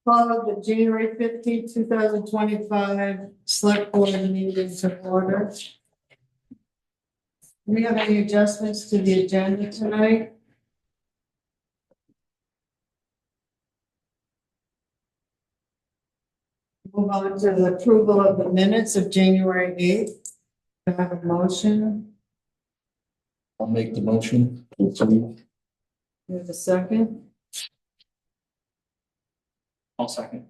Call the January 15th, 2025 select board meeting to order. Do we have any adjustments to the agenda tonight? Move on to the approval of the minutes of January 8th. Do I have a motion? I'll make the motion. Do you have a second? I'll second.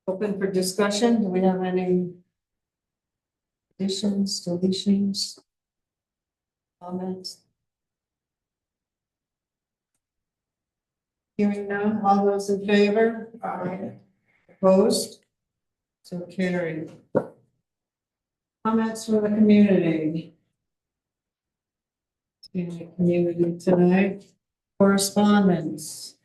Open for discussion. Do we have any additions, deletions, comments? Hearing none, all those in favor? Aye. Opposed? So carried. Comments from the community? In the community tonight. Correspondence.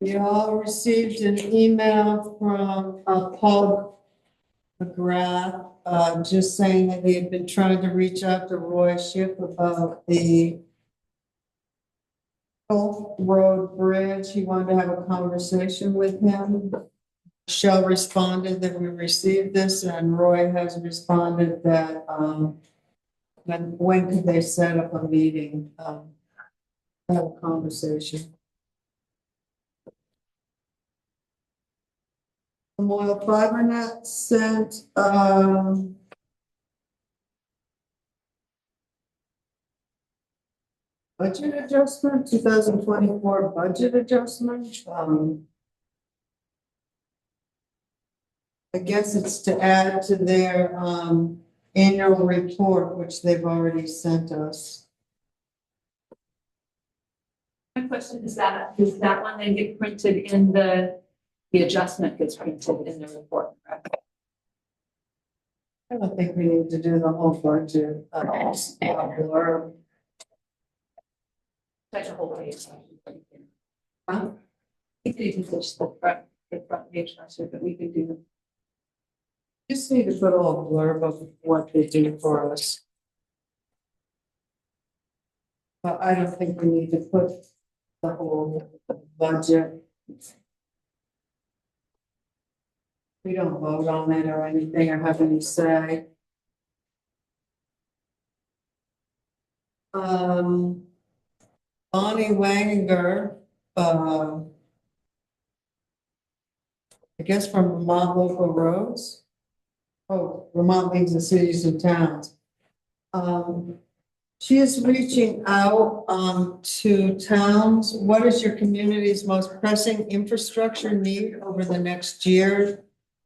You all received an email from Paul McGrath, just saying that he had been trying to reach out to Roy Schiff about the Oak Road Bridge. He wanted to have a conversation with him. Michelle responded that we received this, and Roy has responded that when could they set up a meeting, have a conversation. Memorial FiberNet sent budget adjustment, 2024 budget adjustment. I guess it's to add to their annual report, which they've already sent us. My question is that, does that one then get printed in the adjustment gets printed in the report, right? I don't think we need to do the whole budget. Blurb. Such a whole page. Huh? You could even push the front page, so that we could do. Just need to put a little blurb of what they do for us. But I don't think we need to put the whole budget. We don't vote on it or anything or have any say. Bonnie Wanger, I guess from Vermont Local Roads. Oh, Vermont Leagues of Cities and Towns. She is reaching out to towns. What is your community's most pressing infrastructure need over the next year?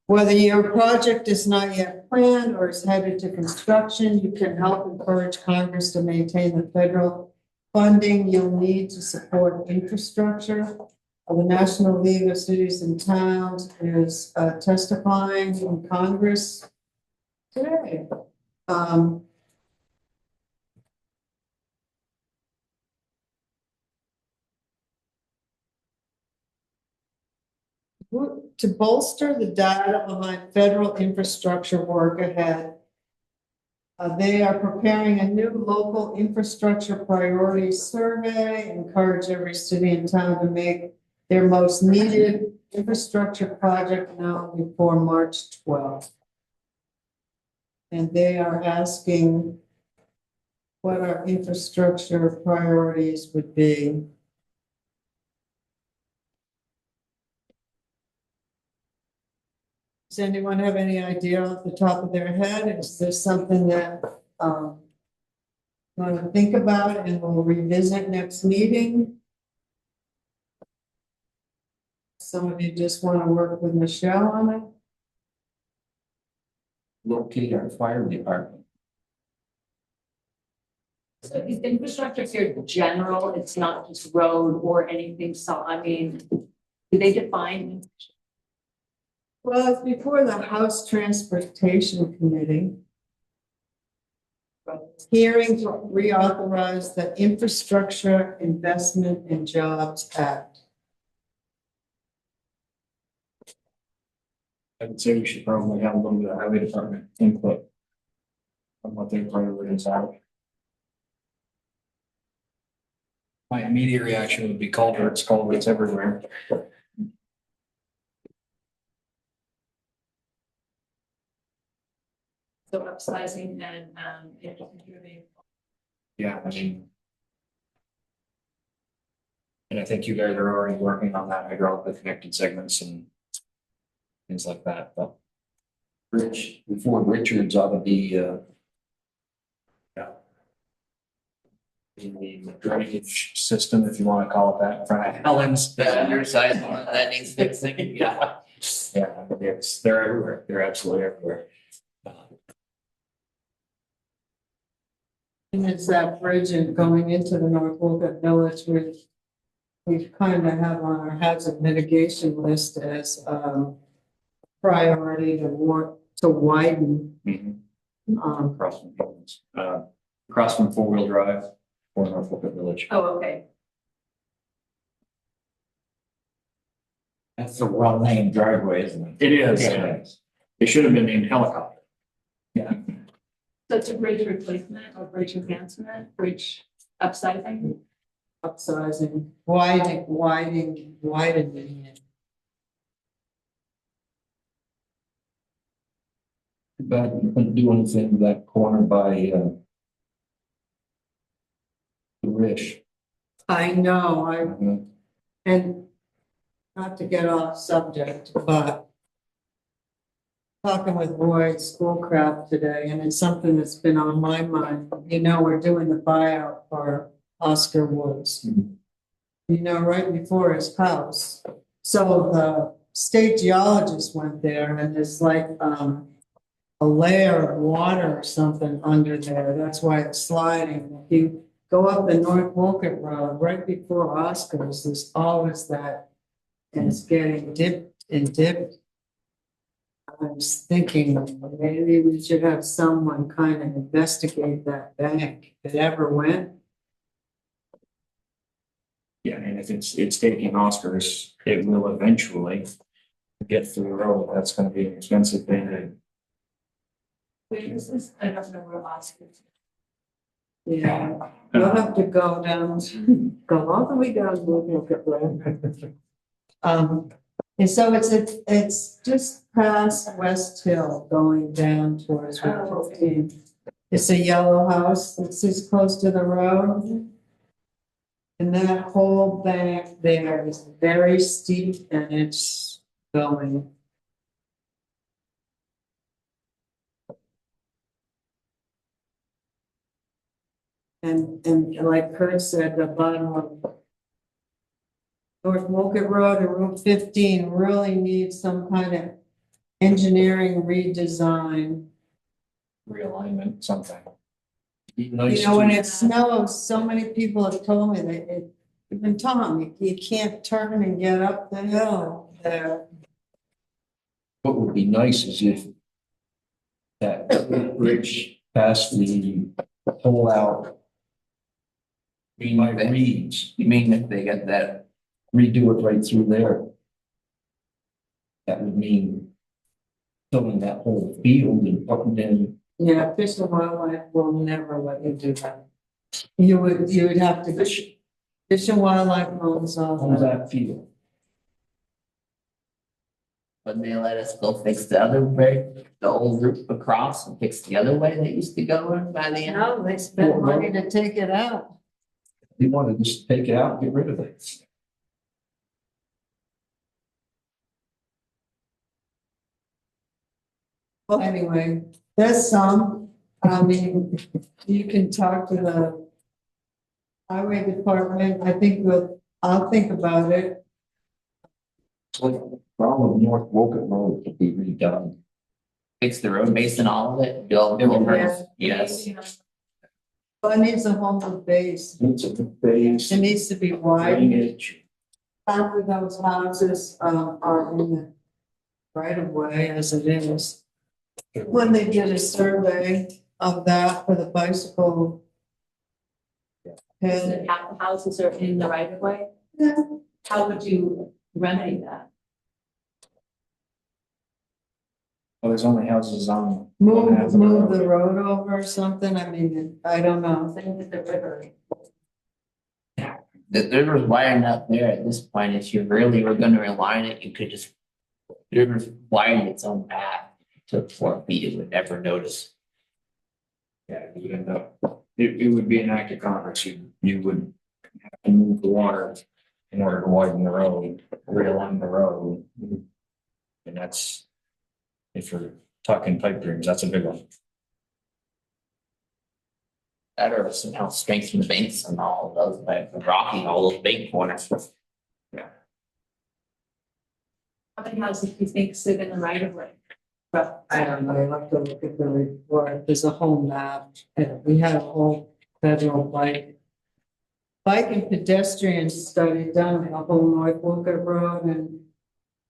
Whether your project is not yet planned or is headed to construction, you can help encourage Congress to maintain the federal funding you'll need to support infrastructure. The National League of Cities and Towns is testifying in Congress today. To bolster the data behind federal infrastructure work ahead, they are preparing a new local infrastructure priorities survey, encourage every city and town to make their most needed infrastructure project known before March 12th. And they are asking what our infrastructure priorities would be. Does anyone have any idea off the top of their head? Is there something that you want to think about and we'll revisit next meeting? Some of you just want to work with Michelle on it. Locate our fire department. So is infrastructure here general, it's not just road or anything, so I mean, do they define? Well, it's before the House Transportation Committee. Hearing to reauthorize the Infrastructure Investment and Jobs Act. I would say we should probably have a little bit of highway department input on what their priorities are. My immediate reaction would be culverts everywhere. So upsizing and, improving. Yeah, I mean. And I think you guys are already working on that hydraulically connected segments and things like that, but. Before Richards ought to be, yeah. In the drainage system, if you wanna call it that, in front of Helen's. The undersized one that needs fixing, yeah. Yeah, they're everywhere, they're absolutely everywhere. And it's that bridge and going into the North Wolcott Village, which we kind of have on our hazard mitigation list as, priority to widen. Across from Helen's, across from four-wheel drive or Norfolk Village. Oh, okay. That's a well-named driveway, isn't it? It is, it should have been named helicopter. Yeah. So it's a bridge replacement or bridge enhancement, bridge upsizing? Upsizing, widening it. Too bad we couldn't do anything with that corner by, the Rish. I know, and not to get off subject, but talking with Roy at Schoolcraft today, and it's something that's been on my mind. You know, we're doing the buyout for Oscar Woods. You know, right before his house. So the state geologist went there and there's like, a layer of water or something under there. That's why it's sliding. If you go up the North Wolcott Road, right before Oscar's, there's always that, and it's getting dipped and dipped. I was thinking maybe we should have someone kind of investigate that bank, if it ever went. Yeah, and if it's taking Oscars, it will eventually get through the road. That's gonna be an expensive thing. Where is this? I don't know where Oscar is. Yeah, you'll have to go down, go all the way down to Wolcott Road. And so it's just past West Hill going down towards Route 15. It's a yellow house that sits close to the road. And that whole bank there is very steep and it's going. And like Kurt said, the bottom of North Wolcott Road and Route 15 really needs some kind of engineering redesign. Realignment, something. You know, when it snows, so many people have told me that even Tom, you can't turn and get up the hill there. What would be nice is if that bridge past the pull out. By Reeds, You mean if they got that, redo it right through there. That would mean filling that whole field and putting in. Yeah, Fish and Wildlife will never let you do that. You would have to, Fish and Wildlife owns all All that. that field. when they let us go fix the other bridge, the old route across and fix the other way that used to go in by the end? No, they spent money to take it out. You want to just take it out and get rid of it. Well, anyway, there's some, I mean, you can talk to the highway department, I'll think about it. So all of North Wolcott Road to be redone. Fix the road base and all of it, build Yeah. culverts, yes. But it needs a homeward base, It's a good base, it needs to be wide. drainage. Half of those houses, are in the right of way as it is. When they did a survey of that for the bicycle. So And, half the houses are in the right of way? yeah, How would you remedy that? there's only houses on. one half of move the road. road over or something? I mean, I don't know. Same with the river. The river's wide enough there at this point, if you really were gonna rely on it, you could just. The river's wide its own path, took 4 feet, it would never notice. Yeah, you would end up, it would be an act of Congress, you would have to move the water in order to widen the road, realign the road. And that's, if you're talking pipe dreams, that's a big one. That or somehow strengthen the banks and all of those, by rocking all those big corners. How many houses do you think sit in the right of way? But I don't know, I have to look at the report. There's a whole map, and we had a whole federal bike and pedestrian study done on the whole North Wolcott Road, and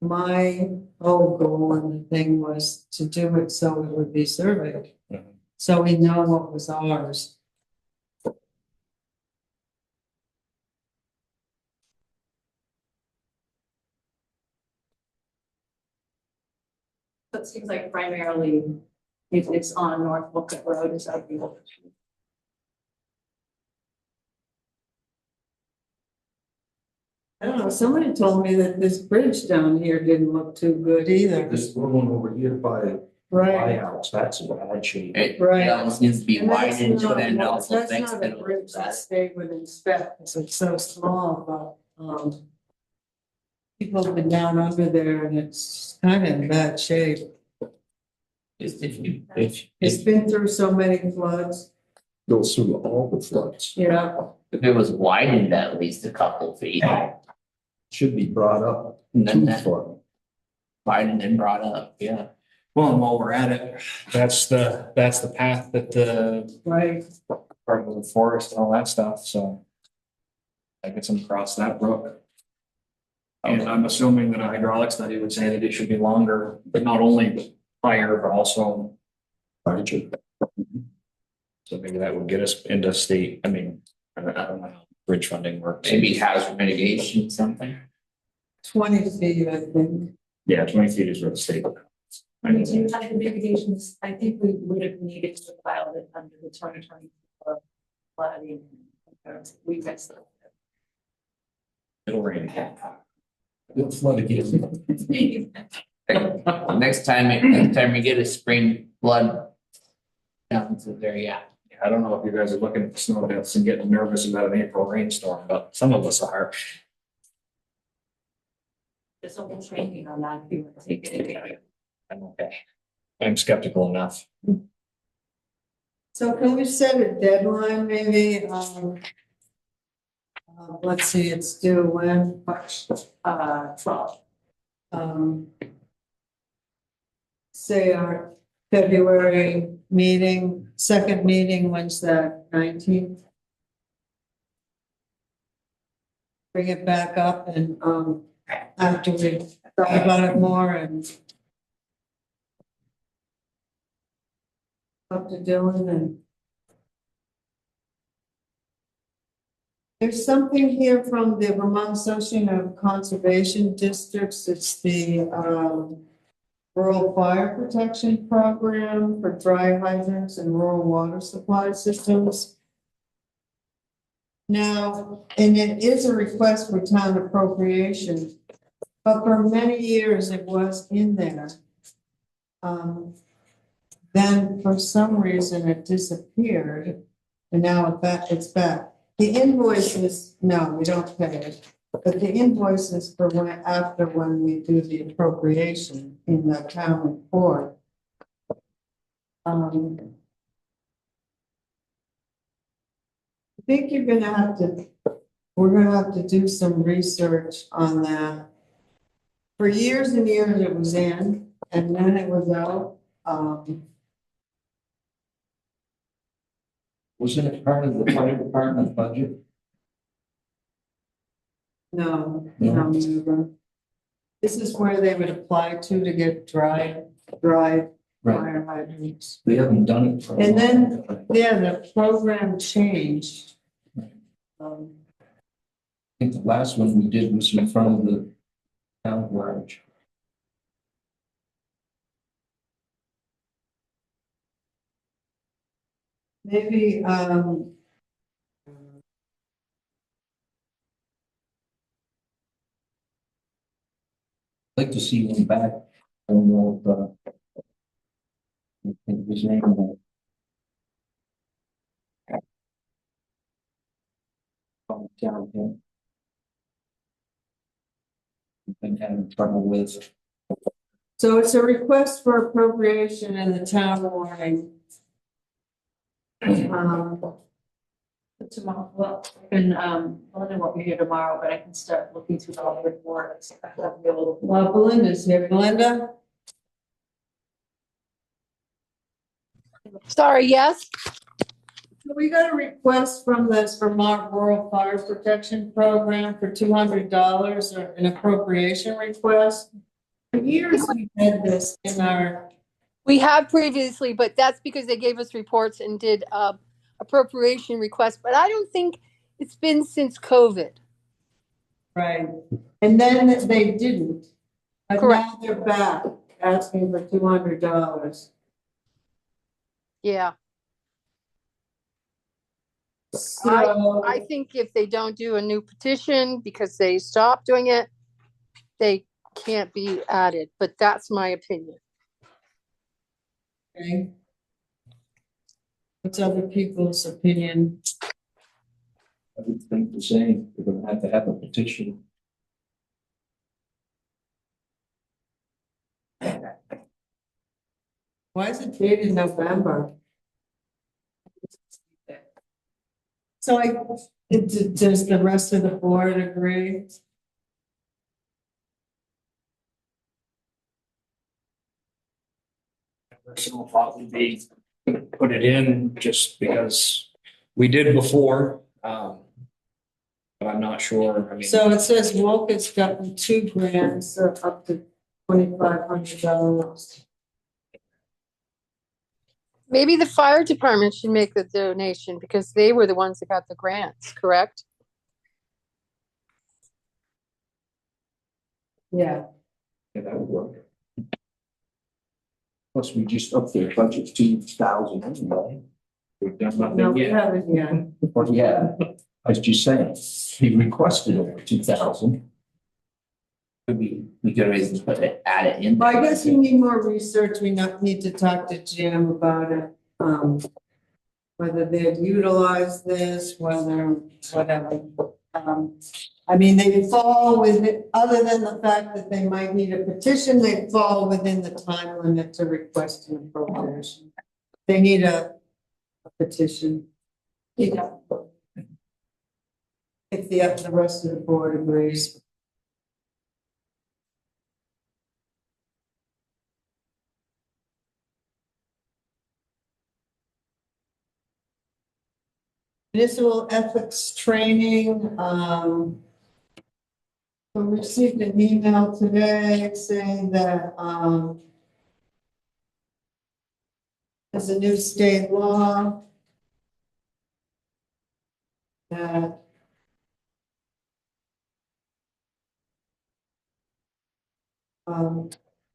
my whole goal and the thing was to do it so it would be surveyed. Mhm. So we know what was ours. it seems like primarily if it's on North Wolcott Road is up the. I don't know, somebody told me that this bridge down here didn't look too good either. This one over here by Right, house, that's in bad shape. Right. It almost needs to be and that's widened, not, and also that's fixed. not a bridge that they would inspect, because it's so small, but, people have been down under there and it's kind of in bad shape. If It's been through so many floods, Goes through all the floods. yeah. it was widened at least a couple feet, Should be brought up and then 2 that foot. widened and brought up, yeah. Well, and while we're at it, that's the path that the Right, part of the forest and all that stuff, so. I get them across that brook. And I'm assuming that a hydraulic study would say that it should be longer, but not only higher, but also. Larger. So maybe that would get us into state, I mean, I don't know how bridge funding works. Maybe hazard mitigation, something. 20 feet, I think. Yeah, 20 feet is where the state. I mean, do you have the mitigations? I think we would have needed to file it under the 2024 flooding. We missed it. It'll rain. It'll flood again. Next time we get a spring flood. Down to there, yeah. I don't know if you guys are looking at the snow depths and getting nervous about an April rainstorm, but some of us are. There's a whole training on that if you want to take it. I'm okay. I'm skeptical enough. So can we set a deadline, maybe, let's see, it's due when, March, 12. say our February meeting, second meeting, when's that, 19th? Bring it back up and, after we talk about it more and up to Dylan and there's something here from the Vermont Association of Conservation Districts. It's the, Rural Fire Protection Program for dry hydrants and rural water supply systems. Now, and it is a request for town appropriation, but for many years it was in there. Then for some reason it disappeared, and now it's back. The invoices, no, we don't pay it. But the invoices for after when we do the appropriation in the town report. I think we're gonna have to do some research on that. For years and years it was in, and then it was out. Wasn't it part of the fire department budget? No, never. This is where they would apply to get dry Right. fire hydrants. They haven't done it for. a And then- long time. Yeah, the program changed. I think the last one we did was in front of the town garage. maybe, I'd like to see one back. I don't know I think his name. From town, yeah. I've been having trouble with. so it's a request for appropriation in the town warning. Tomorrow, well, I can, Belinda won't be here tomorrow, but I can start looking through all the reports. I'll be able to- Well, Belinda's here. Belinda? Sorry, yes, We got a request from this Vermont Rural Fire Protection Program for $200 or an appropriation request. For years, we had this in our, we have previously, but that's because they gave us reports and did appropriation requests, but I don't think it's been since COVID. right, and then they didn't. But Correct. now they're back asking for $200. Yeah, So, I think if they don't do a new petition because they stopped doing it, they can't be added, but that's my opinion. okay. What's other people's opinion? I would think the same. We're gonna have a petition. Why is it dated November? So does the rest of the board agree? Personal thought would be put it in just because we did before. But I'm not sure. I mean, So it says Wolcott's gotten 2 grants, so up to $2,500. Maybe the fire department should make the donation because they were the ones that got the grants, correct? Yeah, Yeah, that would work. Plus, we just upped their budget to 2,000 anyway. We've done no, nothing we yet. haven't yet. But yeah, I was just saying, he requested over 2,000. We could always just put it, add it in. Well, I guess we need more research. We need to talk to Jim about it. Whether they've utilized this, whether, whatever. I mean, they fall within, other than the fact that they might need a petition, they fall within the time limit to request an appropriation. They need a petition. Yeah. If the rest of the board agrees. Municipal ethics training, we received an email today saying that, there's a new state law that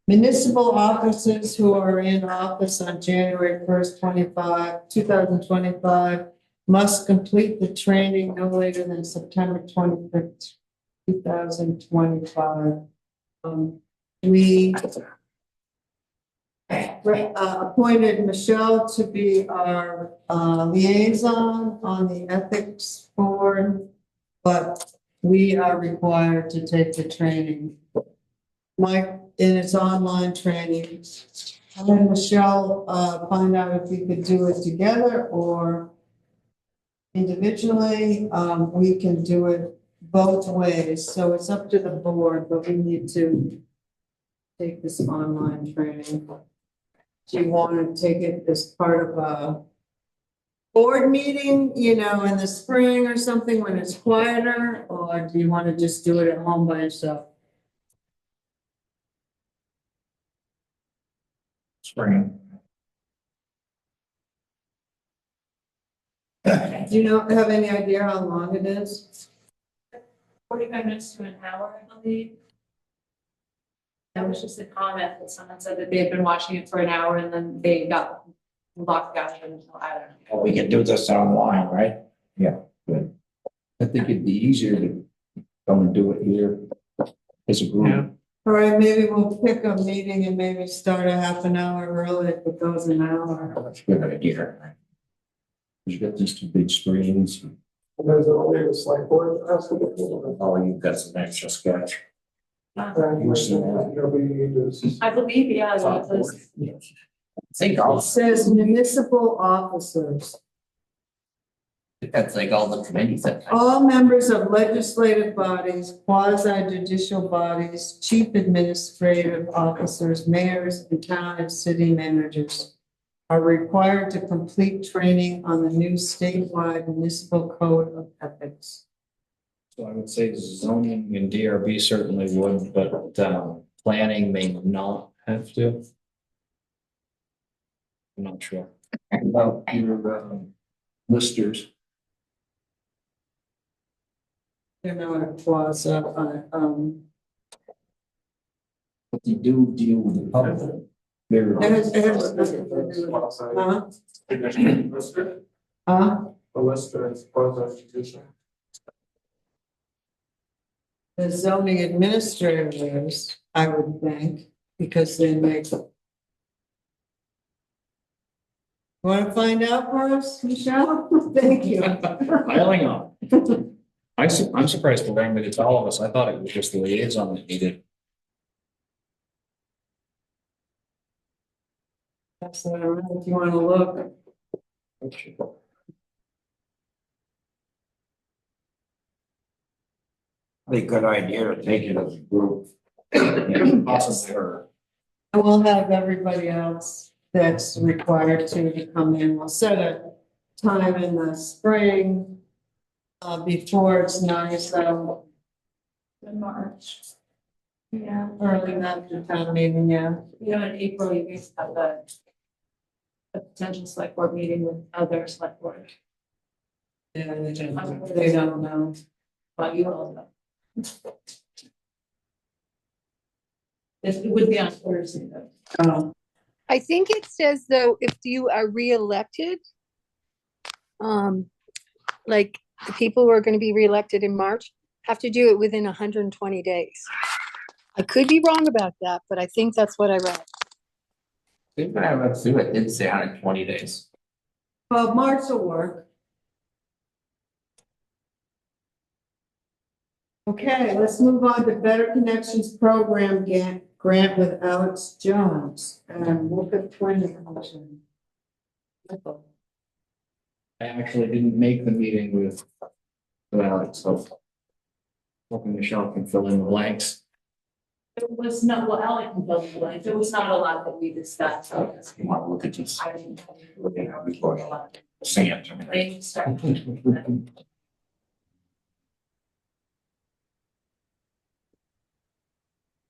municipal officers who are in office on January 1st, 2025 must complete the training no later than September 25th, 2025. We appointed Michelle to be our liaison on the ethics board, but we are required to take the training. Mike, in its online training. And then Michelle, find out if we could do it together or individually. We can do it both ways, so it's up to the board, but we need to take this online training. Do you want to take it as part of a board meeting, you know, in the spring or something when it's quieter, or do you want to just do it at home by yourself? spring. Do you have any idea how long it is? 45 minutes to an hour, I believe. That was just a comment that someone said that they had been watching it for an hour and then they got locked out until, I don't know. Well, we can do this online, right? I think it'd be easier to come and do it here as a Yeah. group. All right, maybe we'll pick a meeting and maybe start a half an hour early if it goes an hour. That's a good idea. You got these two big screens. There's only a select board. Oh, you've got some extra sketch. Uh, I I believe, yeah, that was, think It all, says municipal officers. that's like all the committees that. All members of legislative bodies, quasi judicial bodies, chief administrative officers, mayors, and town and city managers are required to complete training on the new statewide municipal code of ethics. So I would say zoning and DRB certainly would, but planning may not have to. I'm not sure. About your listers. They're not a quasi, But they do deal with the public. They're. it has nothing to do with, The lister is quasi judicial. the zoning administrators, I would think, because they make. Want to find out for us, Michelle? Thank you. Piling on. I'm surprised the language it's all of us. I thought it was just the liaison that needed. That's what I don't know if you want to look. Be a good idea to take it as a group. Possibly her. And we'll have everybody else that's required to come in. We'll set a time in the spring. Before it's nice, in March. Yeah, early after town meeting, yeah. you know, in April, you guys have a potential select board meeting with other select board, Yeah, they don't know. but you all know. It would be on Thursday though. I think it says though, if you are reelected, like the people who are going to be reelected in March have to do it within 120 days. I could be wrong about that, but I think that's what I read. I think when I read through it, it did say 120 days. Well, March will work. Okay, let's move on to Better Connections Program grant with Alex Jones and Wolcott Planning Commission. I actually didn't make the meeting with Alex, so hoping Michelle can fill in the blanks. It was not, well, Alec can tell you, like, there was not a lot that we discussed. So You want to look at this? I didn't. Sand. They start.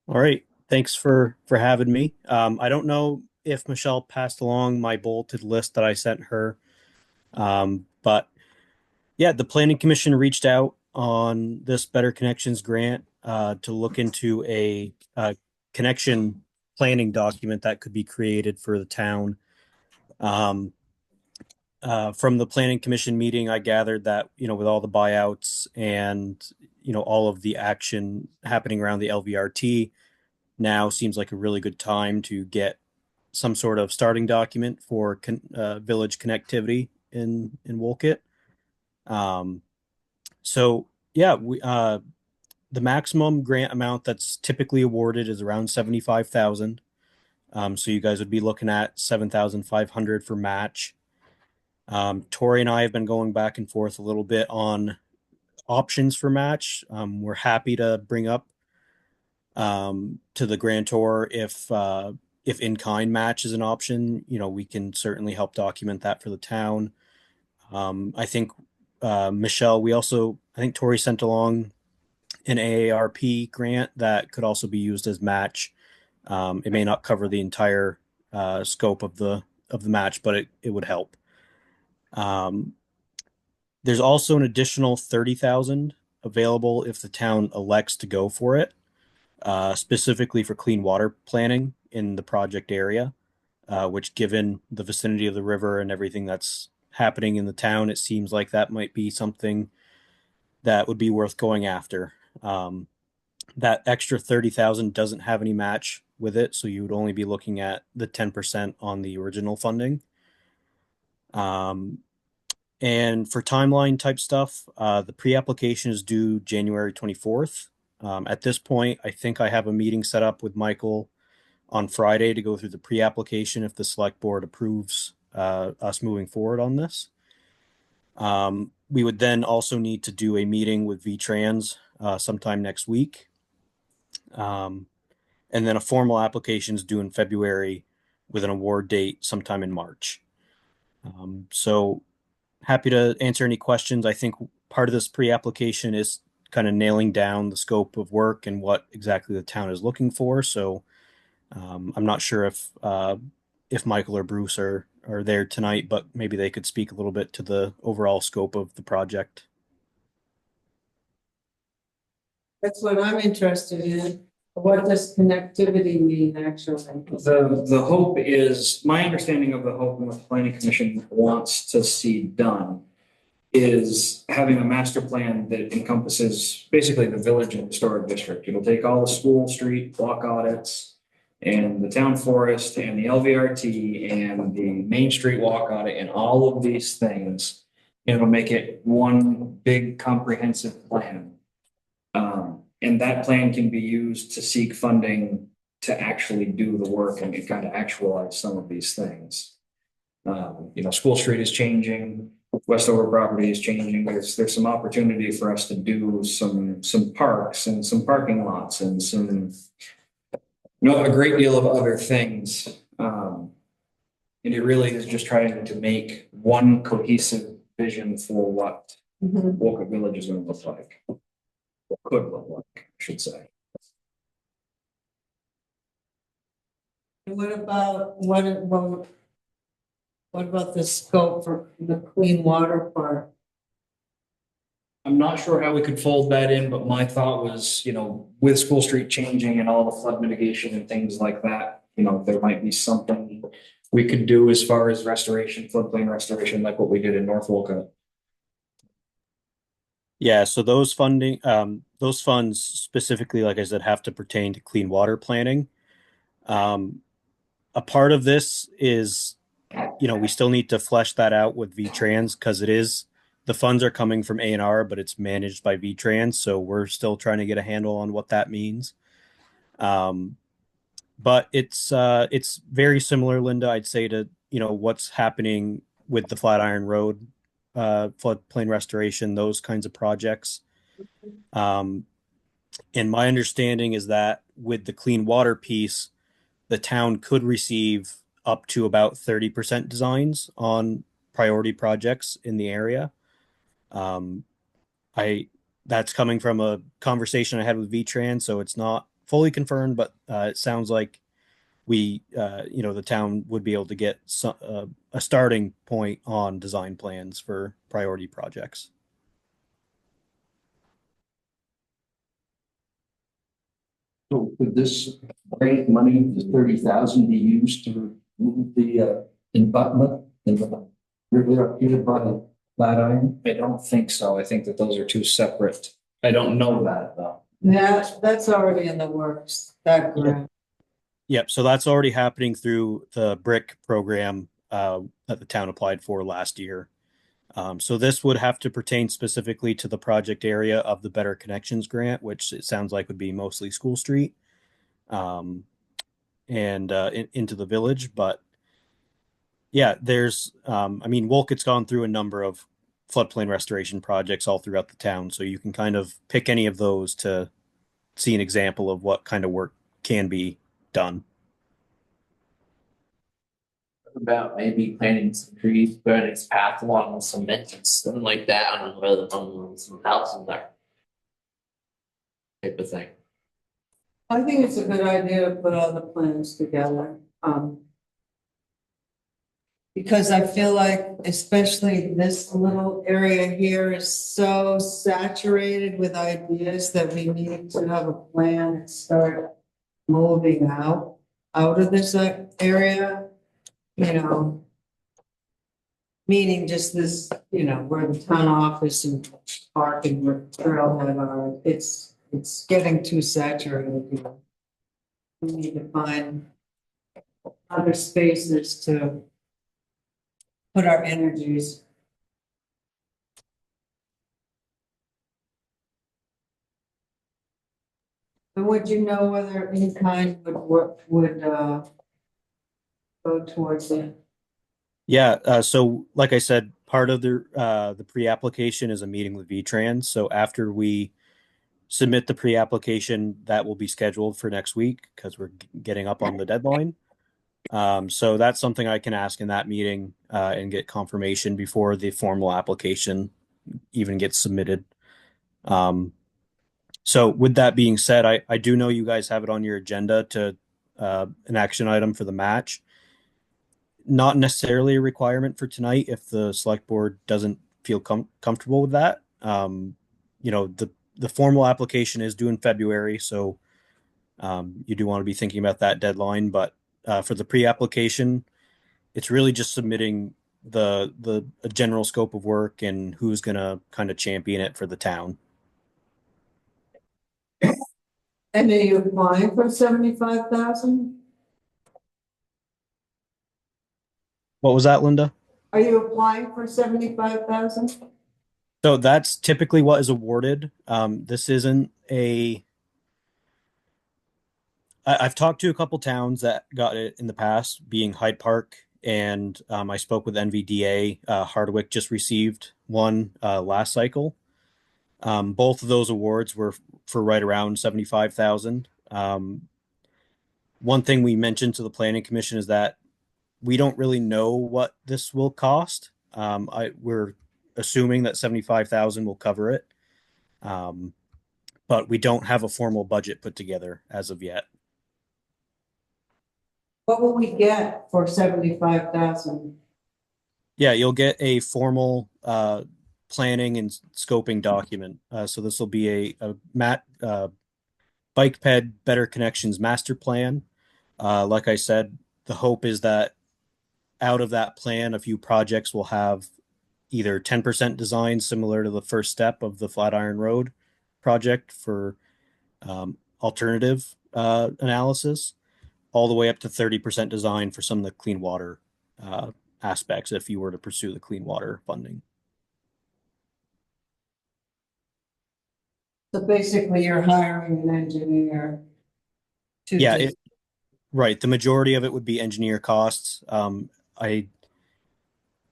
All right, thanks for having me. I don't know if Michelle passed along my bulleted list that I sent her, but yeah, the Planning Commission reached out on this Better Connections grant to look into a connection planning document that could be created for the town. From the Planning Commission meeting, I gathered that, with all the buyouts and, all of the action happening around the LVRT, now seems like a really good time to get some sort of starting document for village connectivity in Wolcott. So yeah, the maximum grant amount that's typically awarded is around 75,000. So you guys would be looking at 7,500 for match. Tori and I have been going back and forth a little bit on options for match. We're happy to bring up to the grantor if in-kind match is an option. We can certainly help document that for the town. I think Michelle, I think Tori sent along an AARP grant that could also be used as match. It may not cover the entire scope of the match, but it would help. There's also an additional 30,000 available if the town elects to go for it, specifically for clean water planning in the project area. which given the vicinity of the river and everything that's happening in the town, it seems like that might be something that would be worth going after. That extra 30,000 doesn't have any match with it, so you would only be looking at the 10% on the original funding. And for timeline type stuff, the pre-application is due January 24th. At this point, I think I have a meeting set up with Michael on Friday to go through the pre-application if the select board approves us moving forward on this. We would then also need to do a meeting with VTrans sometime next week. And then a formal application is due in February with an award date sometime in March. So happy to answer any questions. I think part of this pre-application is kind of nailing down the scope of work and what exactly the town is looking for. So I'm not sure if Michael or Bruce are there tonight, but maybe they could speak a little bit to the overall scope of the project. That's what I'm interested in. What does connectivity mean, actually? The hope is, my understanding of the hope and what the planning commission wants to see done is having a master plan that encompasses basically the village and historic district. It'll take all the school street block audits and the town forest and the LVRT and the Main Street walk audit and all of these things. And it'll make it one big comprehensive plan. And that plan can be used to seek funding to actually do the work and kind of actualize some of these things. School Street is changing, Westover property is changing. There's some opportunity for us to do some parks and some parking lots and some, a great deal of other things. And it really is just trying to make one cohesive vision for what Wolcott Village is going to look like. What could look like, I should say. And what about the scope for the clean water part? I'm not sure how we could fold that in, but my thought was, with School Street changing and all the flood mitigation and things like that, there might be something we could do as far as restoration, floodplain restoration, like what we did in North Wolcott. Yeah, so those funds specifically, like I said, have to pertain to clean water planning. A part of this is, we still need to flesh that out with VTrans because the funds are coming from A&R, but it's managed by VTrans. So we're still trying to get a handle on what that means. But it's very similar, Linda, I'd say, to, what's happening with the Flatiron Road floodplain restoration, those kinds of projects. And my understanding is that with the clean water piece, the town could receive up to about 30% designs on priority projects in the area. That's coming from a conversation I had with VTrans, so it's not fully confirmed, but it sounds like the town would be able to get a starting point on design plans for priority projects. So could this grant money, the 30,000, be used to remove the abutment in the river up here by Flatiron? I don't think so. I think that those are two separate. I don't know that though. That's already in the works, that grant. Yep. So that's already happening through the BRIC program that the town applied for last year. So this would have to pertain specifically to the project area of the Better Connections grant, which it sounds like would be mostly School Street and into the village. But yeah, Wolcott's gone through a number of floodplain restoration projects all throughout the town. So you can kind of pick any of those to see an example of what kind of work can be done. About maybe planting some trees, burning its path along with cement and something like that on where some houses are. Type of thing. I think it's a good idea to put all the plans together. Because I feel like especially this little area here is so saturated with ideas that we need to have a plan and start moving out of this area. you know, meaning just this, where the town office and park and where trailhead are, it's getting too saturated. We need to find other spaces to put our energies. And would you know whether any kind would go towards it? Yeah, so like I said, part of the pre-application is a meeting with VTrans. So after we submit the pre-application, that will be scheduled for next week because we're getting up on the deadline. So that's something I can ask in that meeting and get confirmation before the formal application even gets submitted. So with that being said, I do know you guys have it on your agenda to an action item for the match. Not necessarily a requirement for tonight if the select board doesn't feel comfortable with that. The formal application is due in February, so you do want to be thinking about that deadline. But for the pre-application, it's really just submitting the a general scope of work and who's going to kind of champion it for the town. And are you applying for 75,000? What was that, Linda? Are you applying for 75,000? So that's typically what is awarded. This isn't a. I've talked to a couple towns that got it in the past, being Hyde Park, and I spoke with NVDA. Hardwick just received one last cycle. Both of those awards were for right around 75,000. One thing we mentioned to the Planning Commission is that we don't really know what this will cost. We're assuming that 75,000 will cover it, but we don't have a formal budget put together as of yet. What will we get for 75,000? Yeah, you'll get a formal planning and scoping document. So this will be a bike ped better connections master plan. Like I said, the hope is that out of that plan, a few projects will have either 10% design similar to the first step of the Flatiron Road project for alternative analysis, all the way up to 30% design for some of the clean water aspects if you were to pursue the clean water funding. So basically you're hiring an engineer to. Yeah, right. The majority of it would be engineer costs. I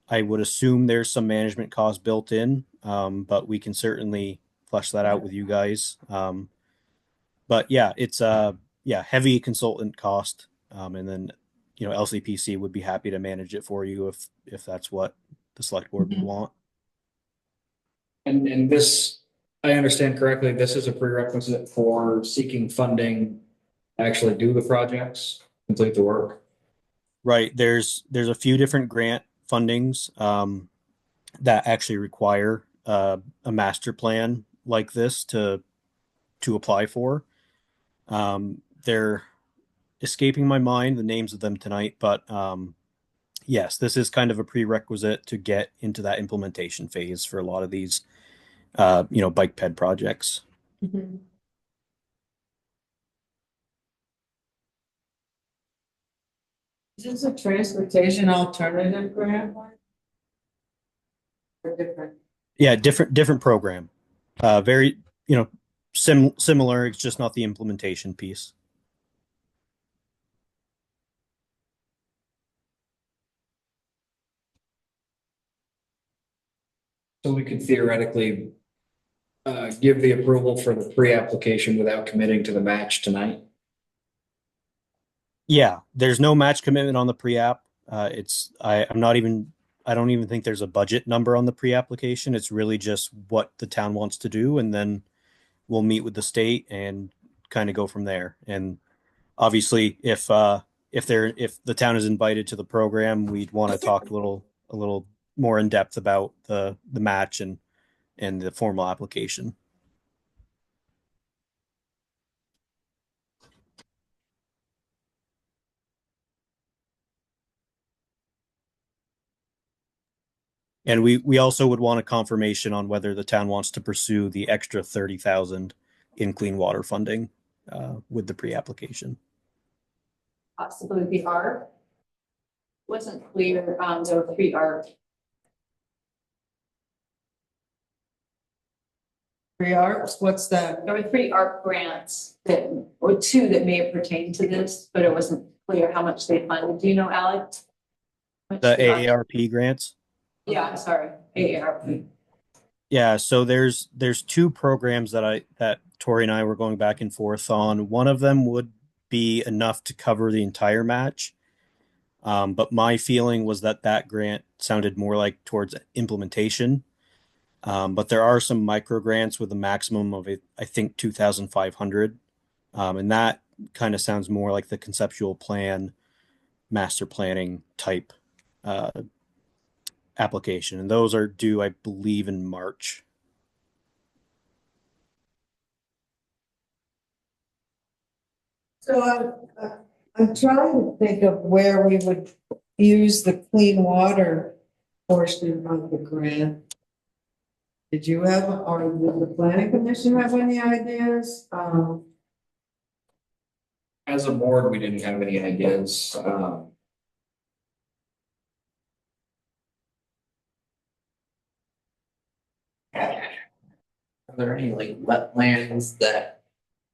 I would assume there's some management cost built in, but we can certainly flesh that out with you guys. But yeah, it's heavy consultant cost, and then LCPC would be happy to manage it for you if that's what the select board would want. And this, I understand correctly, this is a prerequisite for seeking funding, to actually do the projects, complete the work. Right. There's a few different grant fundings that actually require a master plan like this to apply for. They're escaping my mind the names of them tonight, but yes, this is kind of a prerequisite to get into that implementation phase for a lot of these bike ped projects. Mhm. Is this a transportation alternative grant? Or different? Yeah, different program. Very, similar, it's just not the implementation piece. So we could theoretically give the approval for the pre-application without committing to the match tonight. Yeah, there's no match commitment on the pre-app. I don't even think there's a budget number on the pre-application. It's really just what the town wants to do, and then we'll meet with the state and kind of go from there. And obviously, if the town is invited to the program, we'd want to talk a little more in depth about the match and the formal application. And we also would want a confirmation on whether the town wants to pursue the extra 30,000 in clean water funding with the pre-application. Possibly the ARP. Wasn't clear, there were 3 ARP. 3 arcs, what's that? There were 3 ARP grants that, or 2 that may have pertained to this, but it wasn't clear how much they funded. Do you know, Alex? The AARP grants? Yeah, I'm sorry, AARP. Yeah, so there's 2 programs that Tori and I were going back and forth on. One of them would be enough to cover the entire match. But my feeling was that grant sounded more like towards implementation. But there are some micro grants with a maximum of, I think, 2,500. And that kind of sounds more like the conceptual plan, master planning type application. And those are due, I believe, in March. So I'm trying to think of where we would use the clean water portion of the grant. Did you have, or did the planning commission have any ideas? As a board, we didn't have any ideas. Are there any like wetlands that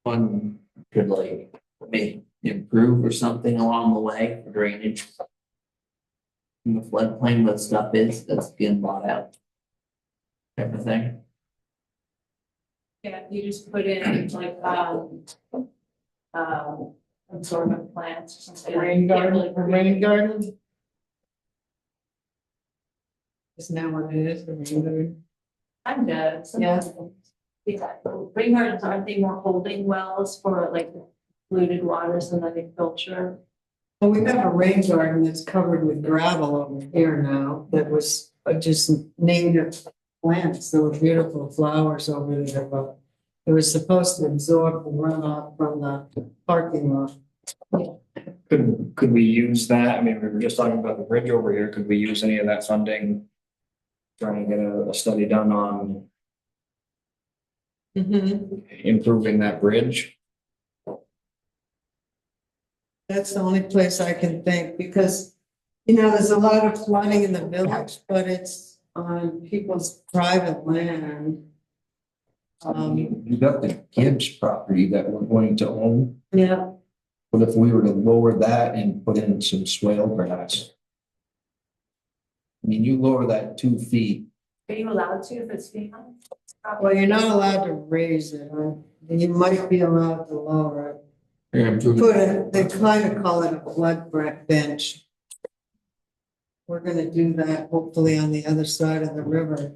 one could like make improve or something along the way for drainage? In the floodplain where stuff is that's getting bought out. Type of thing. Yeah, you just put in like, absorbent plants or something. Rain garden, a rain garden? Isn't that what it is, the rain garden? I'm dead. Yeah. Yeah, rain gardens, aren't they more holding wells for like polluted waters and then they filter? Well, we have a rain garden that's covered with gravel over here now, that was just native plants, there were beautiful flowers over there, but it was supposed to absorb the runoff from the parking lot. Could we use that? I mean, we were just talking about the bridge over here. Could we use any of that funding? Trying to get a study done on improving that bridge? That's the only place I can think, because, you know, there's a lot of flooding in the village, but it's on people's private land. You got the Gibbs property that we're going to own, Yeah, but if we were to lower that and put in some swale grass. I mean, you lower that 2 feet, Are you allowed to if it's FEMA? well, you're not allowed to raise it, you might be allowed to lower it. Put it, they kind of call it a flood bench. We're gonna do that hopefully on the other side of the river.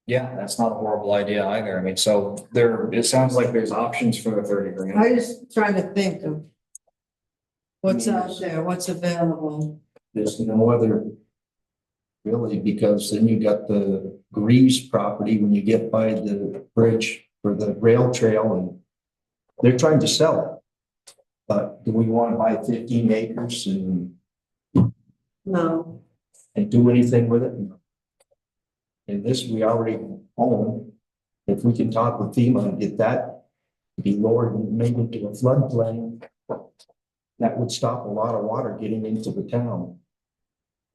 Yeah, that's not a horrible idea either. I mean, so it sounds like there's options for the 30 grand. I just trying to think of what's out there, what's available. there's no other. Really, because then you got the Greaves property when you get by the bridge for the rail trail, and they're trying to sell it. But do we want to buy 15 acres and No, do anything with it? And this we already own. If we can talk with FEMA and get that to be lowered and made into a floodplain, that would stop a lot of water getting into the town.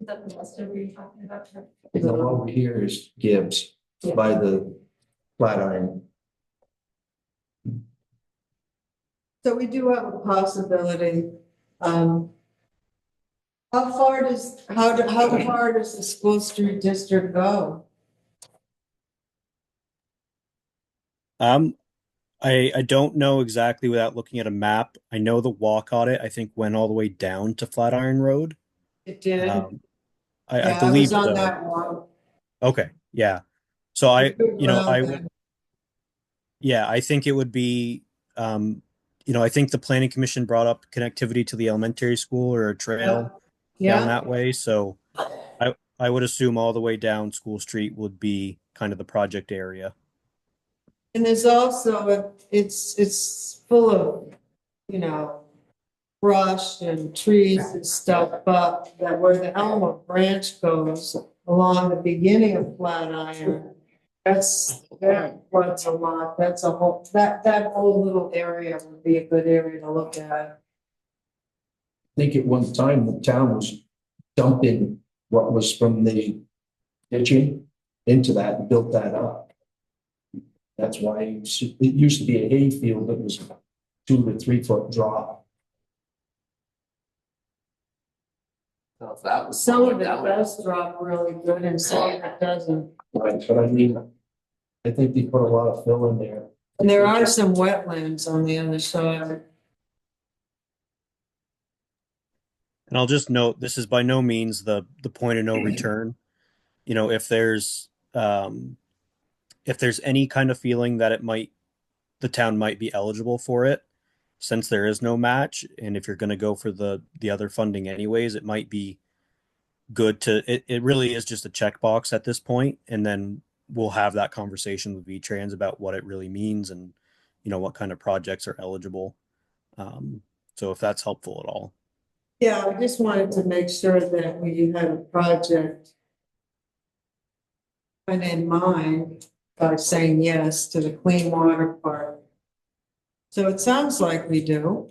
Is that the rest of what you're talking about? The one over here is Gibbs by the Flatiron. so we do have a possibility. How far does the school street district go? I don't know exactly without looking at a map. I know the Wolcott I think went all the way down to Flatiron Road. It did. I Yeah, I believe was on so. that one. Okay, yeah. So I Well, would, yeah, I think it would be, I think the planning commission brought up connectivity to the elementary school or a trail down Yeah, that way. So I would assume all the way down School Street would be kind of the project area. and there's also, it's full of, brush and trees and stuff, but that where the Elmer branch goes along the beginning of Flatiron, that floods a lot. That's a whole, that whole little area would be a good area to look at. I think at one time the town was dumping what was from the ditching into that and built that up. That's why it used to be a hay field that was 2 to 3 foot drop. So if that was. Some of it that would- does drop really good and some of it doesn't. Right, but I mean, I think they put a lot of fill in there. And there are some wetlands on the other side. And I'll just note, this is by no means the point of no return. You know, if there's any kind of feeling that the town might be eligible for it, since there is no match, and if you're going to go for the other funding anyways, it might be good to, it really is just a checkbox at this point, and then we'll have that conversation with VTrans about what it really means and, you know, what kind of projects are eligible. So if that's helpful at all. Yeah, I just wanted to make sure that we had a project in mind by saying yes to the clean water part. So it sounds like we do.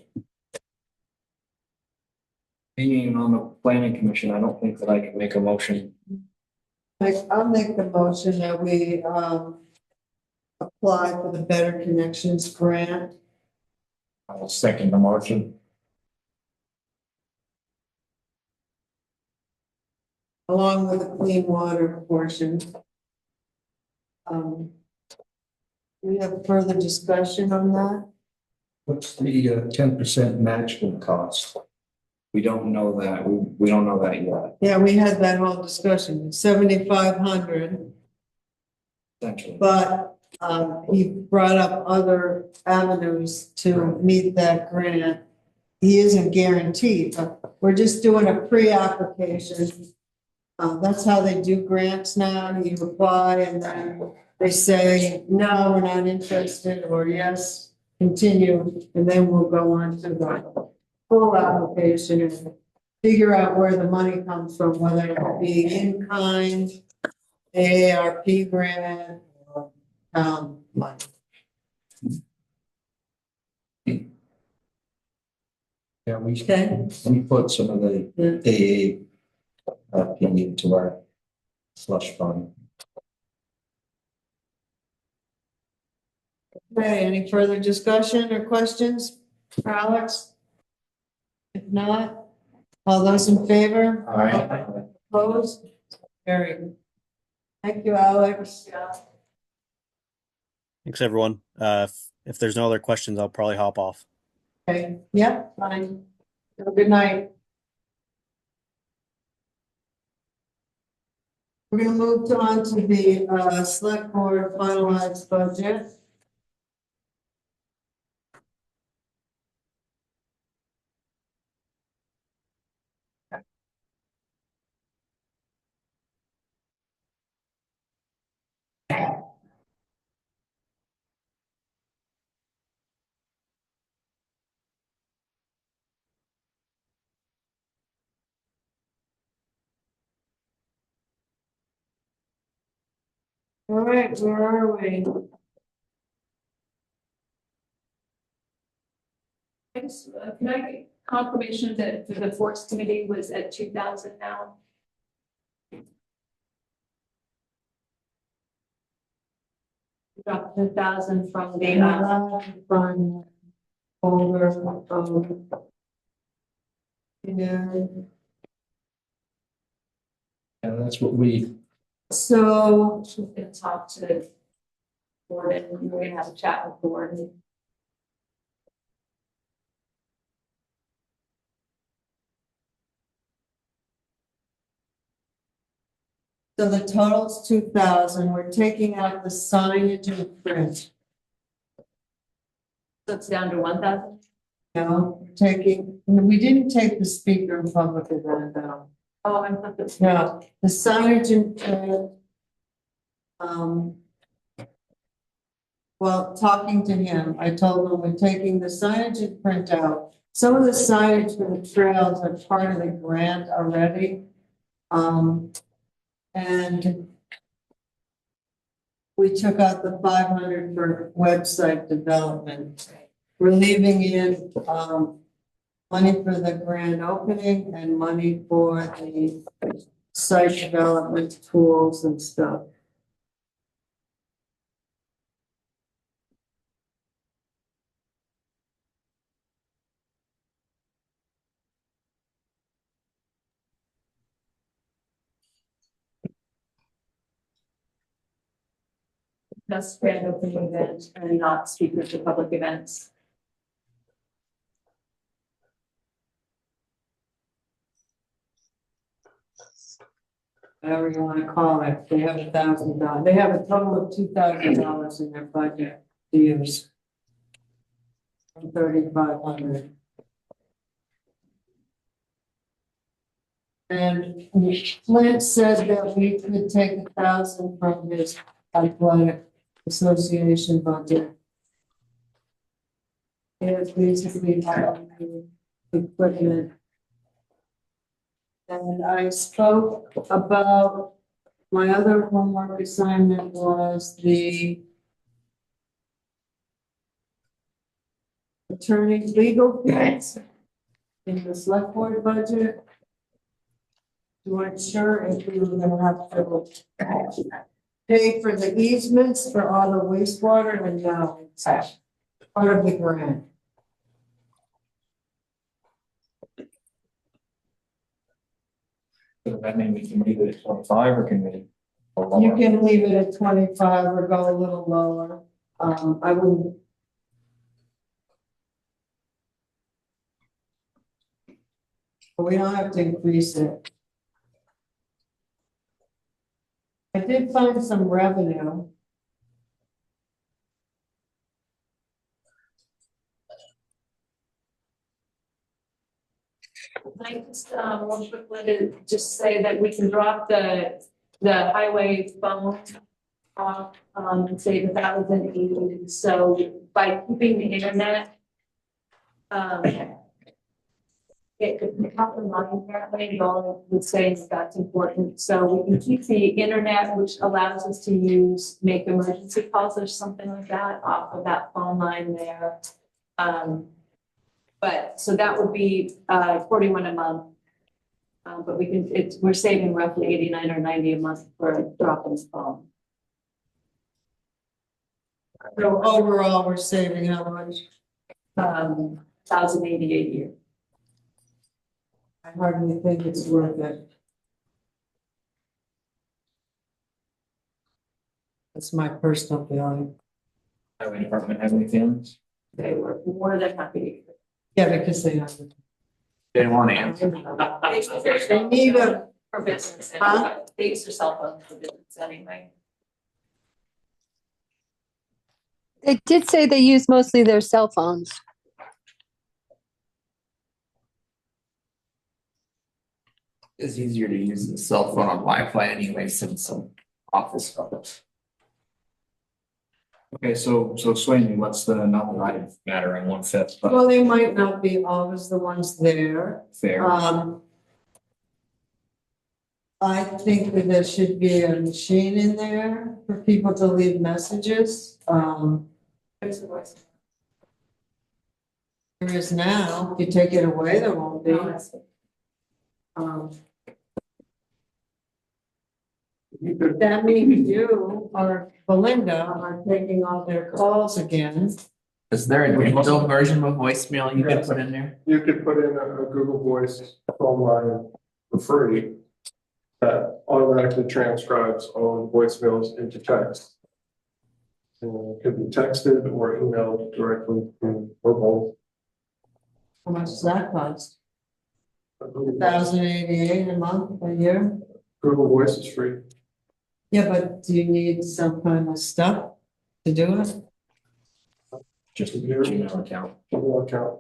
Being on the planning commission, I don't think that I can make a motion. I'll make the motion that we apply for the Better Connections grant. I'll second the motion. Along with the clean water portion. We have further discussion on that? What's the 10% match will cost? We don't know that. We don't know that yet, Yeah, we had that whole discussion, 7,500, essentially. but he brought up other avenues to meet that grant. He isn't guaranteed, but we're just doing a pre-application. That's how they do grants now. You apply and then they say, no, we're not interested, or yes, continue, and then we'll go on to the full application and figure out where the money comes from, whether it be in kind, AARP grant, or money. Yeah, Okay. we put some of the AA into our slush fund. Okay, any further discussion or questions for Alex? If not, all those in favor? All right. Opposed? Carried. Thank you, Alex. Thanks, everyone. If there's no other questions, I'll probably hop off. Okay, yep, fine. Have a good night. We're gonna move on to the select board finalized budget. All right, where are we? Can I get confirmation that the Force Committee was at 2,000 now? Dropped 2,000 from the, From folder, yeah. And that's what we, So, she's gonna talk to Gordon, and we're gonna have a chat with Gordon. so the total's 2,000. We're taking out the signage and print. So it's down to 1,000? No, we're taking, we didn't take the speaker in public event down. Oh, I thought that's. No, the signage and print. Well, talking to him, I told him we're taking the signage and print out, some of the signage for the trails are part of the grant already. And we took out the 500 for website development. We're leaving in, money for the grand opening and money for the site development tools and stuff. Just grand opening event and not speakers for public events. Whatever you want to call it, they have $1,000. They have a total of $2,000 in their budget to use. From 3,500. And Flint said that we could take 1,000 from his athletic association budget. It's basically equipment. And I spoke about, my other homework assignment was the attorney's legal fees in the select board budget. We weren't sure if we were gonna have to pay for the easements for all the wastewater, and now it's part of the grant. Does that mean we can leave it at 25 or can we? go You lower? can leave it at 25 or go a little lower. I wouldn't. But we don't have to increase it. I did find some revenue. I just, want to just say that we can drop the highway phone off, and save 1,080. So by keeping the internet, it could help the money apparently, Dawn would say that's important. So we can keep the internet, which allows us to make emergency calls or something like that off of that phone line there. But so that would be 41 a month. But we're saving roughly 89 or 90 a month for dropping the phone. So overall, we're saving how much? 1,080 a year. I hardly think it's worth it. That's my personal feeling. Highway department have any feelings? They were more than happy. Yeah, because they have. They don't want to answer. They need a, For business, Huh? they use their cell phone for business anyway. They did say they use mostly their cell phones. It's easier to use the cell phone on Wi-Fi anyway, since some office phones. Okay, so sway me, what's the number? I matter on 1/5, but well, they might not be always the ones there. fair. I think that there should be a machine in there for people to leave messages. There's a voice. There is now. If you take it away, there won't be. That means you or Belinda are taking all their calls again. Is there a digital version of voicemail you can put in there? You could put in a Google Voice phone line for free that automatically transcribes all voicemails into text. And it could be texted or emailed directly to or both. How much does that cost? 1,088 a month, a year? Google Voice is free. Yeah, but do you need some kind of stuff to do it? Just a Gmail account. Gmail account.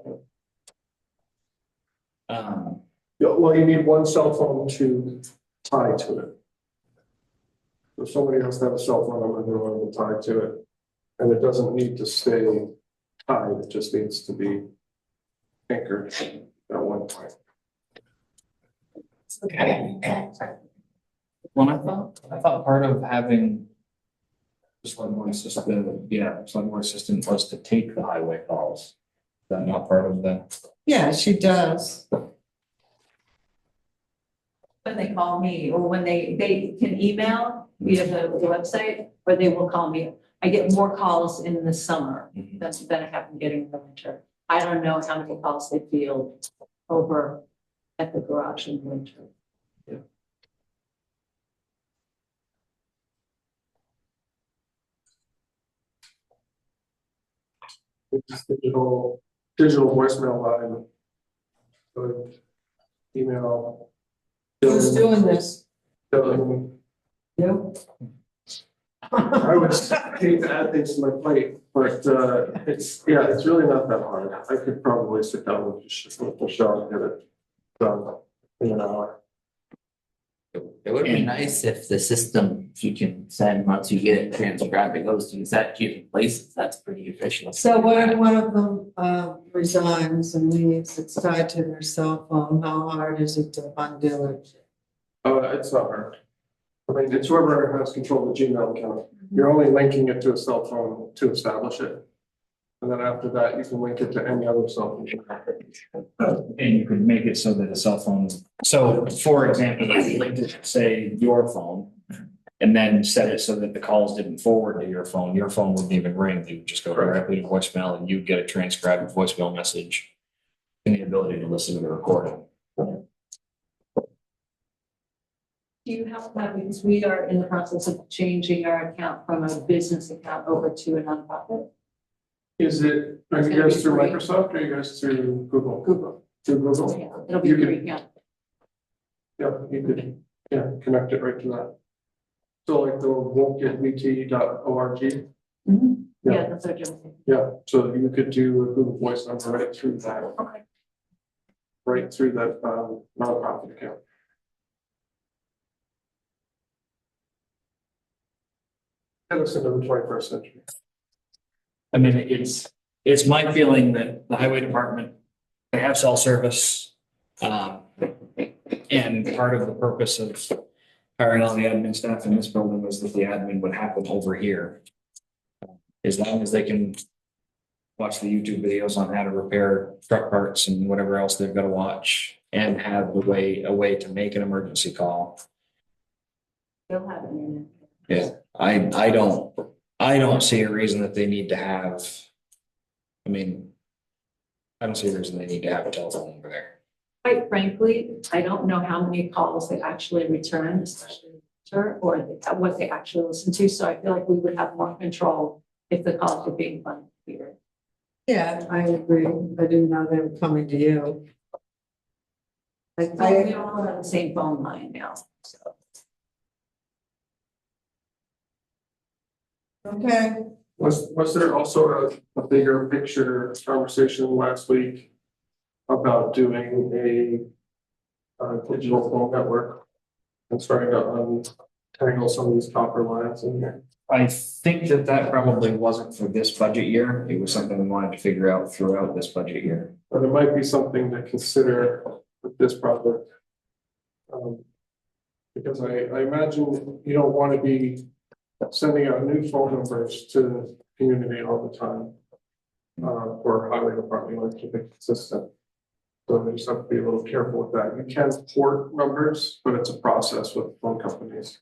Yeah, Well, you need one cell phone to tie to it. So somebody has to have a cell phone number they're going to tie to it. And it doesn't need to stay tied, it just needs to be anchored at one point. Well, I thought part of having the select board assistant was to take the highway calls. Is that not part of the? Yeah, she does. When they call me, or when they can email via the website, or they will call me. I get more calls in the summer than I have been getting in the winter. I don't know how many calls they field over at the garage in the winter. It's digital voicemail line. So email. Who's doing this? Dylan. You? I would hate to add things to my plate, but it's really not that hard. I could probably sit down with Michelle and get it done in an hour. It would be nice if the system, if you can send, once you get it transcribed, it goes to executive places, that's pretty efficient. So what if one of them resigns and leaves, it's tied to their cell phone, how hard is it to undo it? It's not hard. I mean, it's whoever has control of the Gmail account. You're only linking it to a cell phone to establish it. And then after that, you can link it to any other cell phone. And you could make it so that a cell phone, so for example, if you linked it to, say, your phone. And then set it so that the calls didn't forward to your phone wouldn't even ring, they would just go directly to voicemail and you'd get a transcribed voicemail message. And the ability to listen to the recording. Do you have that? Because we are in the process of changing our account from a business account over to a nonprofit. Are It's you gonna guys be through free. Microsoft or are you guys through Google? Google. Through Google? Yeah, it'll be You free, yeah. Yeah, you could, connect it right to that. So like the wolcott.org. Mhm. Yeah. Yeah, that's our general. Yeah, so you could do a Google Voice number right through that, Okay. right through that nonprofit account. Get us into the 21st century. I mean, it's my feeling that the highway department, they have cell service. And part of the purpose of hiring all the admin staff in this building was that the admin would happen over here. As long as they can watch the YouTube videos on how to repair truck parts and whatever else they've got to watch and have a way to make an emergency call. They'll have it in Yeah, I don't see a reason that they need to have. I mean, I don't see a reason they need to have a telephone over there. Quite frankly, I don't know how many calls they actually return, especially or what they actually listen to. So I feel like we would have more control if the calls were being funded here. Yeah, I agree. I didn't know they were coming to you. We all have the same phone line now, so. Okay, Was there also a bigger picture conversation last week about doing a digital phone network and starting to untangle some of these copper lines in here? I think that probably wasn't for this budget year. It was something we wanted to figure out throughout this budget year. But it might be something to consider with this project. Because I imagine you don't want to be sending out new phone numbers to the community all the time. For highway department, like keep it consistent. So we just have to be a little careful with that. You can port numbers, but it's a process with phone companies.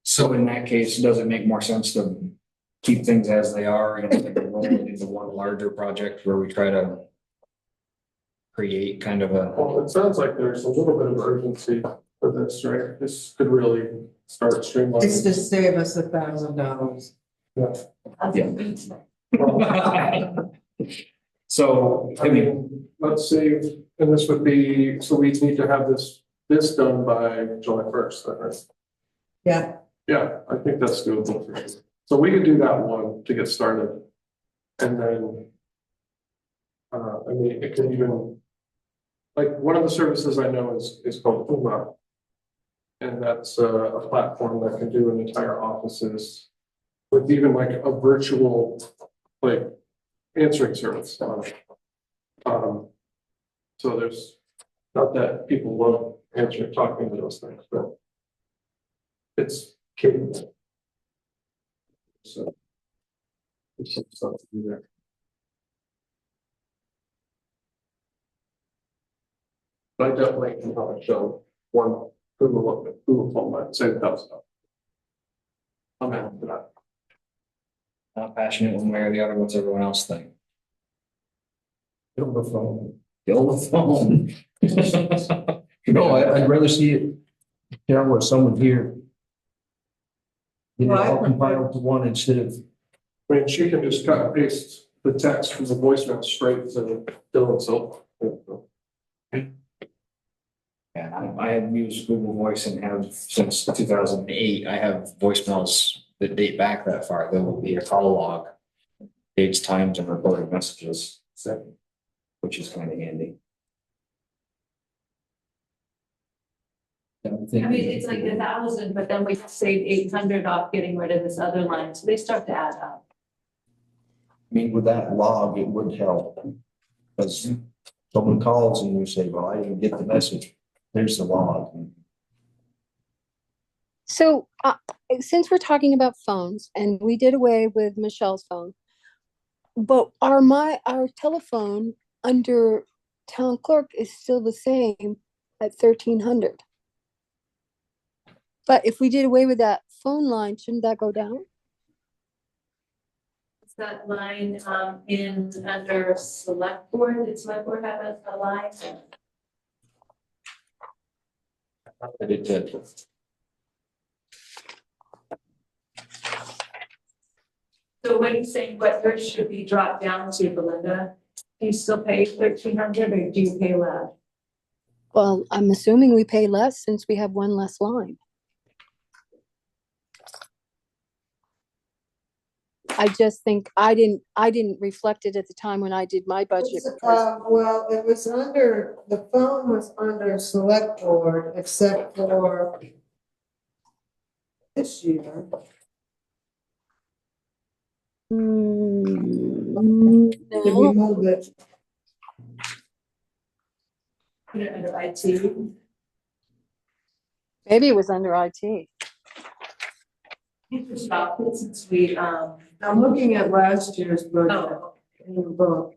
So in that case, does it make more sense to keep things as they are and roll it into one larger project where we try to create kind of a, Well, it sounds like there's a little bit of urgency for this, right? This could really start it's streamlining. to save us $1,000. so, I mean, let's see, and this would be, so we need to have this done by July 1st, right? Yeah, Yeah, I think that's doable for sure. So we could do that one to get started. And then, I mean, it could even, like, one of the services I know is called Wolcott. And that's a platform that can do an entire offices with even like a virtual, like, answering service on it. So there's, not that people love answering, talking to those things, but it's capable. So. There's some stuff to do there. But I definitely can probably show one Google phone line, same thousand. I'm happy for that. Not passionate one way or the other. What's everyone else think? Build a phone. Build a phone. No, I'd rather see it, with someone here. You know, all compiled to one instead of, I mean, she can just cut and paste the text from the voicemail straight to Dylan Silva. Yeah, I have used Google Voice and have since 2008. I have voicemails that date back that far. There will be a call log, dates, times, and recorded messages, which is kind of handy. I mean, it's like 1,000, but then we saved 800 off getting rid of this other line, so they start to add up. I mean, with that log, it would help. Because someone calls and you say, well, I didn't get the message. There's the log. So, since we're talking about phones, and we did away with Michelle's phone, but our telephone under town clerk is still the same at 1,300. But if we did away with that phone line, shouldn't that go down? It's that line in under select board. Did select board have a line? It did. So what are you saying, what yours should be dropped down to, Belinda? Do you still pay 1,300 or do you pay less? Well, I'm assuming we pay less since we have one less line. I just think I didn't reflect it at the time when I did my budget. Well, it was under, the phone was under select board except for this year. Did we No, move it? Put it under IT. maybe it was under IT. Stop it since we I'm looking at last year's budget oh, in the book.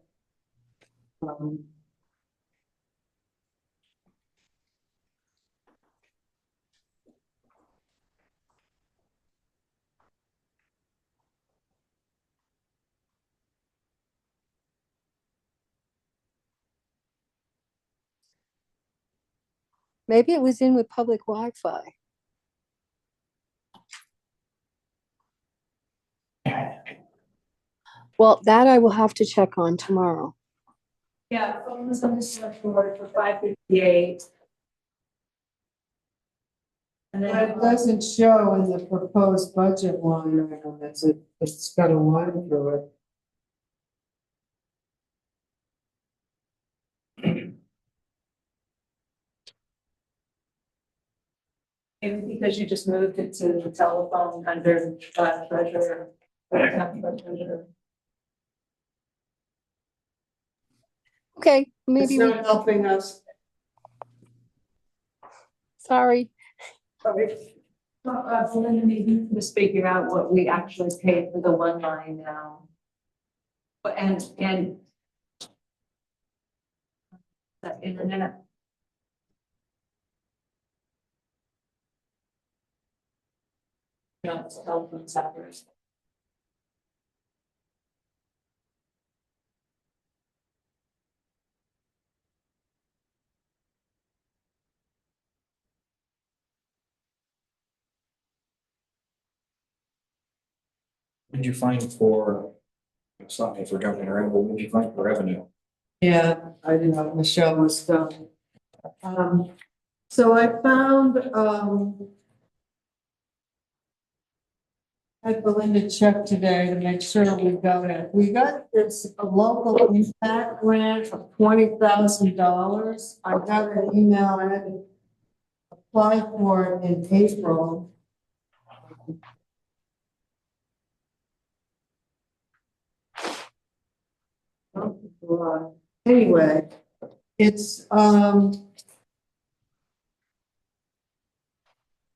Maybe it was in with public Wi-Fi. Well, that I will have to check on tomorrow. yeah, phone was on the select board for 558. And But then it doesn't show in the proposed budget line item, it's got a line through it. maybe because you just moved it to the telephone under treasurer. Treasurer. Okay, It's maybe we, not helping us. sorry. Belinda, maybe you can just figure out what we actually paid for the one line now. But and that internet. No, it's telephone servers. What did you find for, stop me for jumping around, but what did you find for revenue? Yeah, I didn't know Michelle was done. So I found, had Belinda check today to make sure we got it. We got this a local impact grant of $20,000. I got an email, I had to apply for it in April. Anyway, It's,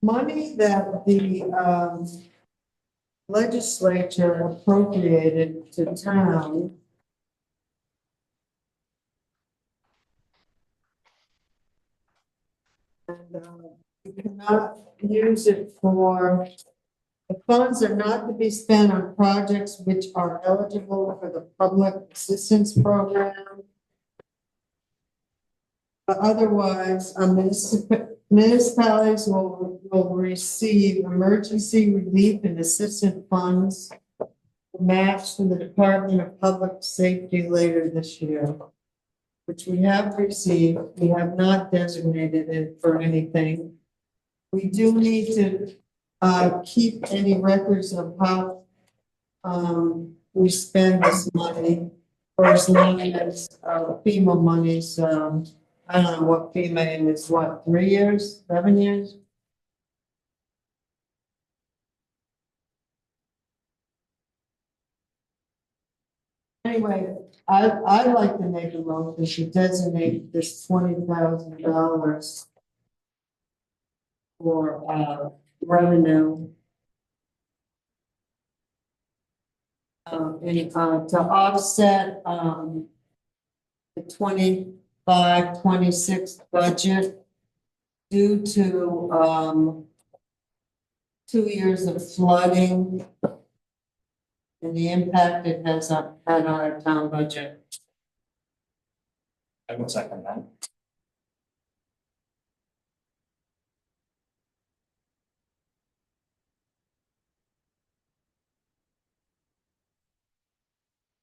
money that the, legislature appropriated to town. And, you cannot use it for, the funds are not to be spent on projects which are eligible for the public assistance program. But otherwise, municipalities will receive emergency relief and assistance funds matched from the Department of Public Safety later this year, which we have received. We have not designated it for anything. We do need to keep any records of how we spend this money for as long as FEMA monies. I don't know what FEMA is, what, 3 years, 7 years? Anyway, I'd like to make a motion to designate this $20,000 for revenue. To offset the 25-26 budget due to 2 years of flooding and the impact it has had on our town budget. I will second that.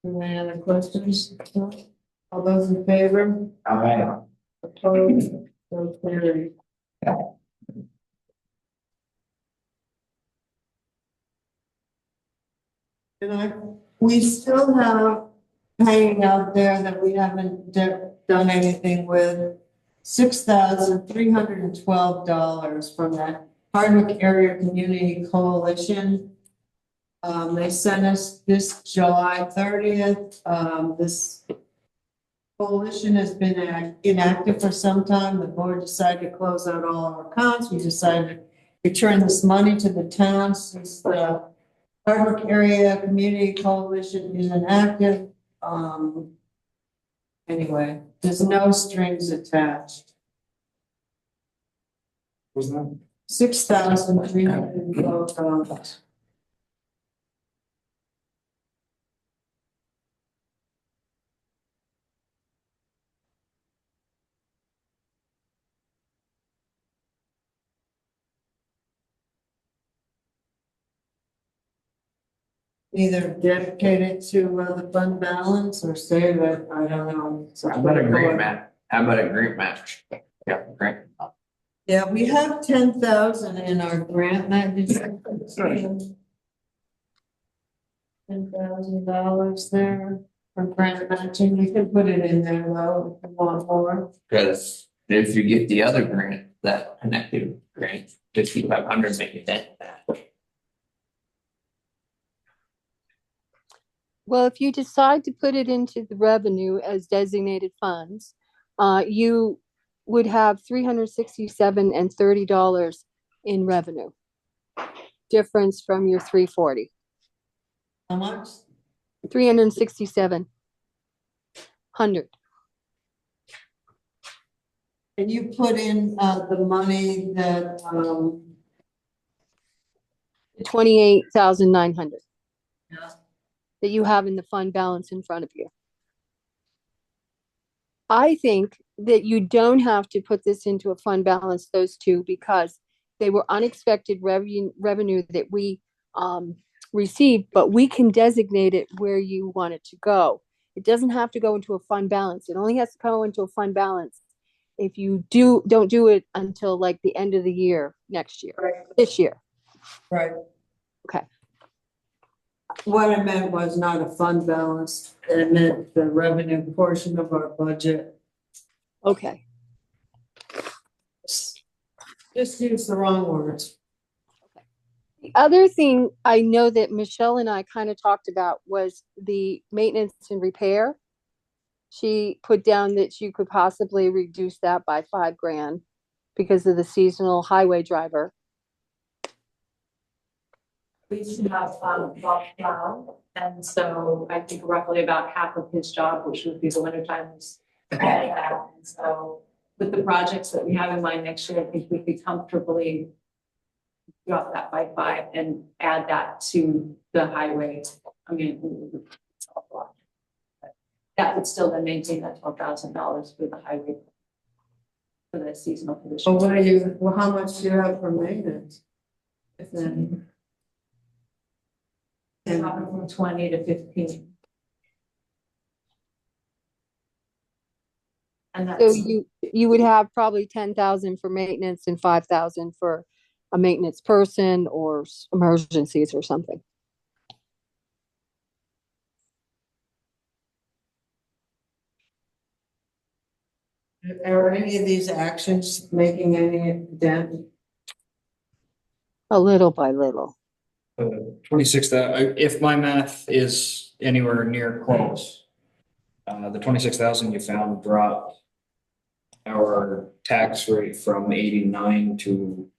Any other questions? All those in favor? Aye. Opposed? So carried. We still have hanging out there that we haven't done anything with, $6,312 from that Hardwick Area Community Coalition. They sent us this July 30th. This coalition has been inactive for some time. The board decided to close out all our accounts. We decided to return this money to the town since the Hardwick Area Community Coalition is inactive. Anyway, there's no strings attached. Was that? $6,312. Either dedicate it to the fund balance or save it, I don't know. How about a grant match? How about a grant match? Yeah, grant. Yeah, we have 10,000 in our grant match. $10,000 there for grant matching. You can put it in there though, if you want more. Because if you get the other grant, that connected grant, 5,500 make it that. Well, if you decide to put it into the revenue as designated funds, you would have $367 and $30 in revenue. Difference from your 340. How much? 367. And you put in the money that 28,900 yeah. that you have in the fund balance in front of you. I think that you don't have to put this into a fund balance, those two, because they were unexpected revenue that we received, but we can designate it where you want it to go. It doesn't have to go into a fund balance. It only has to go into a fund balance if you don't do it until like the end of the year next year, Right. this year. Right. Okay. What I meant was not a fund balance. It meant the revenue portion of our budget. Okay. Just use the wrong words. The other thing I know that Michelle and I kind of talked about was the maintenance and repair. she put down that you could possibly reduce that by $5,000 because of the seasonal highway driver. We used to have, Bob Plow, and so I think roughly about half of his job, which would be the winter times. And so with the projects that we have in mind next year, I think we could comfortably drop that by 5 and add that to the highway. I mean, it's a lot. But that would still then maintain that $12,000 for the highway. For the seasonal But position. what do you, well, how much do you have for maintenance? If then. And From 20 to 15. And So that's, you would have probably 10,000 for maintenance and 5,000 for a maintenance person or emergencies or something. are any of these actions making any dent? A little by little. 26, if my math is anywhere near close, the 26,000 you found dropped our tax rate from 89 to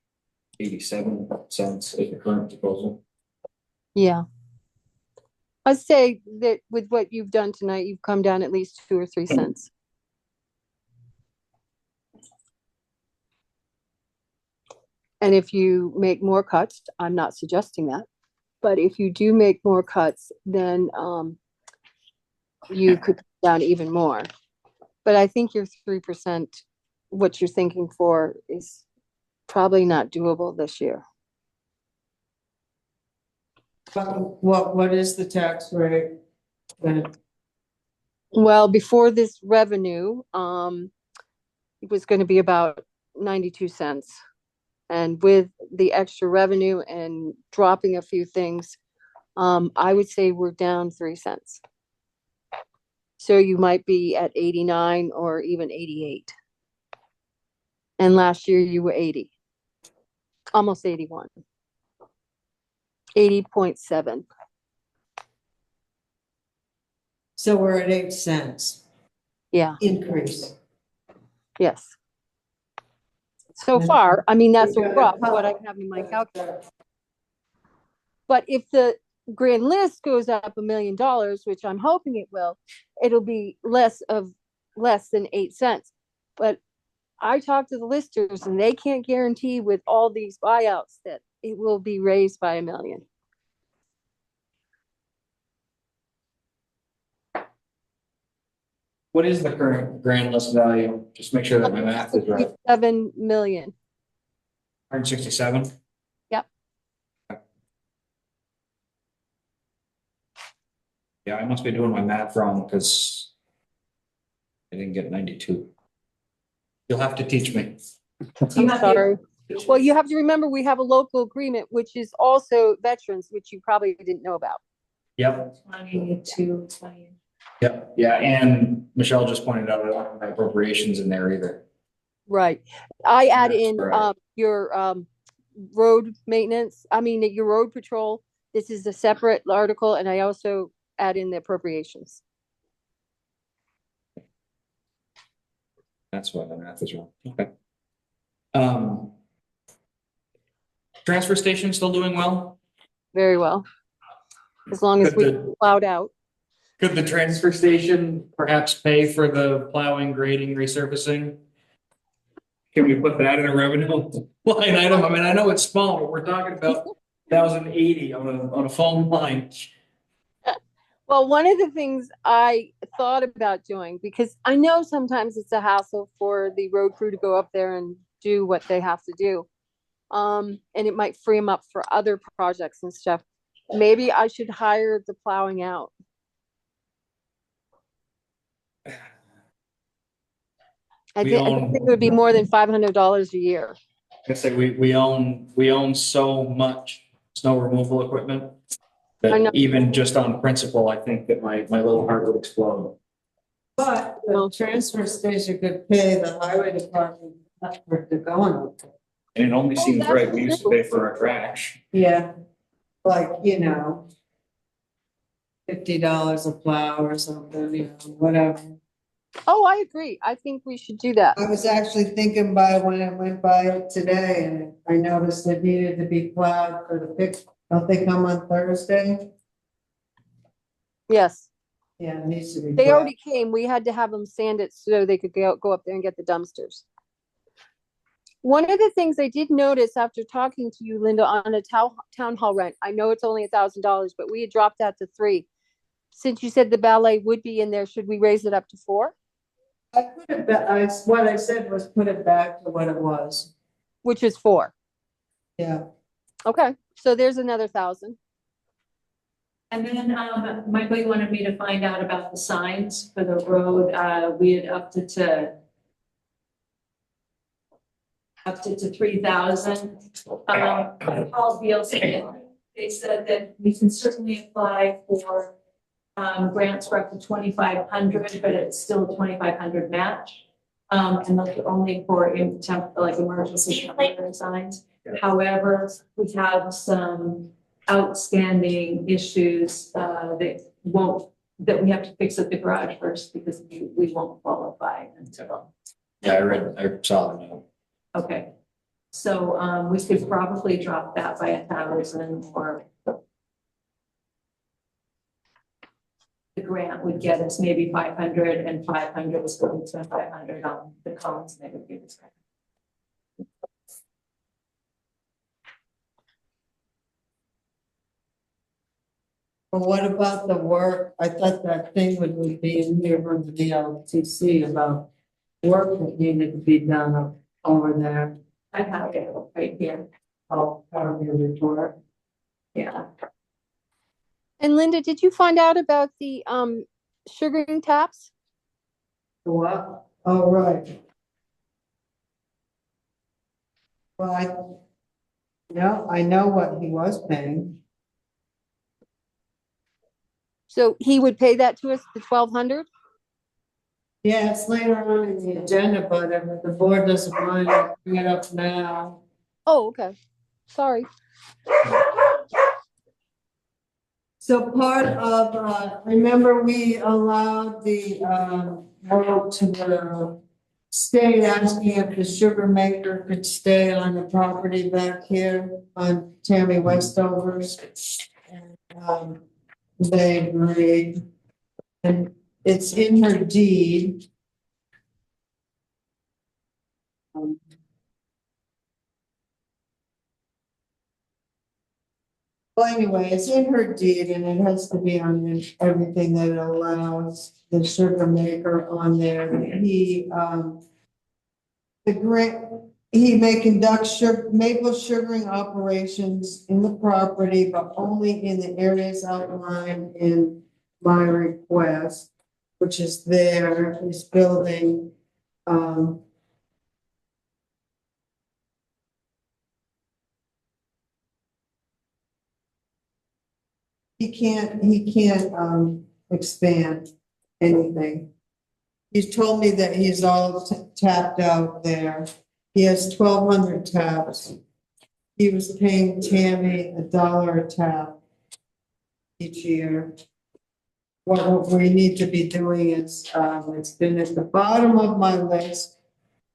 87 cents is the current proposal. Yeah. I'd say that with what you've done tonight, you've come down at least 2 or 3 cents. And if you make more cuts, I'm not suggesting that, but if you do make more cuts, then you could come down even more. But I think your 3%, what you're thinking for, is probably not doable this year. What is the tax rate? Then Well, before this revenue, it was going to be about 92 cents. And with the extra revenue and dropping a few things, I would say we're down 3 cents. So you might be at 89 or even 88. And last year you were 80, almost 81, 80.7. so we're at 8 cents Yeah, increase. yes. So far, I mean, that's We've got rough, a what I have in my calculator. But if the grand list goes up $1 million, which I'm hoping it will, it'll be less than 8 cents. But I talked to the listers and they can't guarantee with all these buyouts that it will be raised by $1 million. What is the current grand list value? Just make sure that my math is right. 7 million. 167? Yep. Yeah, I must be doing my math wrong because I didn't get 92. You'll have to teach me. I'm sorry. Well, you have to remember we have a local agreement, which is also veterans, which you probably didn't know about. Yep. 22, 20. Yep. Yeah, and Michelle just pointed out I don't have my appropriations in there either. Right. I add That's in right. your road maintenance, your road patrol. This is a separate article, and I also add in the appropriations. That's why the math is wrong. Okay. Transfer station still doing well? Very well. As long as we plowed out. Could the transfer station perhaps pay for the plowing, grading, resurfacing? Can we put that in a revenue line item? I mean, I know it's small, but we're talking about 1,080 on a phone line. Well, one of the things I thought about doing, because I know sometimes it's a hassle for the road crew to go up there and do what they have to do. And it might free them up for other projects and stuff. Maybe I should hire the plowing out. I don't think it would be more than $500 a year. I say we own so much snow removal equipment that even just on principle, I think that my little heart would explode. But the transfer station could pay the highway department for it to go on. And it only seems that's right. We used to true. pay for our trash. Yeah, like, $50 a plow or something, whatever. Oh, I agree. I think we should do that. I was actually thinking by when I went by it today and I noticed it needed to be plowed for the fix. Don't they come on Thursday? Yes, Yeah, it needs to be they plowed. already came. We had to have them sand it so they could go up there and get the dumpsters. One of the things I did notice after talking to you, Linda, on a town hall rent, I know it's only $1,000, but we had dropped that to 3. Since you said the ballet would be in there, should we raise it up to 4? I put it back, what I said was put it back to what it was. Which is 4. Yeah. Okay, so there's another 1,000. And then, Michael, you wanted me to find out about the signs for the road. We had upped it to 3,000. I called VLC. They said that we can certainly apply for grants for up to 2,500, but it's still a 2,500 match. And those are only for like emergency temporary signs. However, we have some outstanding issues that we have to fix at the garage first because we won't qualify until. Yeah, I saw the note. Okay, so we could probably drop that by 1,000 or the grant would get us maybe 500 and 500 is going to 500 on the cones and they would give us. Well, what about the work? I thought that thing would be in here from the VLTC about work that needed to be done over there. I have it right here. Oh, part of your report. Yeah. And Linda, did you find out about the sugaring taps? What? Oh, right. Well, I know what he was paying. So he would pay that to us, the 1,200? Yeah, it's later on in the agenda, but if the board doesn't mind, I'll bring it up now. Oh, okay. Sorry. So part of, remember we allowed the, vote to the state asking if the sugar maker could stay on the property back here on Tammy Westover's. And, they agreed. And it's in her deed. Well, anyway, it's in her deed and it has to be on everything that allows the sugar maker on there. He, the grant, he may conduct maple sugaring operations in the property, but only in the areas outlined in my request, which is there, this building, he can't expand anything. He's told me that he's all tapped out there. He has 1,200 taps. He was paying Tammy $1 a tap each year. What we need to be doing is, it's been at the bottom of my list,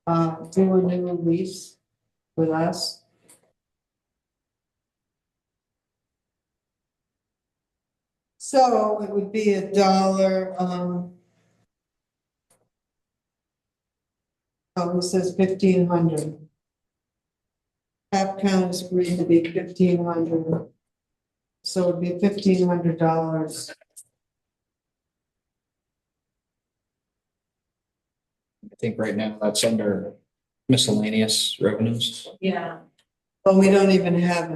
do a new lease with us. So it would be $1, it says 1,500. Tap count is agreed to be 1,500. So it'd be $1,500. I think right now that's under miscellaneous revenues. Yeah. But we don't even have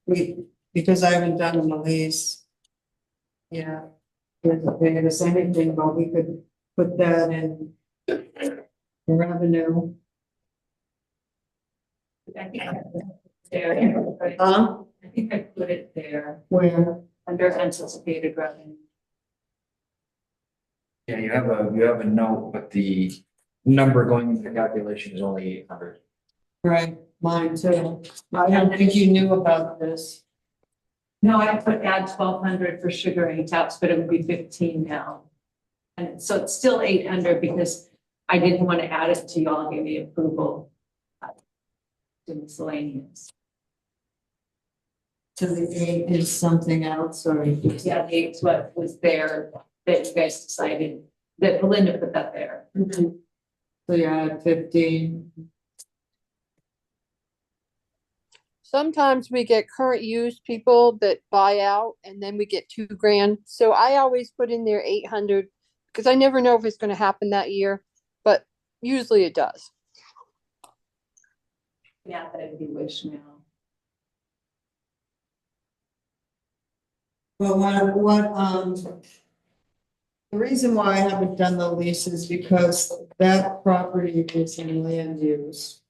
it. Because I haven't done a lease. Yeah. He hasn't paid us anything, but we could put that in revenue. I think I put it there. Huh? I think I put it there Where? under anticipated revenue. Yeah, you have a note, but the number going into the calculation is only 800. Right, mine too. I don't think you knew about this. No, I put add 1,200 for sugaring taps, but it would be 15 now. And so it's still 800 because I didn't want to add it to y'all give me approval. To miscellaneous. So the eight is something else, or? Yeah, the 8's what was there that you guys decided, that Belinda put that there. Mhm. So you add 15. Sometimes we get current use people that buy out and then we get 2 grand. So I always put in there 800 because I never know if it's gonna happen that year, but usually it does. Yeah, that would be wish now. Well, the reason why I haven't done the lease is because that property is in land use.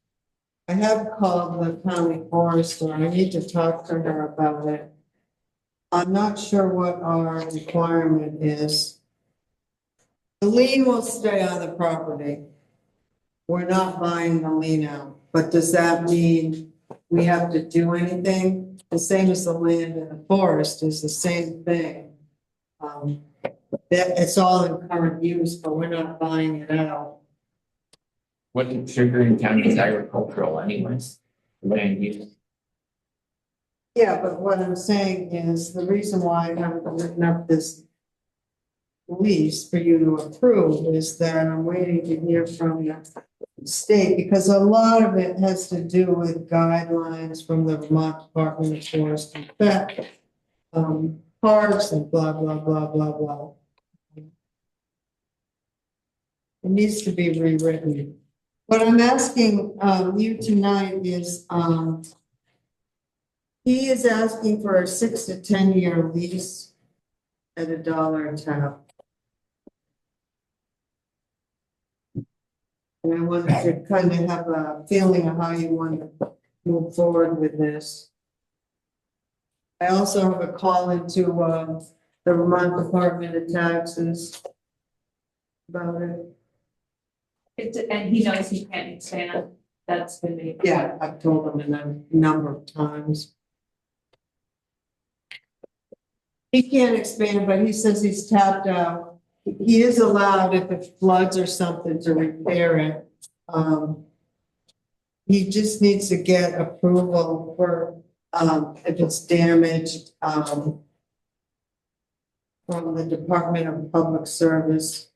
I have called the county forester, I need to talk to her about it. I'm not sure what our requirement is. The lien will stay on the property. We're not buying the lien out, but does that mean we have to do anything? The same as the land in the forest is the same thing. That it's all in current use, but we're not buying it out. What in Sugar County is agricultural anyways, land use. Yeah, but what I'm saying is, the reason why I haven't written up this lease for you to approve is that I'm waiting to hear from the state, because a lot of it has to do with guidelines from the Vermont Department of Forest and Pet, parks and blah, blah, blah, blah, blah. It needs to be rewritten. What I'm asking, you tonight is, he is asking for a 6 to 10 year lease at $1 a tap. And I wanted to kind of have a feeling of how you want to move forward with this. I also have a call into, the Vermont Department of Taxes about it. And he knows he can't expand, that's been made. Yeah, I've told him a number of times. He can't expand, but he says he's tapped out. He is allowed, if it floods or something, to repair it. He just needs to get approval for, if it's damaged, from the Department of Public Service.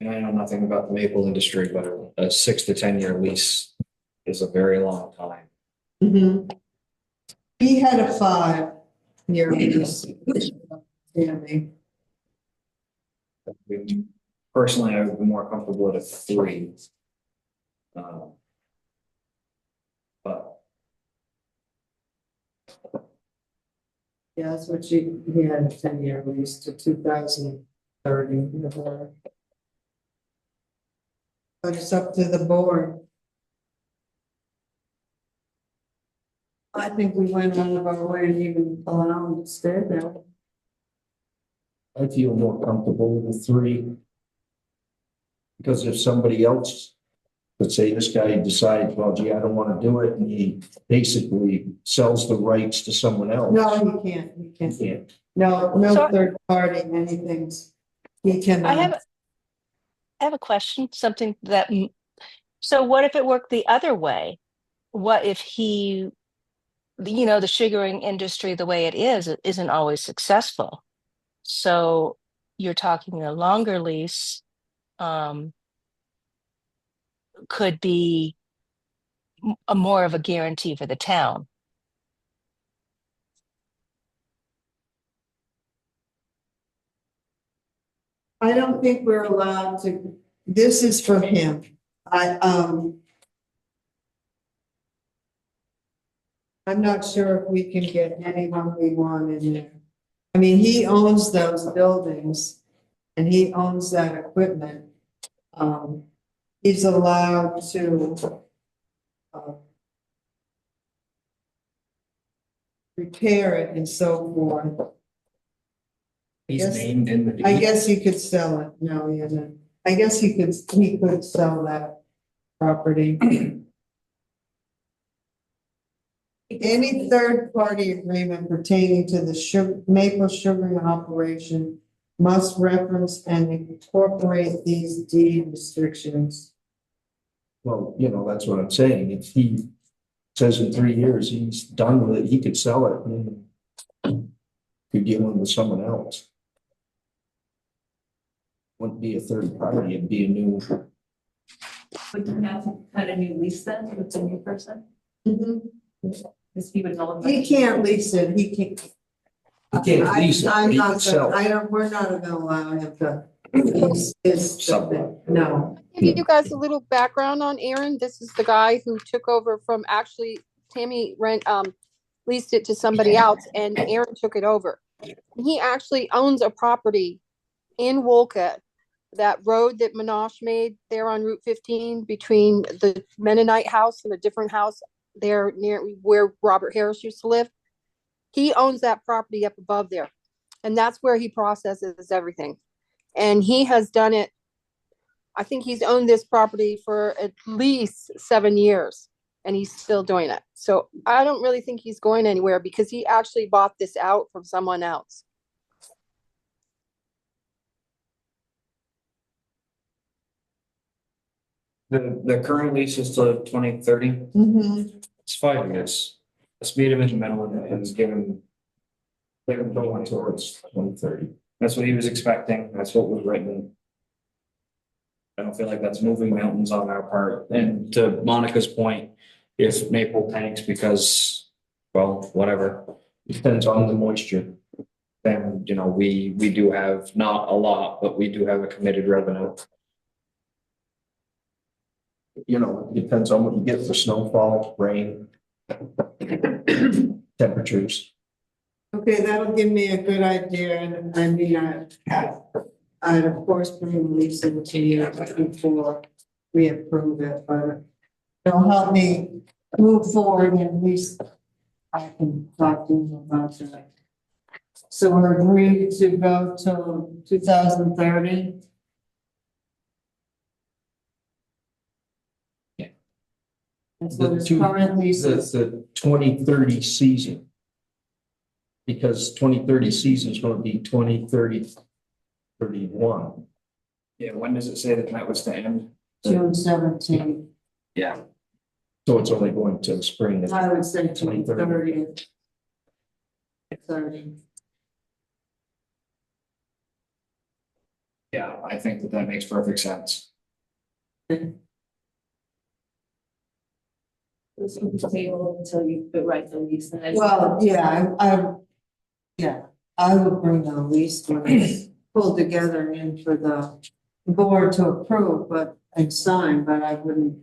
And I know nothing about the maple industry, but a 6 to 10 year lease is a very long time. Mhm. He had a 5-year lease. Tammy. Personally, I would be more comfortable with a 3. But Yeah, that's what he had a 10-year lease to 2030. But it's up to the board. I think we went out of our way to even allow him to stay there. I feel more comfortable with the 3. Because if somebody else, let's say this guy decides, well, gee, I don't want to do it, and he basically sells the rights to someone else. No, he can't, he can't. Yeah. No So- third party, anything's, he can. I have a question, something that, so what if it worked the other way? What if he, the sugaring industry, the way it is, it isn't always successful. So you're talking a longer lease, could be a more of a guarantee for the town. I don't think we're allowed to, this is for him. I'm not sure if we can get anyone we want in there. I mean, he owns those buildings and he owns that equipment. He's allowed to repair it and so forth. he's Yes. named in the deed. I guess he could sell it. No, he isn't. I guess he could sell that property. Any third-party agreement pertaining to the maple sugaring operation must reference and incorporate these deed restrictions. Well, you know, that's what I'm saying. If he says in 3 years he's done with it, he could sell it and could give one to someone else. Wouldn't be a third party, it'd be a new. Would you have to cut a new lease then with the new person? Because he would know. He can't lease it, he can't. He can't lease it, I'm he not can sell gonna, it. I don't, we're not gonna allow him to. lease his- Sublet. No. Give you guys a little background on Aaron. This is the guy who took over from actually Tammy leased it to somebody else and Aaron took it over. He actually owns a property in Wolcott, that road that Minosh made there on Route 15 between the Mennonite house and a different house there near where Robert Harris used to live. He owns that property up above there. And that's where he processes everything. And he has done it. I think he's owned this property for at least 7 years and he's still doing it. So I don't really think he's going anywhere because he actually bought this out from someone else. The current lease is till 2030. Mhm. It's 5 years. Let's meet him in the middle and give him. They're going towards 2030. That's what he was expecting. That's what was written. I don't feel like that's moving mountains on our part. And to Monica's point, if Maple tanks because, well, whatever, Depends on the moisture. then, you know, we do have not a lot, but we do have a committed revenue. You know, it depends on what you get for snowfall, rain, temperatures. Okay, that'll give me a good idea, and I mean, I'd of course bring Lisa to you before we approve it, but it'll help me move forward, and at least I can talk to you about that. So we're agreed to go till 2030? Yeah. That's what his The current lease is. The 2030 season. Because 2030 season is gonna be 2030, 31. Yeah, when does it say that was to end? June 17th. Yeah. So it's only going to spring. I would say June 2030. 30th. 30. Yeah, I think that makes perfect sense. This would be table until you could write the lease and then. Well, yeah, yeah, I would bring the lease when it's pulled together in for the board to approve, but, and sign, but I wouldn't.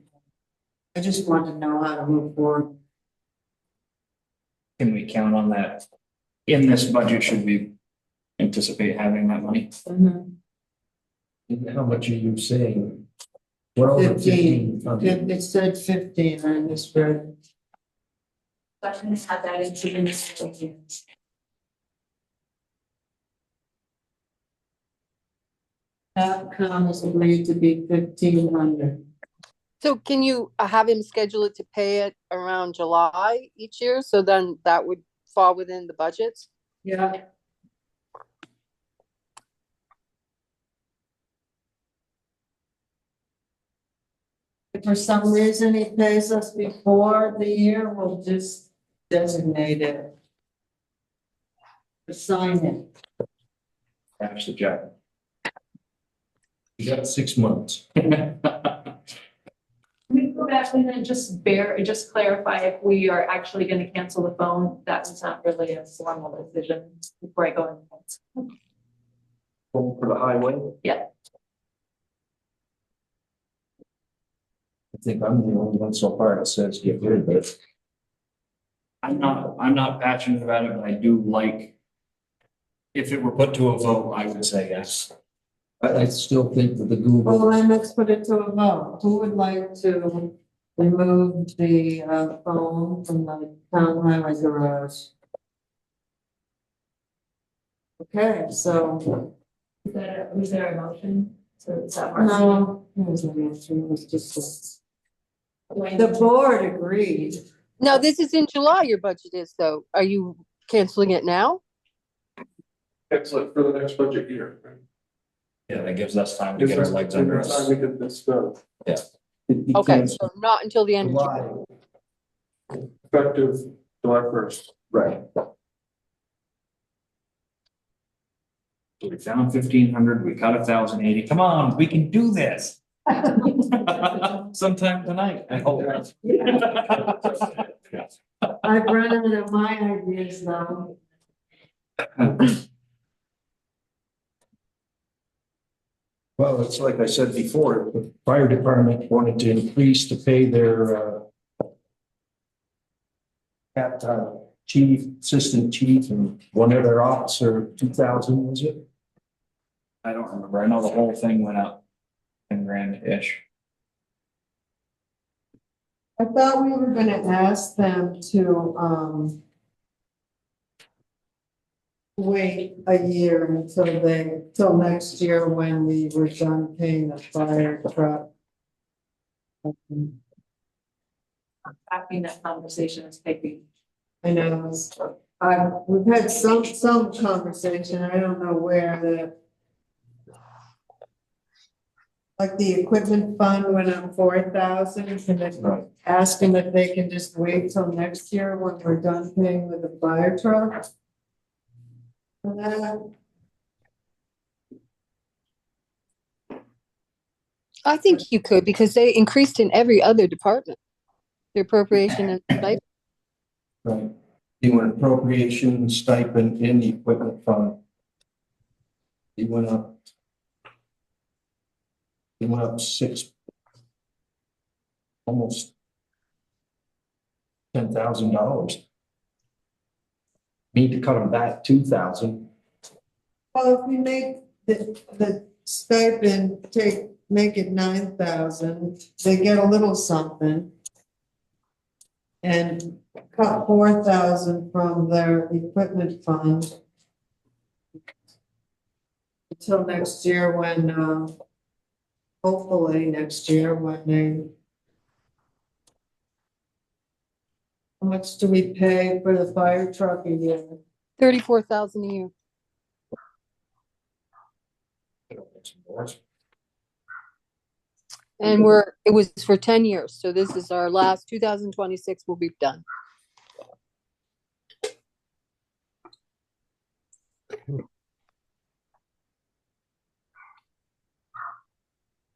I just want to know how to move forward. Can we count on that? In this budget, should we anticipate having that money? And how much are you saying? 12 or 15, 15? it said 15, I misread. So I'm gonna have that into the next year. Capcom has agreed to be 1,500. So can you have him schedule it to pay it around July each year? So then that would fall within the budgets? Yeah. If for some reason he pays us before the year, we'll just designate it. Assign it. Cash the check. You got 6 months. Can we go back and then just clarify if we are actually gonna cancel the phone? That was not really a formal decision before I go in. For the highway? Yeah. I think I'm the only one so far that says get rid of it. I'm not passionate about it, but I do like. If it were put to a vote, I would say yes. I still think that the Well, Google, then let's put it to a vote. Who would like to remove the phone from the town highway garage? Okay, so, Was there a motion? So is that work? no, it was a motion, it was just, the board agreed Now, this is in July, your budget is, though. Are you canceling it now? It's like for the next budget year. Yeah, that gives us time to get our legs under Time us. we get this done, Okay, so not until the end of July. July, effective July 1st. right. So we found 1,500, we cut 1,080. Come on, we can do this. Sometime tonight, I hope. I've run out of my ideas now. Well, it's like I said before, the fire department wanted to increase to pay their chief, assistant chief, and one other officer, 2,000, was it? I don't remember. I know the whole thing went up 10 grand-ish. I thought we were gonna ask them to, wait a year till next year when we were done paying the fire truck. Having that conversation is taking. I know, we've had some conversation, I don't know where the. Like the equipment fund went up 4,000, and then ask them if they can just wait till next year when we're done paying with the fire truck. And then, I think you could, because they increased in every other department, the appropriation and stipend. Right. You want appropriation stipend in the equipment fund. He went up. He went up almost $10,000. Need to cut them back 2,000. well, if we make the stipend, make it 9,000, they get a little something. And cut 4,000 from their equipment fund. Until next year when, hopefully next year when they. How much do we pay for the fire truck a year? 34,000 a year. And it was for 10 years. So this is our last 2026 will be done.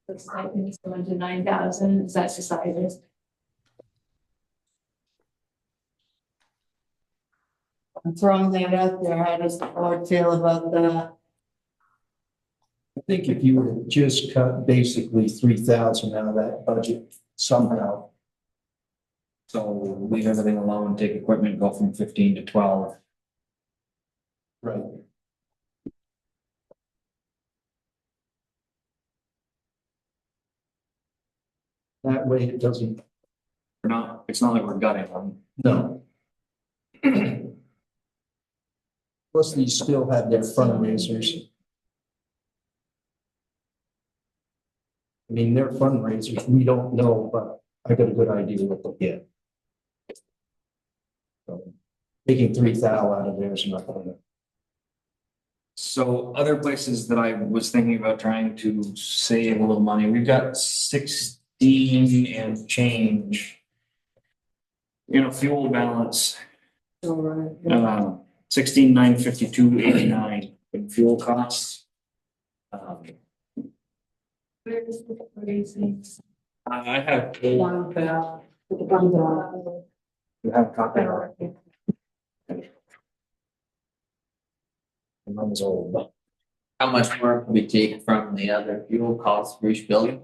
The stipend is going to 9,000, is that decided? I'm throwing that out there. How does the board feel about that? I think if you would have just cut basically 3,000 out of that budget somehow. So leave everything alone, take equipment, go from 15 to 12. Right. That way it doesn't, It's not like we're gutting them. no. Plus, these still have their fundraisers. I mean, their fundraisers, we don't know, but I got a good idea what they'll get. So, taking 3,000 out of there is not gonna. So other places that I was thinking about trying to save a little money, we've got 16 and change. Fuel balance, All right. 16,952.89 in fuel costs. Where's the crazy? I have. One bell. One bell. You have copy. Runs old, but How much more can we take from the other fuel costs for each building?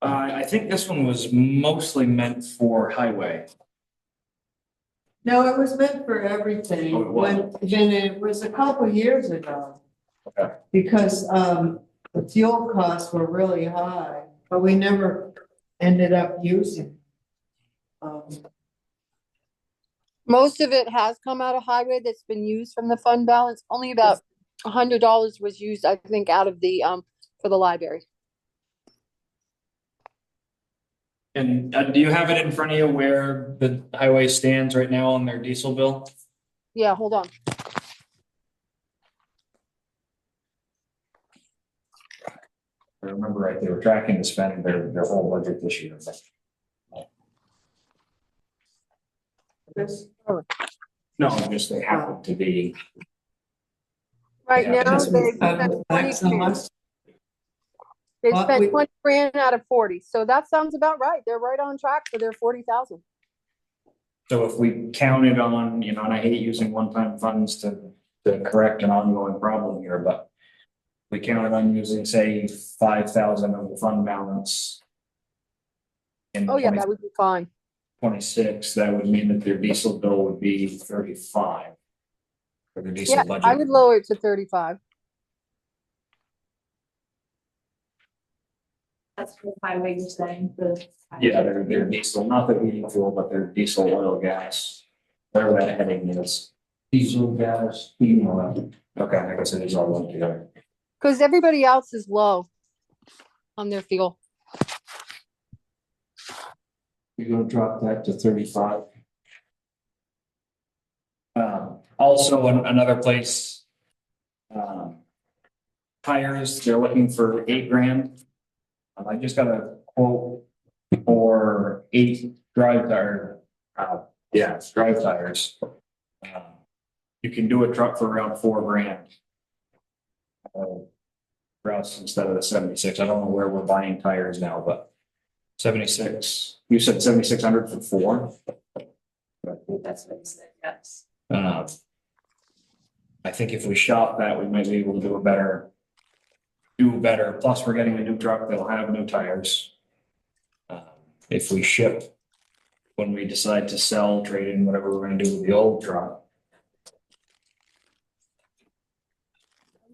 I think this one was mostly meant for highway. No, it was meant for everything. Oh, it was? Then it was a couple years ago. Okay. Because, the fuel costs were really high, but we never ended up using. Most of it has come out of highway that's been used from the fund balance. Only about $100 was used, I think, out of the for the library. And do you have it in front of you where the highway stands right now on their diesel bill? Yeah, hold on. If I remember right, they were tracking to spend their whole budget this year. No, just they happen to be. Right Yeah, now, because they've spent 20 grand. They've What spent we- 20 grand out of 40, so that sounds about right. They're right on track for their 40,000. So if we counted on, you know, and I hate using one-time funds to correct an ongoing problem here, but we counted on using, say, 5,000 of the fund balance. In Oh yeah, that would be fine. 26, that would mean that their diesel bill would be 35. For their diesel Yeah, budget. I would lower it to 35. That's what highway you're saying, the. Yeah, their diesel, not their heating fuel, but their diesel, oil, gas, whatever that heading is. Diesel, gas, heating oil. Okay, I guess it is all lumped together. Because everybody else is low on their fuel. You're gonna drop that to 35. Also, another place. Tires, they're looking for 8 grand. I just got a quote for 8 drive tire, drive tires. You can do a truck for around 4 grand. For us instead of the 76, I don't know where we're buying tires now, but 76, you said 7,600 for 4? That's what he said, yes. I think if we shop that, we might be able to do better. Plus, we're getting a new truck that'll have new tires. If we ship, when we decide to sell, trade in, whatever we're gonna do with the old truck.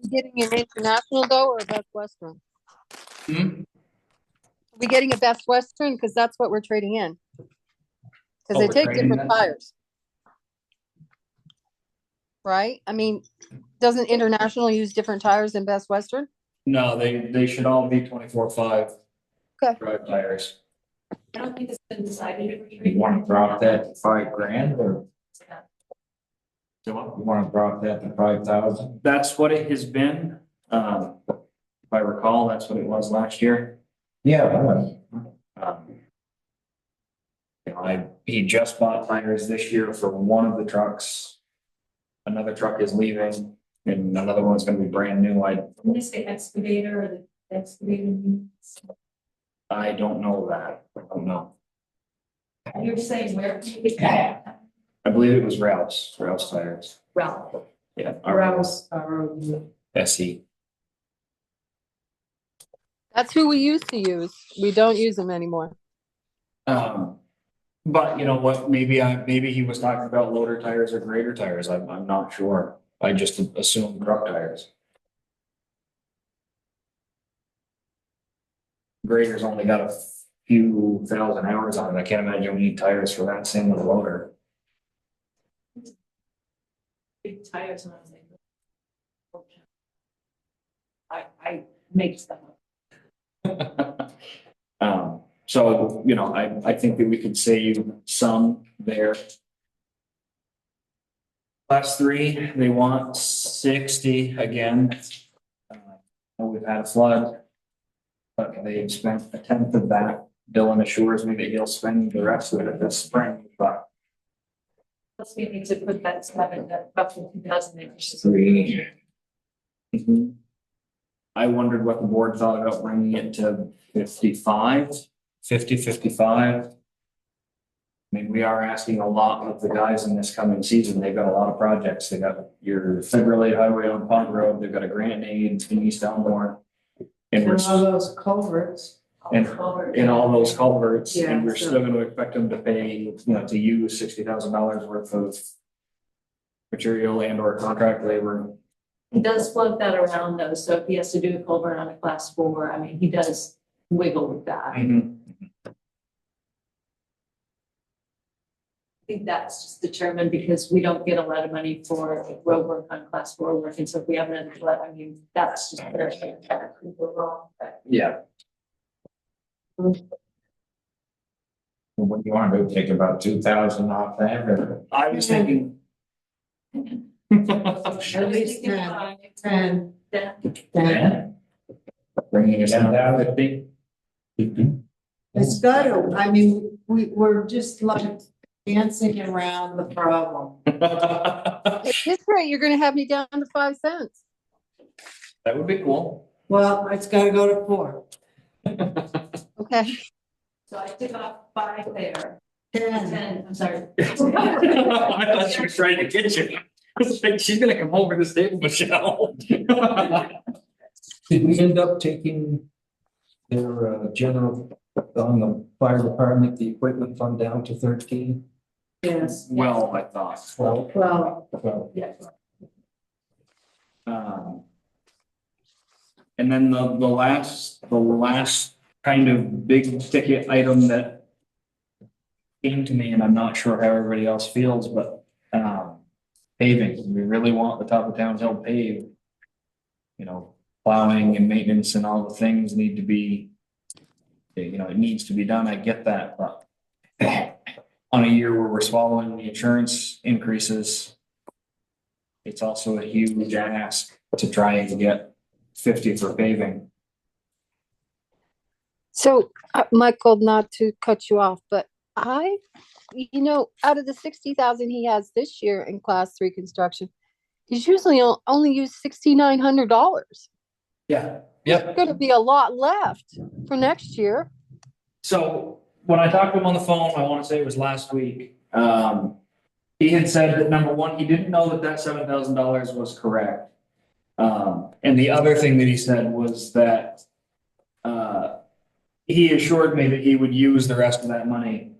Getting an international though, or a Best Western? Hmm? Are we getting a Best Western? Because that's what we're trading in. Oh, Because they we're take trading different that? tires. Right? I mean, doesn't International use different tires than Best Western? No, they should all be 24/5. Okay. Drive tires. I don't think it's been decided. You wanna drop that to 5 grand or So what? you wanna drop that to 5,000? That's what it has been. If I recall, that's what it was last year. Yeah. You know, he just bought tires this year for one of the trucks. Another truck is leaving and another one's gonna be brand new. When they say excavator or the excavator. I don't know that. I don't know. You're saying where? can you get that? I believe it was Rouse tires. Ralph. Yeah. Arouse, SE. That's who we used to use. We don't use them anymore. But you know what, maybe he was talking about loader tires or grader tires. I'm not sure. I just assumed truck tires. Grader's only got a few thousand hours on it. I can't imagine we need tires for that same with a loader. Big tires and everything. I make stuff up. So, you know, I think that we could save some there. Class 3, they want 60 again. We've had a flood. But they've spent 1/10 of that. Dylan assures me that he'll spend the rest of it this spring, but. Plus we need to put that stuff in that roughly 2,000 acres. 3. I wondered what the board thought about bringing it to 55. I mean, we are asking a lot of the guys in this coming season. They've got a lot of projects. They got your Federal Aid Highway on Pond Road. They've got a grant aid in East Elmore. And and all those culverts. And in all those culverts, Yeah, and we're so- still gonna expect them to pay, you know, to use $60,000 worth of. Material and or contract labor. He does float that around though, so if he has to do a culvert on a class 4, I mean, he does wiggle with that. I think that's just determined because we don't get a lot of money for road work on class 4 work, and so if we have another flood, I mean, that's just where it could go wrong. But Yeah. What do you want to do? Take about 2,000 off that or? I was thinking. At least 10. 10. Bringing us down to 50. It's got to, I mean, we're just like dancing around the problem. At this rate, you're gonna have me down to 5 cents. That would be cool. Well, it's got to go to 4. Okay, So I took off 5 there, 10. 10, I'm sorry. I thought she was trying to get you. It's like, she's gonna come over this table, Michelle. Did we end up taking their general on the fire department, the equipment fund down to 13? Yes. Well, I thought. Well, Yes. And then the last kind of big ticket item that came to me, and I'm not sure how everybody else feels, but paving, we really want the top of town hill paved. You know, plowing and maintenance and all the things need to be, you know, it needs to be done. I get that, but on a year where we're swallowing the insurance increases, it's also a huge ask to try and get 50 for paving. so Michael, not to cut you off, but out of the 60,000 he has this year in class 3 construction, he's usually only used $6,900. Yeah. There's gonna be a lot left for next year. So when I talked to him on the phone, I want to say it was last week, he had said that number one, he didn't know that $7,000 was correct. And the other thing that he said was that, he assured me that he would use the rest of that money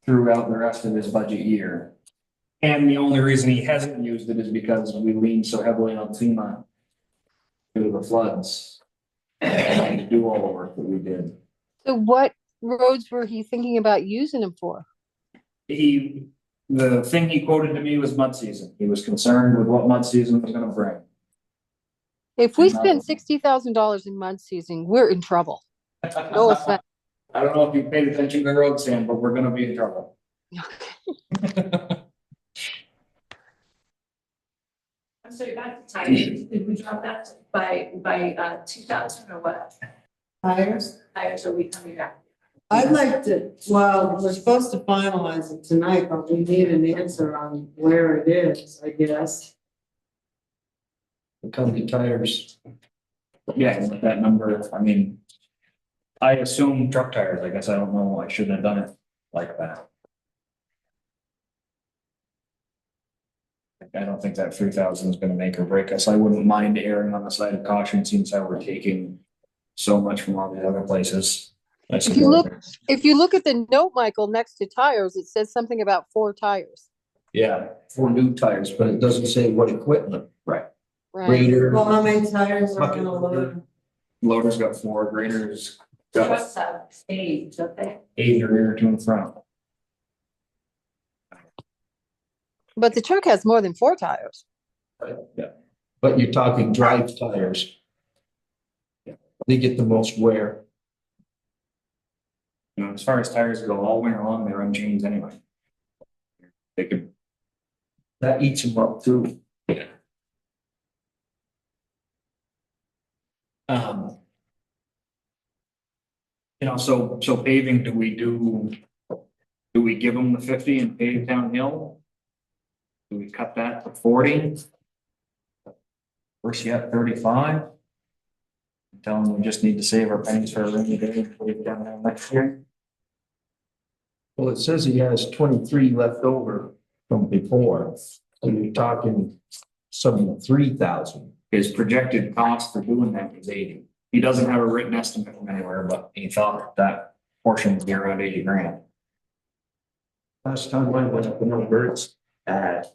throughout the rest of his budget year. And the only reason he hasn't used it is because we leaned so heavily on FEMA due to the floods and to do all the work that we did. So what roads were he thinking about using them for? The thing he quoted to me was mud season. He was concerned with what mud season was gonna bring. If we spend $60,000 in mud season, we're in trouble. No offense. I don't know if you paid attention to the road, Sam, but we're gonna be in trouble. I'm sorry, back to tires, did we drop that by 2,000 or what? tires? Tires are we coming back? I'd like to, well, we're supposed to finalize it tonight, but we need an answer on where it is, I guess. The company tires, Yeah, with that number, I mean, I assume truck tires. I guess I don't know. I shouldn't have done it like that. I don't think that 3,000 is gonna make or break us. I wouldn't mind erring on the side of caution since how we're taking so much from all the other places. If you look at the note, Michael, next to tires, it says something about 4 tires. Yeah, 4 new tires, but it doesn't say what equipment. Right. Grader. Well, how many tires are gonna load? loader's got 4, grader's got Trucks have 8, don't they? 8 in the rear, 2 in the front. But the truck has more than 4 tires. Yeah. But you're talking drive tires. They get the most wear. You know, as far as tires go, all winter long, they run chains anyway. They could, That eats them up too. you know, so paving, do we give them the 50 and pave downhill? Do we cut that to 40? First yet 35? Tell them we just need to save our pennies for a rainy day and pave downhill next year. Well, it says he has 23 left over from before. So you're talking 3,000. His projected cost for doing that is 80. He doesn't have a written estimate from anywhere, but he thought that portion would be around 80 grand. Last time I went up the numbers at.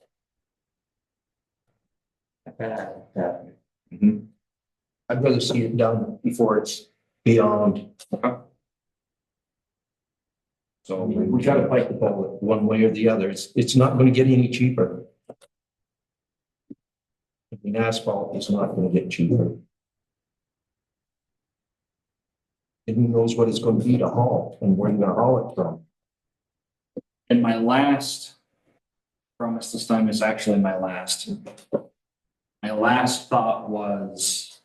Mhm. I'd rather see it done before it's beyond. So We gotta bite the bullet one way or the other. It's not gonna get any cheaper. I mean, asphalt is not gonna get cheaper. And who knows what it's gonna be to haul and where you're gonna haul it from. And my last promise this time is actually my last. My last thought was,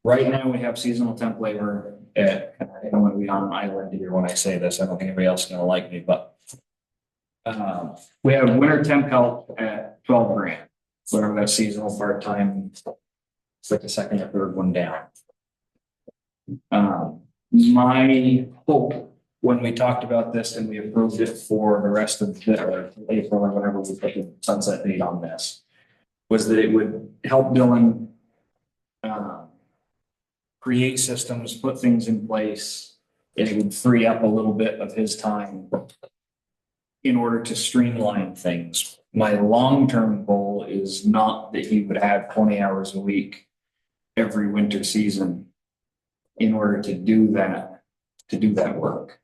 right now we have seasonal temp labor at, I don't want to be on an island here when I say this, I don't think anybody else is gonna like me, but we have winter temp help at 12 grand, whatever that seasonal part-time, it's like the second or third one down. My hope when we talked about this and we approved it for the rest of the, or April or whatever we put the sunset date on this, was that it would help Dylan create systems, put things in place, and it would free up a little bit of his time in order to streamline things. My long-term goal is not that he would have 20 hours a week every winter season in order to do that work.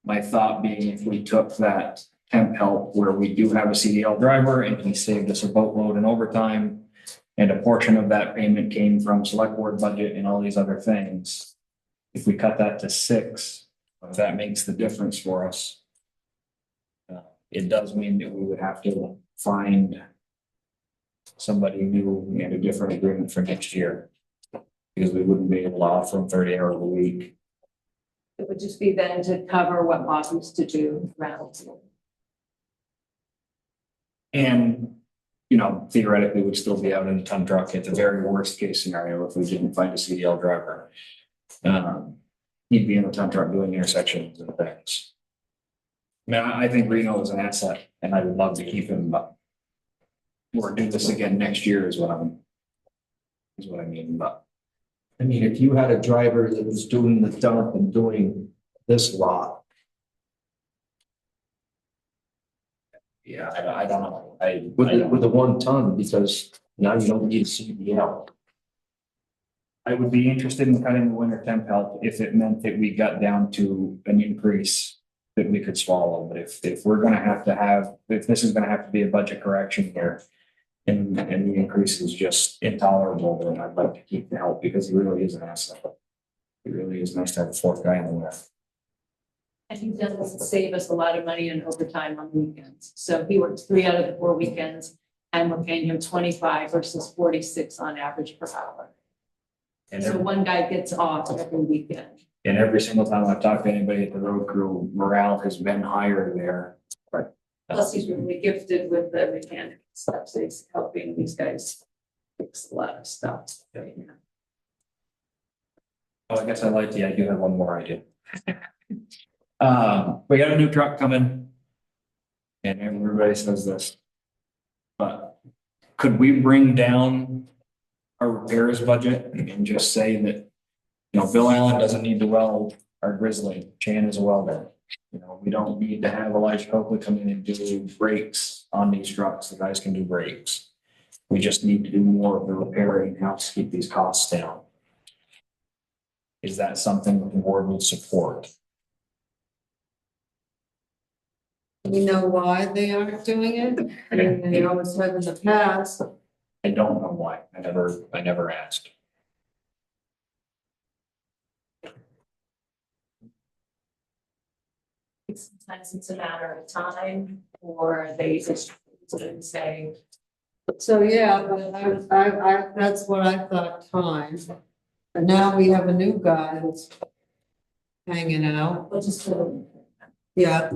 My thought being, if we took that temp help where we do have a CDL driver and he saved us a boatload in overtime, and a portion of that payment came from select board budget and all these other things. If we cut that to 6, if that makes the difference for us, it does mean that we would have to find somebody new and a different agreement for next year. Because we wouldn't be able to offer them 30 hours a week. It would just be then to cover what Bob used to do around. And, you know, theoretically would still be out in a ton truck at the very worst case scenario if we didn't find a CDL driver. He'd be in a ton truck doing intersections and things. I mean, I think Reno is an asset and I would love to keep him, but we're doing this again next year is what I mean, but. I mean, if you had a driver that was doing the dump and doing this lot. Yeah, I don't know. With the 1 ton, because now you don't need a CDL. I would be interested in cutting the winter temp help if it meant that we got down to an increase that we could swallow. But if we're gonna if this is gonna have to be a budget correction here, and the increase is just intolerable, then I'd like to keep the help because he really is an asset. It really is nice to have a 4th guy in the left. And he does save us a lot of money in overtime on weekends. So he works 3 out of the 4 weekends and we're paying him 25 versus 46 on average per hour. And So one guy gets off every weekend. and every single time I've talked to anybody at the road crew, morale has been higher there. But Plus he's really gifted with the mechanic stuff. So he's helping these guys fix a lot of stuff. Right now. oh, I guess I lied to you. I do have one more idea. We got a new truck coming. And everybody says this. But could we bring down our repairs budget and just say that, you know, Bill Allen doesn't need to weld our Grizzly, Chan is a welder. You know, we don't need to have Elijah Coakley come in and do brakes on these trucks, the guys can do brakes. We just need to do more of the repairing in-house to keep these costs down. Is that something that the board would support? You know why they aren't doing it? I mean, they always have in the past. I don't know why, I never asked. Sometimes it's a matter of time or they just say, So, yeah, but that's what I thought, time. But now we have a new guy that's hanging out. we'll just. Yeah.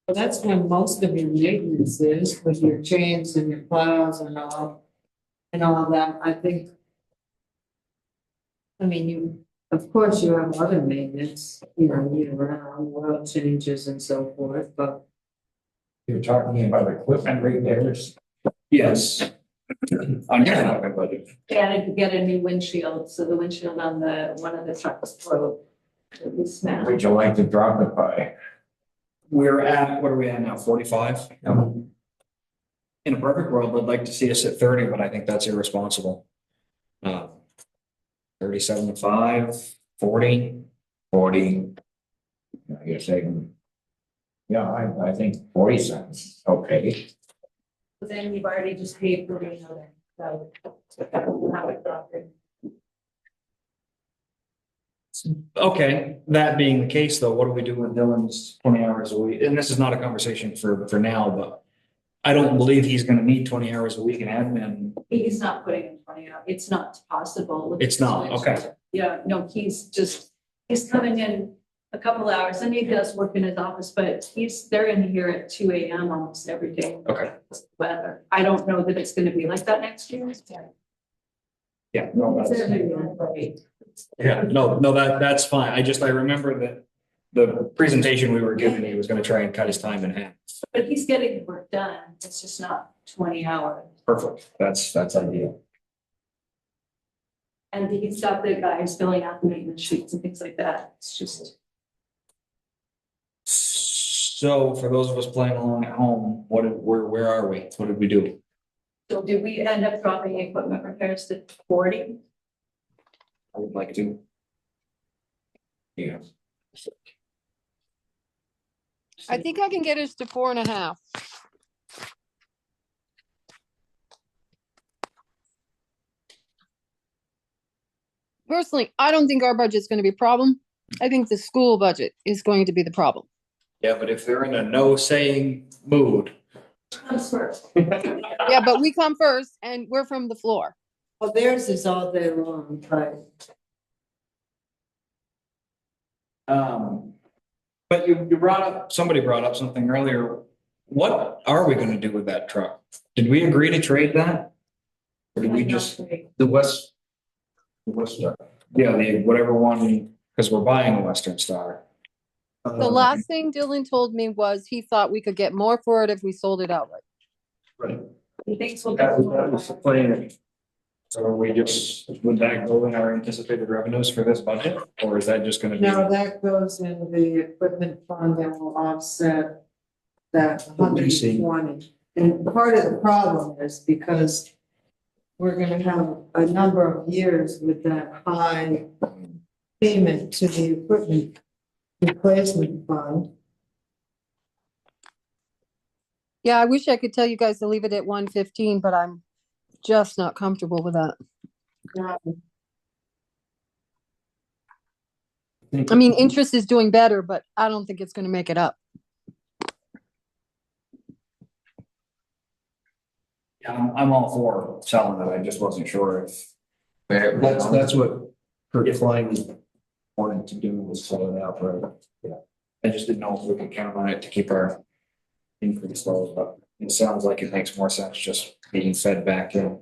Well, that's when most of your maintenance is, with your chains and your plows and all that, I think. I mean, of course, you have other maintenance, you know, year round, oil changes and so forth, but. You're talking about equipment repairs. Yes. On your highway budget. Added to get a new windshield, so the windshield on one of the trucks broke. It was smashed. Would you like to drop it by? We're at, what are we at now, 45? In a perfect world, I'd like to see us at 30, but I think that's irresponsible. 37.5, 40. 40. You're saying. Yeah, I think 40 cents, okay. But then you've already just paid for the other, so. That will have it dropped in. Okay, that being the case, though, what do we do with Dylan's 20 hours a week? And this is not a conversation for now, but I don't believe he's gonna need 20 hours a week in admin. He's not putting in 20 hours. It's not possible. It's not, okay. Yeah, no, he's coming in a couple hours and he does work in his office, but they're in here at 2 a.m. almost every day. Okay. Weather. I don't know that it's gonna be like that next year. Yeah, no, that's fine. I remember that the presentation we were given, he was gonna try and cut his time in half. But he's getting work done. It's just not 20 hours. Perfect. That's ideal. And he's got the guys filling out the maintenance sheets and things like that. It's just. So for those of us playing along at home, where are we? What did we do? So did we end up dropping equipment repairs to 40? I would like to. Yeah. I think I can get us to 4.5. Personally, I don't think our budget's going to be a problem. I think the school budget is going to be the problem. Yeah, but if they're in a no saying mood. Comes first. Yeah, but we come first and we're from the floor. Well, theirs is all day long, right? But somebody brought up something earlier. What are we gonna do with that truck? Did we agree to trade that? Or did we just, The West. yeah, whatever one, because we're buying a Western Star. The last thing Dylan told me was he thought we could get more for it if we sold it outright. Right. He thinks we'll That get was the plan. So are we just, would that go in our anticipated revenues for this budget, or is that just gonna be? No, that goes in the equipment fund that will offset that 120. And part of the problem is because we're gonna have a number of years with that high payment to the equipment replacement fund. Yeah, I wish I could tell you guys to leave it at 115, but I'm just not comfortable with that. I mean, interest is doing better, but I don't think it's going to make it up. Yeah, I'm all for selling it. I just wasn't sure if. That's what Kurt Klein wanted to do, was sell it outright. I just didn't know if we could count on it to keep our increase low, but it sounds like it makes more sense just being fed back in.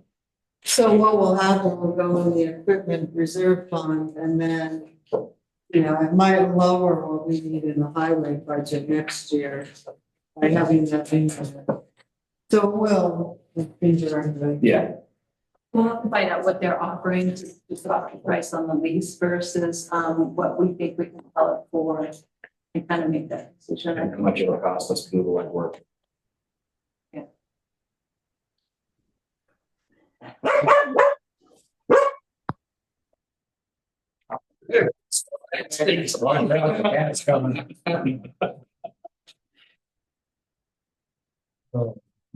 So what will happen, will go in the equipment reserve fund and then, you know, it might lower what we need in the highway budget next year by having that increment. So it will, indirectly. Yeah. We'll have to find out what they're offering to drop the price on the lease versus what we think we can sell it for and kind of make that decision. And how much it will cost us to do the legwork.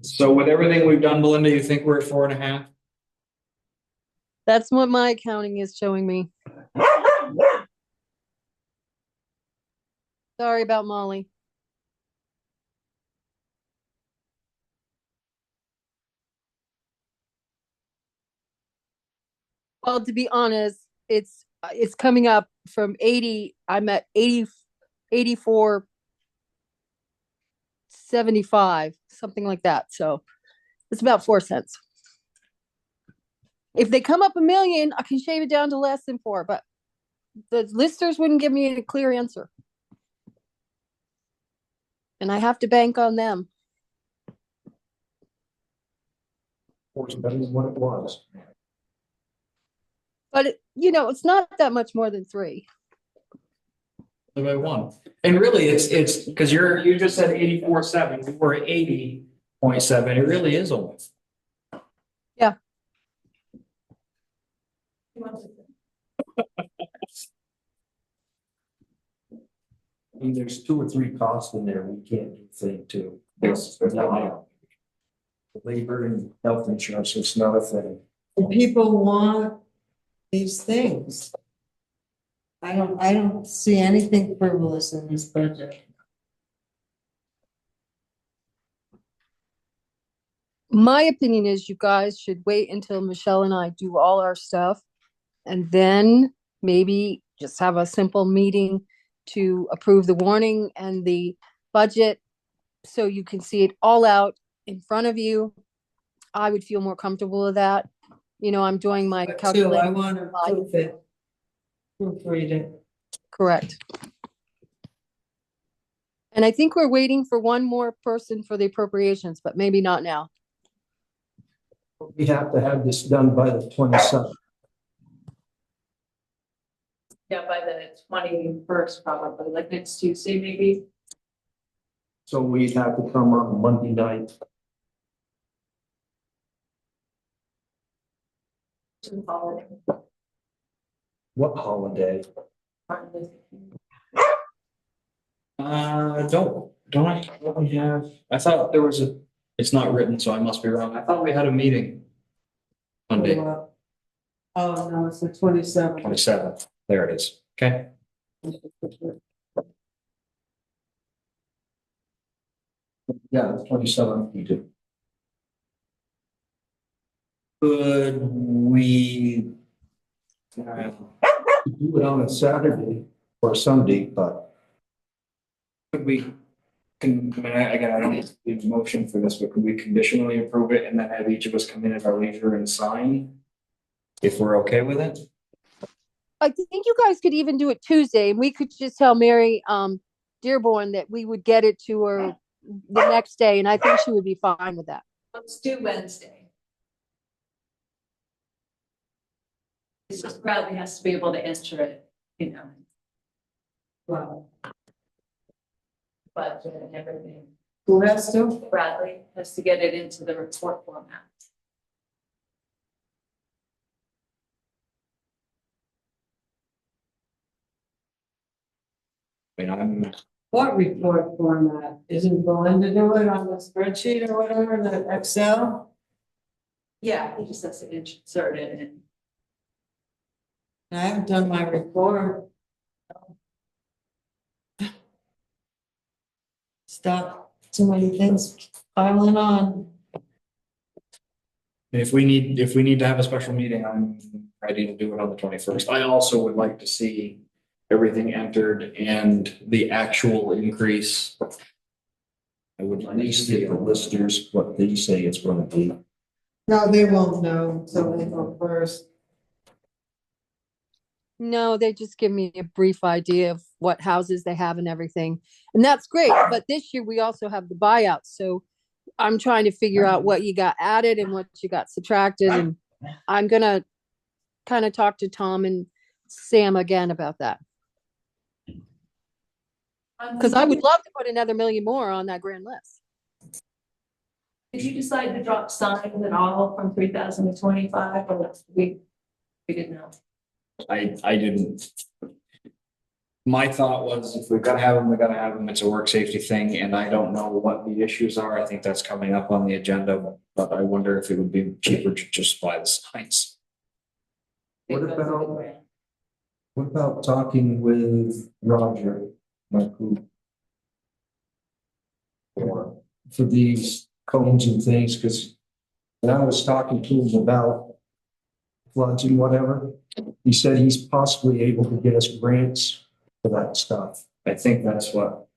So with everything we've done, Belinda, you think we're at 4.5? That's what my accounting is showing me. Sorry about Molly. Well, to be honest, it's coming up from 80. I'm at 80, 84, 75, something like that. So it's about 4 cents. If they come up $1 million, I can shave it down to less than 4, but the listers wouldn't give me a clear answer. And I have to bank on them. It's better than what it was. But it's not that much more than 3. By 1. And really, it's because you just said 84.7. We're at 80.7. It really is almost. Yeah. I mean, there's 2 or 3 costs in there we can't do thing to. Yes. Labor and health insurance is another thing. And people want these things. I don't see anything frivolous in this budget. My opinion is you guys should wait until Michelle and I do all our stuff. And then maybe just have a simple meeting to approve the warning and the budget. So you can see it all out in front of you. I would feel more comfortable with that. You know, I'm doing my But too, I calculation. want to proof it. Proofread it. Correct. And I think we're waiting for one more person for the appropriations, but maybe not now. We have to have this done by the 27th. Yeah, by the 21st, probably, like next Tuesday, maybe. So we have to come on Monday night. To the holiday. What holiday? Martin Luther King. Don't I have, I thought there was it's not written, so I must be wrong. I thought we had a meeting. Monday, Oh, no, it's the 27th. 27th. There it is. Okay. Yeah, the 27th we do. Could we? We do it on a Saturday or Sunday, but Could we, I mean, again, I don't need a motion for this, but could we conditionally approve it and then have each of us come in at our leisure and sign? If we're okay with it? I think you guys could even do it Tuesday and we could just tell Mary Dearborn that we would get it to her the next day. And I think she would be fine with that. Let's do Wednesday. It's just Bradley has to be able to enter it, you know. Well. Budget and everything. Who has to? Bradley has to get it into the report format. I mean, I'm, What report format? Isn't going to do it on the spreadsheet or whatever, the Excel? Yeah, he just has to insert it in. I haven't done my report. Stop, too many things piling on. if we need to have a special meeting, I'm ready to do it on the 21st. I also would like to see everything entered and the actual increase. I would at like to least see get the listers what they say it's going to be. No, they won't know until they go first. No, they just give me a brief idea of what houses they have and everything. And that's great. But this year we also have the buyouts. So I'm trying to figure out what you got added and what you got subtracted. And I'm going to kind of talk to Tom and Sam again about that. Because I would love to put another million more on that grand list. Did you decide to drop signs at all from 3,000 to 25, or we didn't know? I didn't. My thought was if we've got to have them, we got to have them. It's a work safety thing and I don't know what the issues are. I think that's coming up on the agenda, but I wonder if it would be cheaper to just buy the signs. What about talking with Roger, my crew? For these cones and things, because when I was talking to him about floods and whatever, he said he's possibly able to get us grants for that stuff. I think that's what.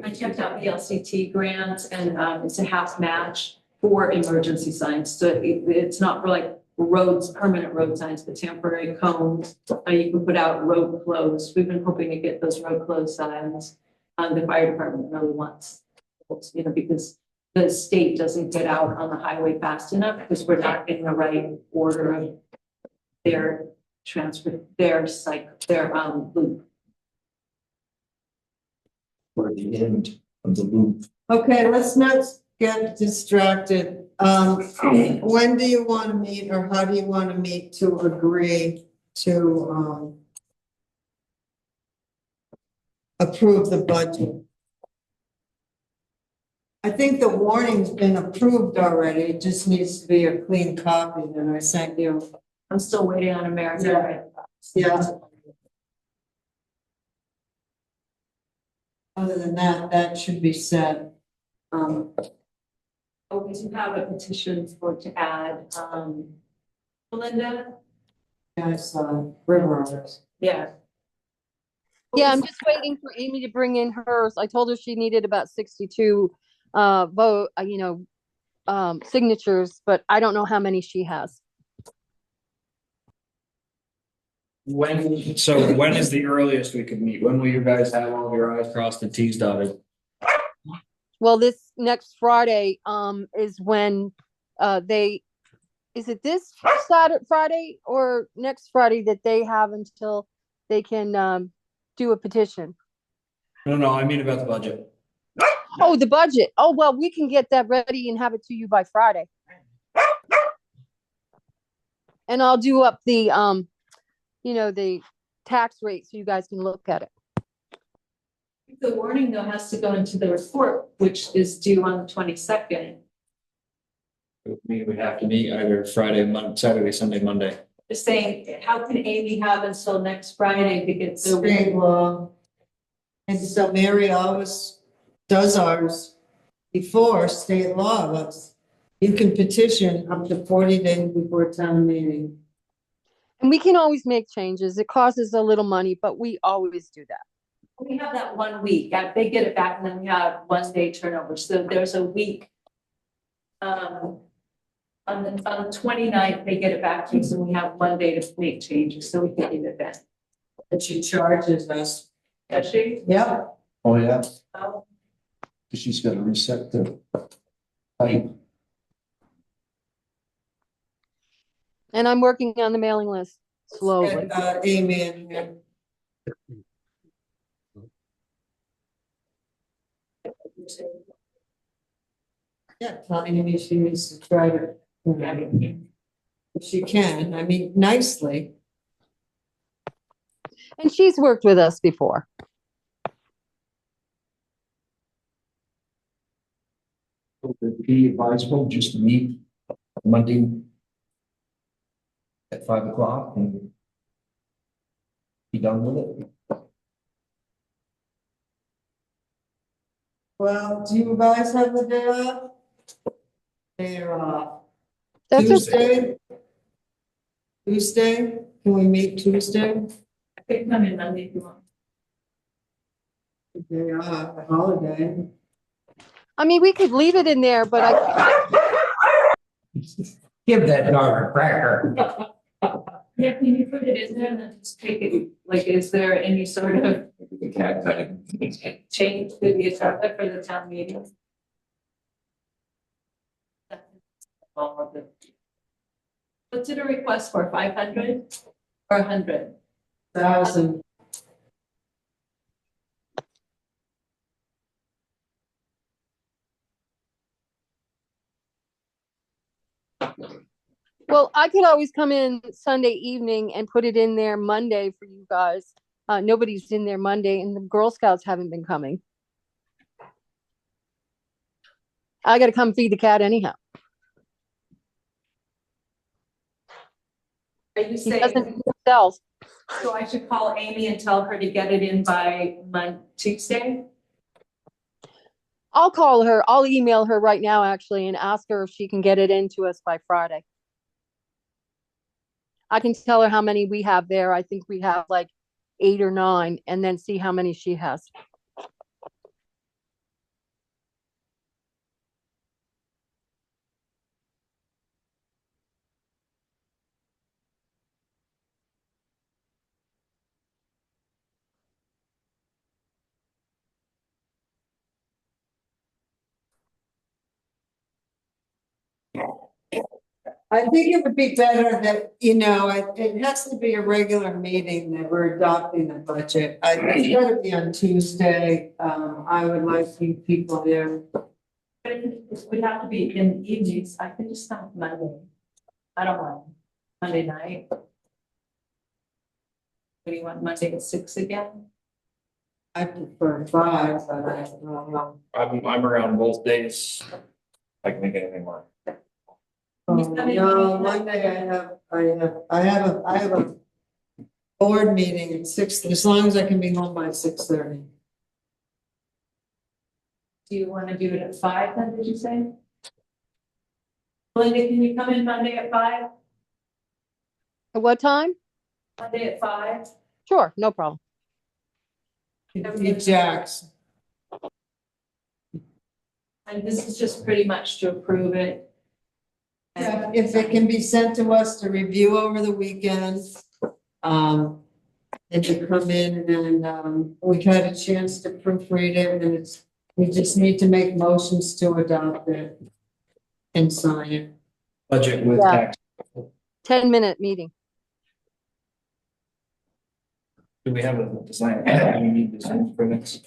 I checked out the LCT grants and it's a half match for emergency signs. So it's not for like roads, permanent road signs, but temporary cones. You can put out road closed. We've been hoping to get those road closed signs. The fire department really wants, you know, because the state doesn't get out on the highway fast enough because we're not in the right order of their loop. For the end of the loop. Okay, let's not get distracted. When do you want to meet or how do you want to meet to agree to, approve the budget? I think the warning's been approved already. It just needs to be a clean copy that I sent you. I'm still waiting on American. Yeah. Yeah. Other than that, that should be said. Oh, we do have a petition for to add, Belinda, Guys, river owners. yeah. Yeah, I'm just waiting for Amy to bring in hers. I told her she needed about 62 signatures, but I don't know how many she has. When is the earliest we could meet? When will you guys have all of your i's crossed and t's dotted? Well, this next Friday is when is it this Saturday, Friday or next Friday that they have until they can do a petition? No, I mean about the budget. Oh, the budget. Oh, well, we can get that ready and have it to you by Friday. And I'll do up the the tax rate so you guys can look at it. The warning though has to go into the report, which is due on the 22nd. We would have to meet either Friday, Saturday, Sunday, Monday. Just saying, how can Amy have until next Friday to get the State law. And so Mary always does ours before state law was, you can petition up to 40 days before town meeting. And we can always make changes. It costs a little money, but we always do that. We have that 1 week, they get it back and then we have 1 day turnover, so there's a week. On the 29th, they get it back to us and we have 1 day to make changes, so we can do it then. And she charges us. Does she? Yep. Oh, yeah, Oh, because she's got to reset the pipe. And I'm working on the mailing list slowly. And, Amy in here. Yeah, telling me she needs to try to, if she can, I mean, nicely. And she's worked with us before. Would it be advisable just to meet Monday at 5 o'clock and be done with it? Well, do you guys have the day off? They're That's Tuesday? Tuesday? Can we meet Tuesday? I could come in Monday if you want. They are a holiday. I mean, we could leave it in there, but Give that dog a cracker. Yeah, can you put it in there and then just take it, like, is there any sort of change to the agenda for the town meeting? What's it a request for, 500 or 100? 1,000. well, I could always come in Sunday evening and put it in there Monday for you guys. Nobody's in there Monday, and the Girl Scouts haven't been coming. I got to come feed the cat anyhow. Are you He saying, doesn't eat himself. so I should call Amy and tell her to get it in by Tuesday? I'll call her. I'll email her right now, actually, and ask her if she can get it into us by Friday. I can tell her how many we have there. I think we have like 8 or 9, and then see how many she has. I think it would be better that, it has to be a regular meeting that we're adopting the budget. It's gotta be on Tuesday. I would like you people there. But it would have to be in the evenings, I could just stop Monday. I don't want Monday night. What do you want, Monday at 6 again? I prefer 5, but I don't know. I'm around both days. I can make anything work. No, Monday I have a board meeting at 6, as long as I can be home by 6:30. Do you want to do it at 5 then, did you say? Linda, can you come in Monday at 5? At what time? Monday at 5? Sure, no problem. Jack's. And this is just pretty much to approve it. Yeah, if it can be sent to us to review over the weekend, and to come in and, we've had a chance to proofread it and we just need to make motions to adopt it and sign it. Budget with Yeah. tax. 10-minute meeting. Do we have a design? We need design permits.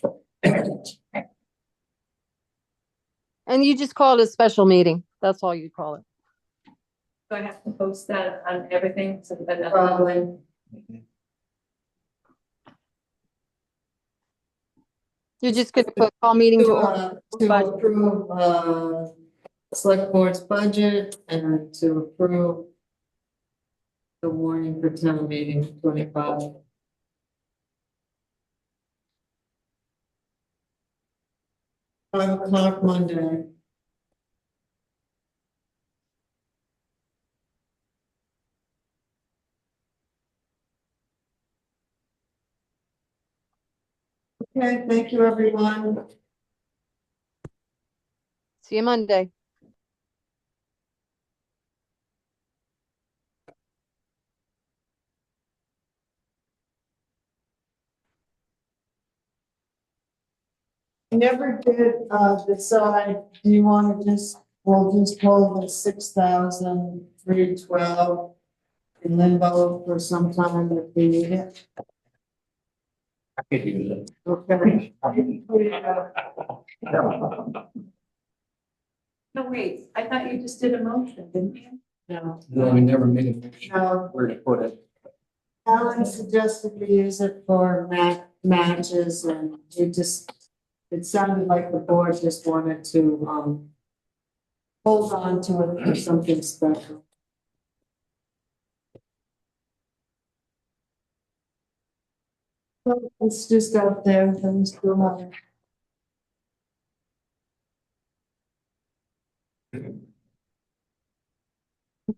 And you just call it a special meeting. That's all you call it. So I have to post that on everything, so that. Probably. You're just gonna put call meeting to order. To approve, select board's budget and to approve the warning for town meeting 25. $5 Monday. Okay, thank you, everyone. See you Monday. Never did, decide, do you want to we'll just hold the 6,312 in limbo for some time if we need it. I could use it. Okay. No, wait, I thought you just did a motion, didn't you? No, No, we never made a motion no, where to put it. Alan suggested we use it for matches and it sounded like the board just wanted to, hold on to it for something special. So it's just out there, things go on.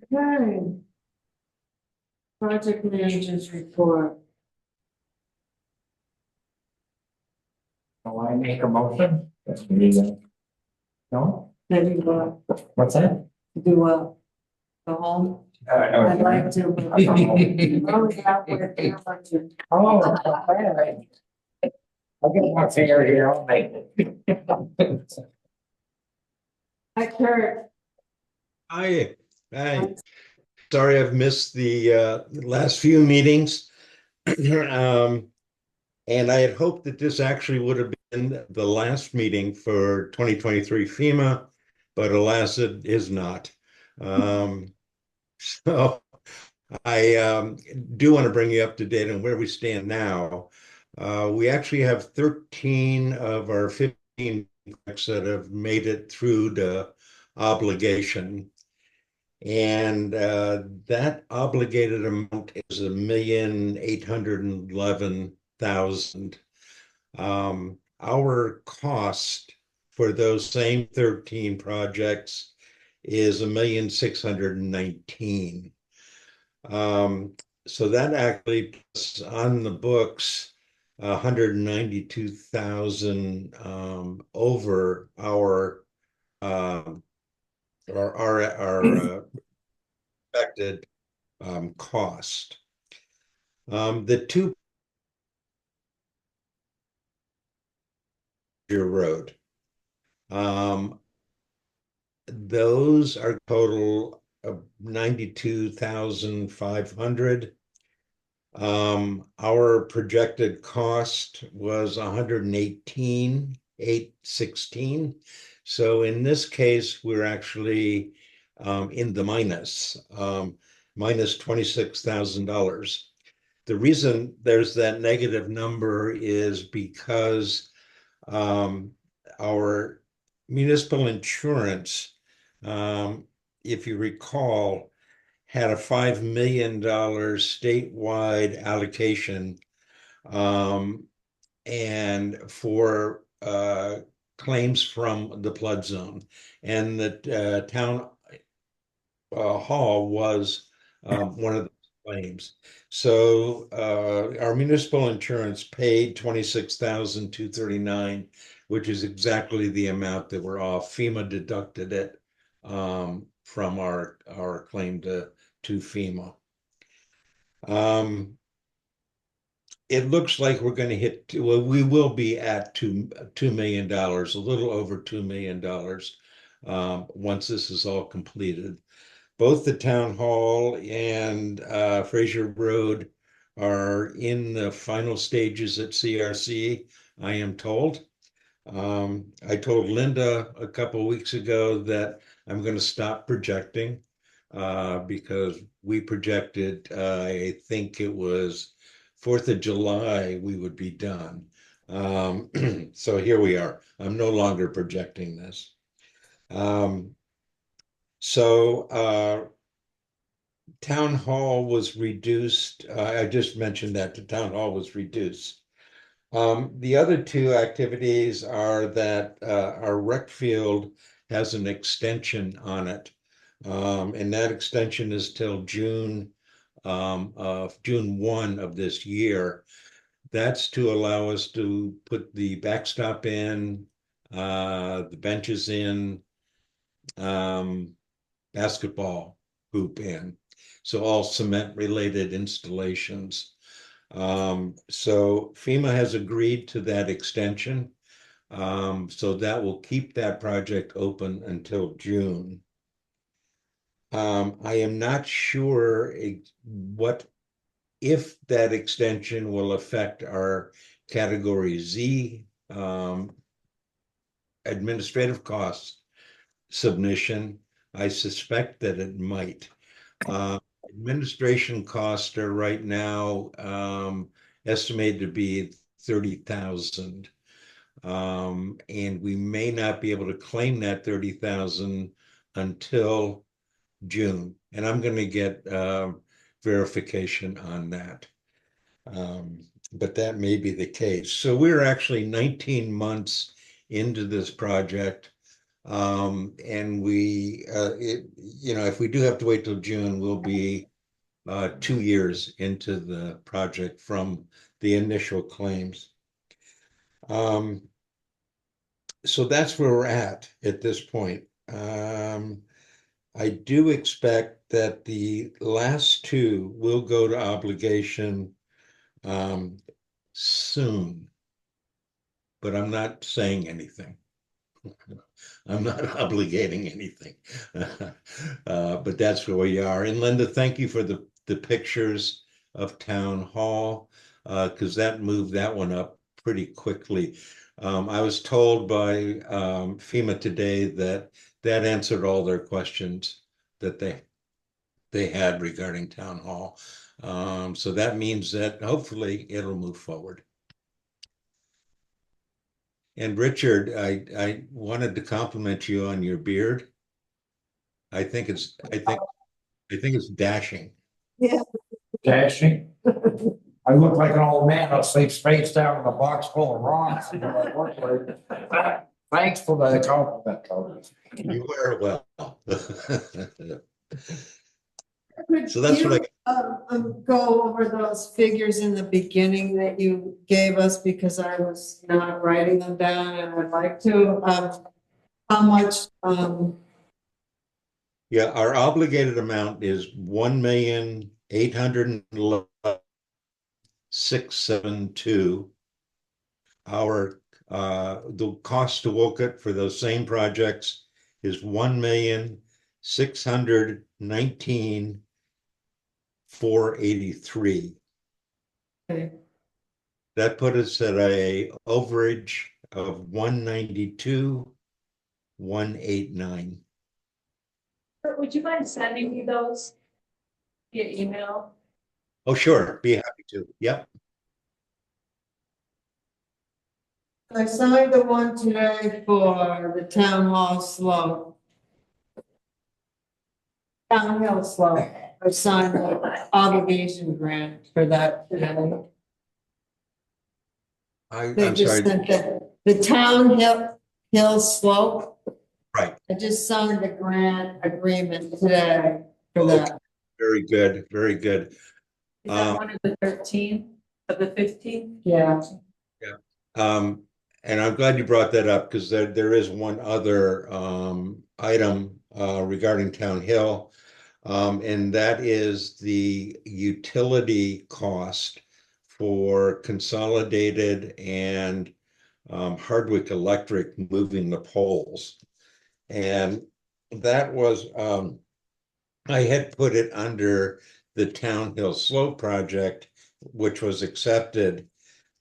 Okay. Project managers report. Oh, I make a motion? No? Then you What's that? do go home. I'd like to. but I'm only halfway through budget. Oh, all right. I'll get my finger here, I'll make it. Hi, Kurt. Hi, sorry I've missed the last few meetings. And I had hoped that this actually would have been the last meeting for 2023 FEMA, but alas, it is not. So I do want to bring you up to date on where we stand now. We actually have 13 of our 15 projects that have made it through the obligation. And that obligated amount is $1,811,000. Our cost for those same 13 projects is $1,619,000. So that actually puts on the books 192,000 over our expected cost. The two road, those are total of 92,500. Our projected cost was 118,816. So in this case, we're actually in the minus $26,000. The reason there's that negative number is because our municipal insurance, if you recall, had a $5 million statewide allocation. And for claims from the flood zone. And the town hall was one of the claims. So our municipal insurance paid 26,239, which is exactly the amount that we're off. FEMA deducted it from our claim to FEMA. It looks like we're going to hit, well, we will be at $2 million, a little over $2 million once this is all completed. Both the town hall and Fraser Road are in the final stages at CRC, I am told. I told Linda a couple of weeks ago that I'm going to stop projecting because we projected, I think it was 4th of July, we would be done. So here we are. I'm no longer projecting this. Town hall was reduced. I just mentioned that the town hall was reduced. The other two activities are that our rec field has an extension on it. And that extension is till June 1 of this year. That's to allow us to put the backstop in, the benches in, basketball hoop in. So all cement related installations. So FEMA has agreed to that extension. So that will keep that project open until June. I am not sure if that extension will affect our category Z administrative costs submission. I suspect that it might. Administration costs are right now estimated to be 30,000. And we may not be able to claim that 30,000 until June. And I'm going to get verification on that. But that may be the case. So we're actually 19 months into this project. And if we do have to wait till June, we'll be 2 years into the project from the initial claims. So that's where we're at this point. I do expect that the last two will go to obligation soon, but I'm not saying anything. I'm not obligating anything, but that's where we are. And Linda, thank you for the pictures of Town Hall, because that moved that one up pretty quickly. I was told by FEMA today that answered all their questions that they had regarding Town Hall. So that means that hopefully it'll move forward. And Richard, I wanted to compliment you on your beard. I think it's dashing. Yeah. Dashing. I look like an old man that sleeps face down in a box full of rocks. Thanks for the compliment, Tony. You wear well. Could So that's what go over those figures in the beginning that you gave us, because I was not writing them down and I'd like to, how much, Yeah, our obligated amount is 1,811,672. Our the cost to Wolcott for those same projects is 1,619,483. okay. That put us at a overage of 192,189. Would you mind sending me those via email? Oh, sure, be happy to. Yep. I signed the one today for the town hall slope. Downhill slope. I signed the obligation grant for that today. They I'm just sorry. sent the town hill, Hill Slope. Right. I just signed a grant agreement today for Okay. that. Very good, very good. Is that one of the 13 of the 15? Yeah. And I'm glad you brought that up because there is one other item regarding Town Hill. And that is the utility cost for Consolidated and Hardwick Electric moving the poles. And that was, I had put it under the Town Hill Slope project, which was accepted.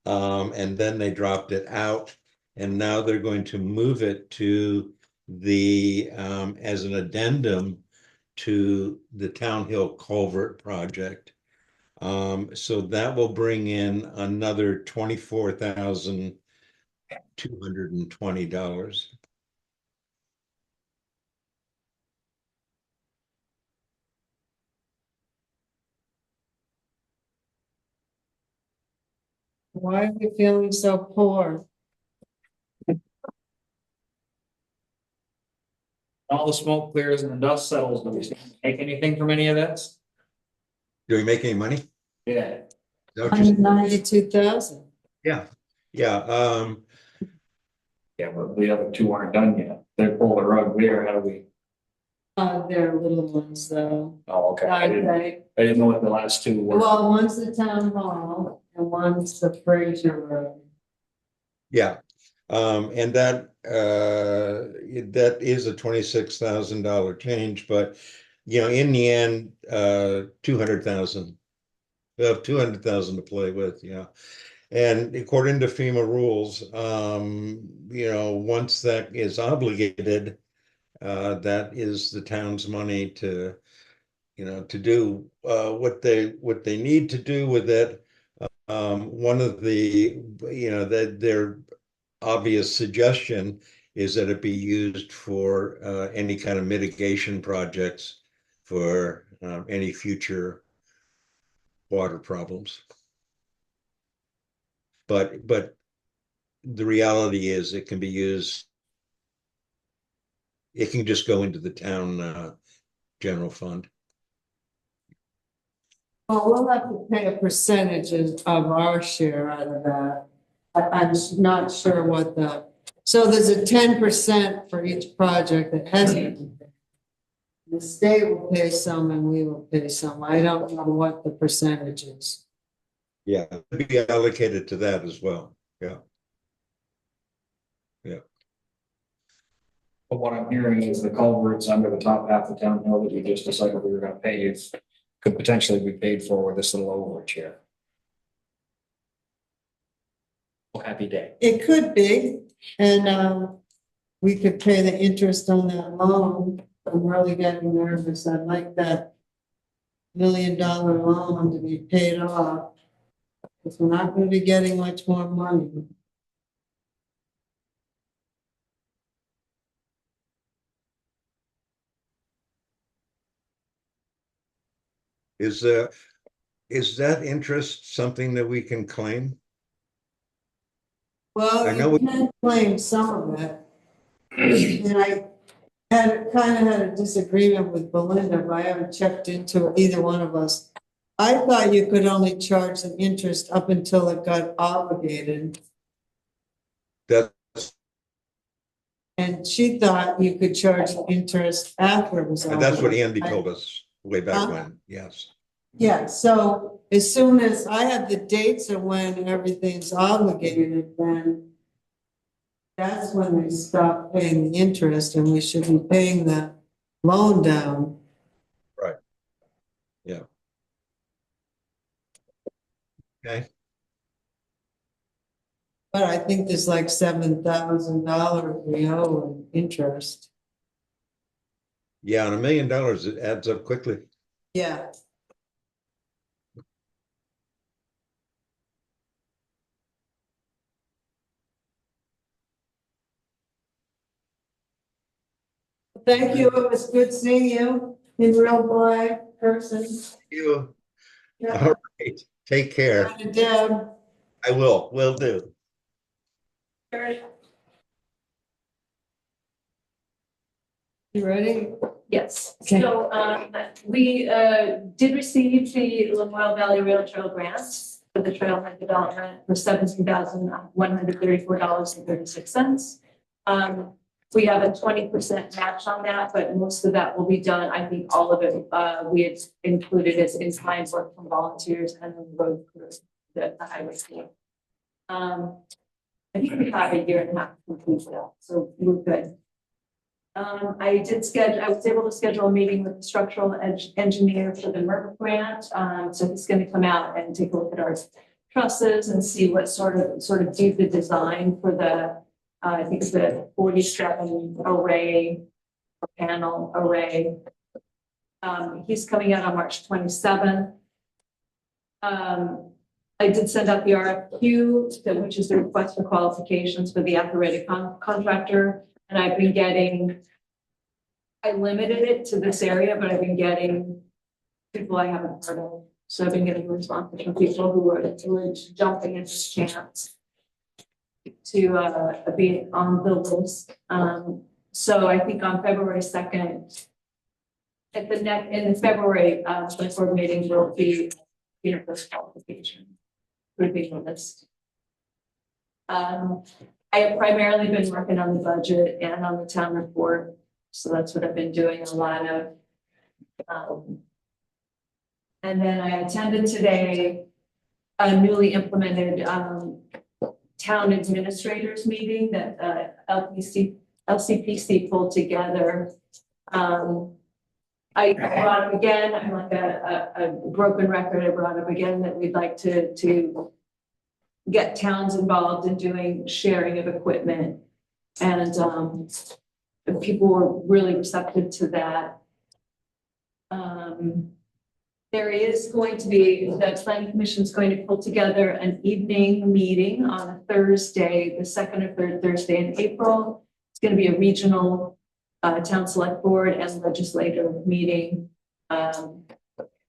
And then they dropped it out. And now they're going to move it to the, as an addendum to the Town Hill Culvert project. So that will bring in another $24,220. Why are we feeling so poor? All the smoke clears and the dust settles, do we make anything from any of this? Do we make any money? Yeah. Is that what you're saying? 192,000. Yeah, yeah. Yeah, but the other two aren't done yet. They pull the rug there, how do we? They're little ones though. Oh, okay. I Okay. didn't know what the last two were. Well, one's the town hall and one's the Fraser Road. Yeah, and that is a $26,000 change, but in the end, 200,000. We have 200,000 to play with, yeah. And according to FEMA rules, once that is obligated, that is the town's money to do what they need to do with it. One of the, that their obvious suggestion is that it be used for any kind of mitigation projects for any future water problems. But the reality is it can be used, it can just go into the town general fund. Well, we'll have to pay a percentage of our share out of that. I'm not sure what so there's a 10% for each project that hasn't. The state will pay some and we will pay some. I don't know what the percentage is. Yeah, be allocated to that as well. Yeah. Yeah. But what I'm hearing is the culverts under the top half of Town Hill that we just decided we were gonna pave could potentially be paid for with this little overage here. Well, happy day. It could be, and we could pay the interest on that loan. I'm really getting nervous. I'd like that $1 million loan to be paid off. Because we're not gonna be getting much more money. Is that interest something that we can claim? Well, I know you can claim some of it. And I kind of had a disagreement with Belinda, but I haven't checked into it, either one of us. I thought you could only charge the interest up until it got obligated. That's And she thought you could charge the interest after it was And that's what obligated. Andy told us way back when, yes. Yeah, so as soon as I have the dates of when everything's obligated, then that's when they stop paying the interest and we should be paying the loan down. Right. Yeah. Okay. But I think there's like $7,000 we owe in interest. Yeah, and $1 million, it adds up quickly. Yeah. Thank you. It was good seeing you in real life person. You, Yeah. all right, take care. Hi, Deb. I will do. You ready? Yes, Okay. so, we, did receive the Lamoille Valley Rail Trail grants for the trailhead development for $17,134.36. We have a 20% match on that, but most of that will be done, I think all of it, we had included as in-kind work from volunteers and the road crew, the highway team. I think we have a year and a half to complete that, so we're good. I was able to schedule a meeting with the structural engineer for the MERP grant. So he's going to come out and take a look at our trusses and see what sort of do the design for the, I think it's the 47 array, panel array. He's coming out on March 27th. I did send out the RFQ, which is the request for qualifications for the athletic contractor. And I've been getting, I limited it to this area, but I've been getting people I haven't heard of. So I've been getting responses from people who are jumping at this chance to be on the list. So I think on February 2nd, in the February select board meeting will be, this qualification would be the list. I have primarily been working on the budget and on the town report. So that's what I've been doing a lot of. And then I attended today a newly implemented town administrators meeting that LCPC pulled together. I brought up again, I'm like a broken record. I brought up again that we'd like to get towns involved in doing sharing of equipment. And people were really receptive to that. There is going to be, the planning commission is going to pull together an evening meeting on a Thursday, the second or third Thursday in April. It's going to be a regional town select board and legislative meeting.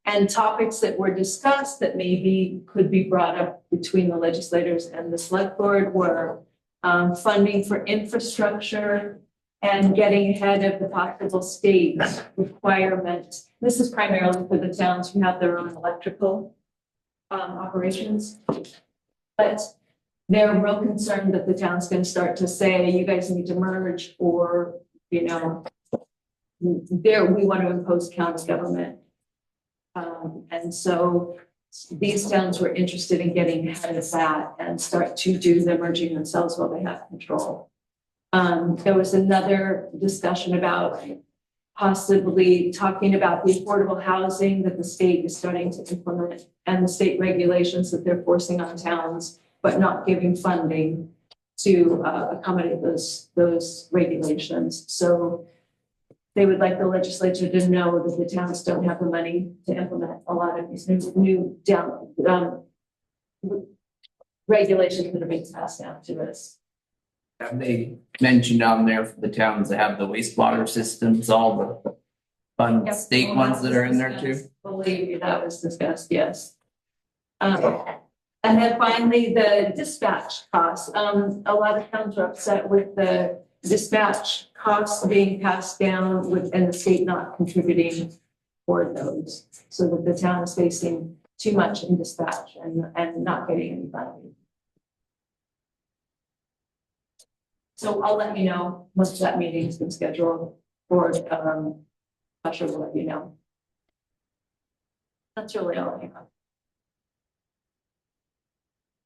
And topics that were discussed that maybe could be brought up between the legislators and the select board were funding for infrastructure and getting ahead of the possible state requirement. This is primarily for the towns who have their own electrical operations. But they're real concerned that the town's going to start to say, you guys need to merge, or, we want to impose county government. And so these towns were interested in getting ahead of that and start to do the merging themselves while they have control. There was another discussion about possibly talking about the affordable housing that the state is starting to implement and the state regulations that they're forcing on towns, but not giving funding to accommodate those regulations. So they would like the legislature to know that the towns don't have the money to implement a lot of these new regulations that are being passed down to us. Have they mentioned on there for the towns that have the wastewater systems, all the fun Yep. state ones that are in there too? Believe me, that was discussed, yes. And then finally, the dispatch costs. A lot of towns are upset with the dispatch costs being passed down and the state not contributing for those. So that the town is facing too much in dispatch and not getting any funding. So I'll let you know once that meeting's been scheduled, or Usher will let you know. That's really all I have.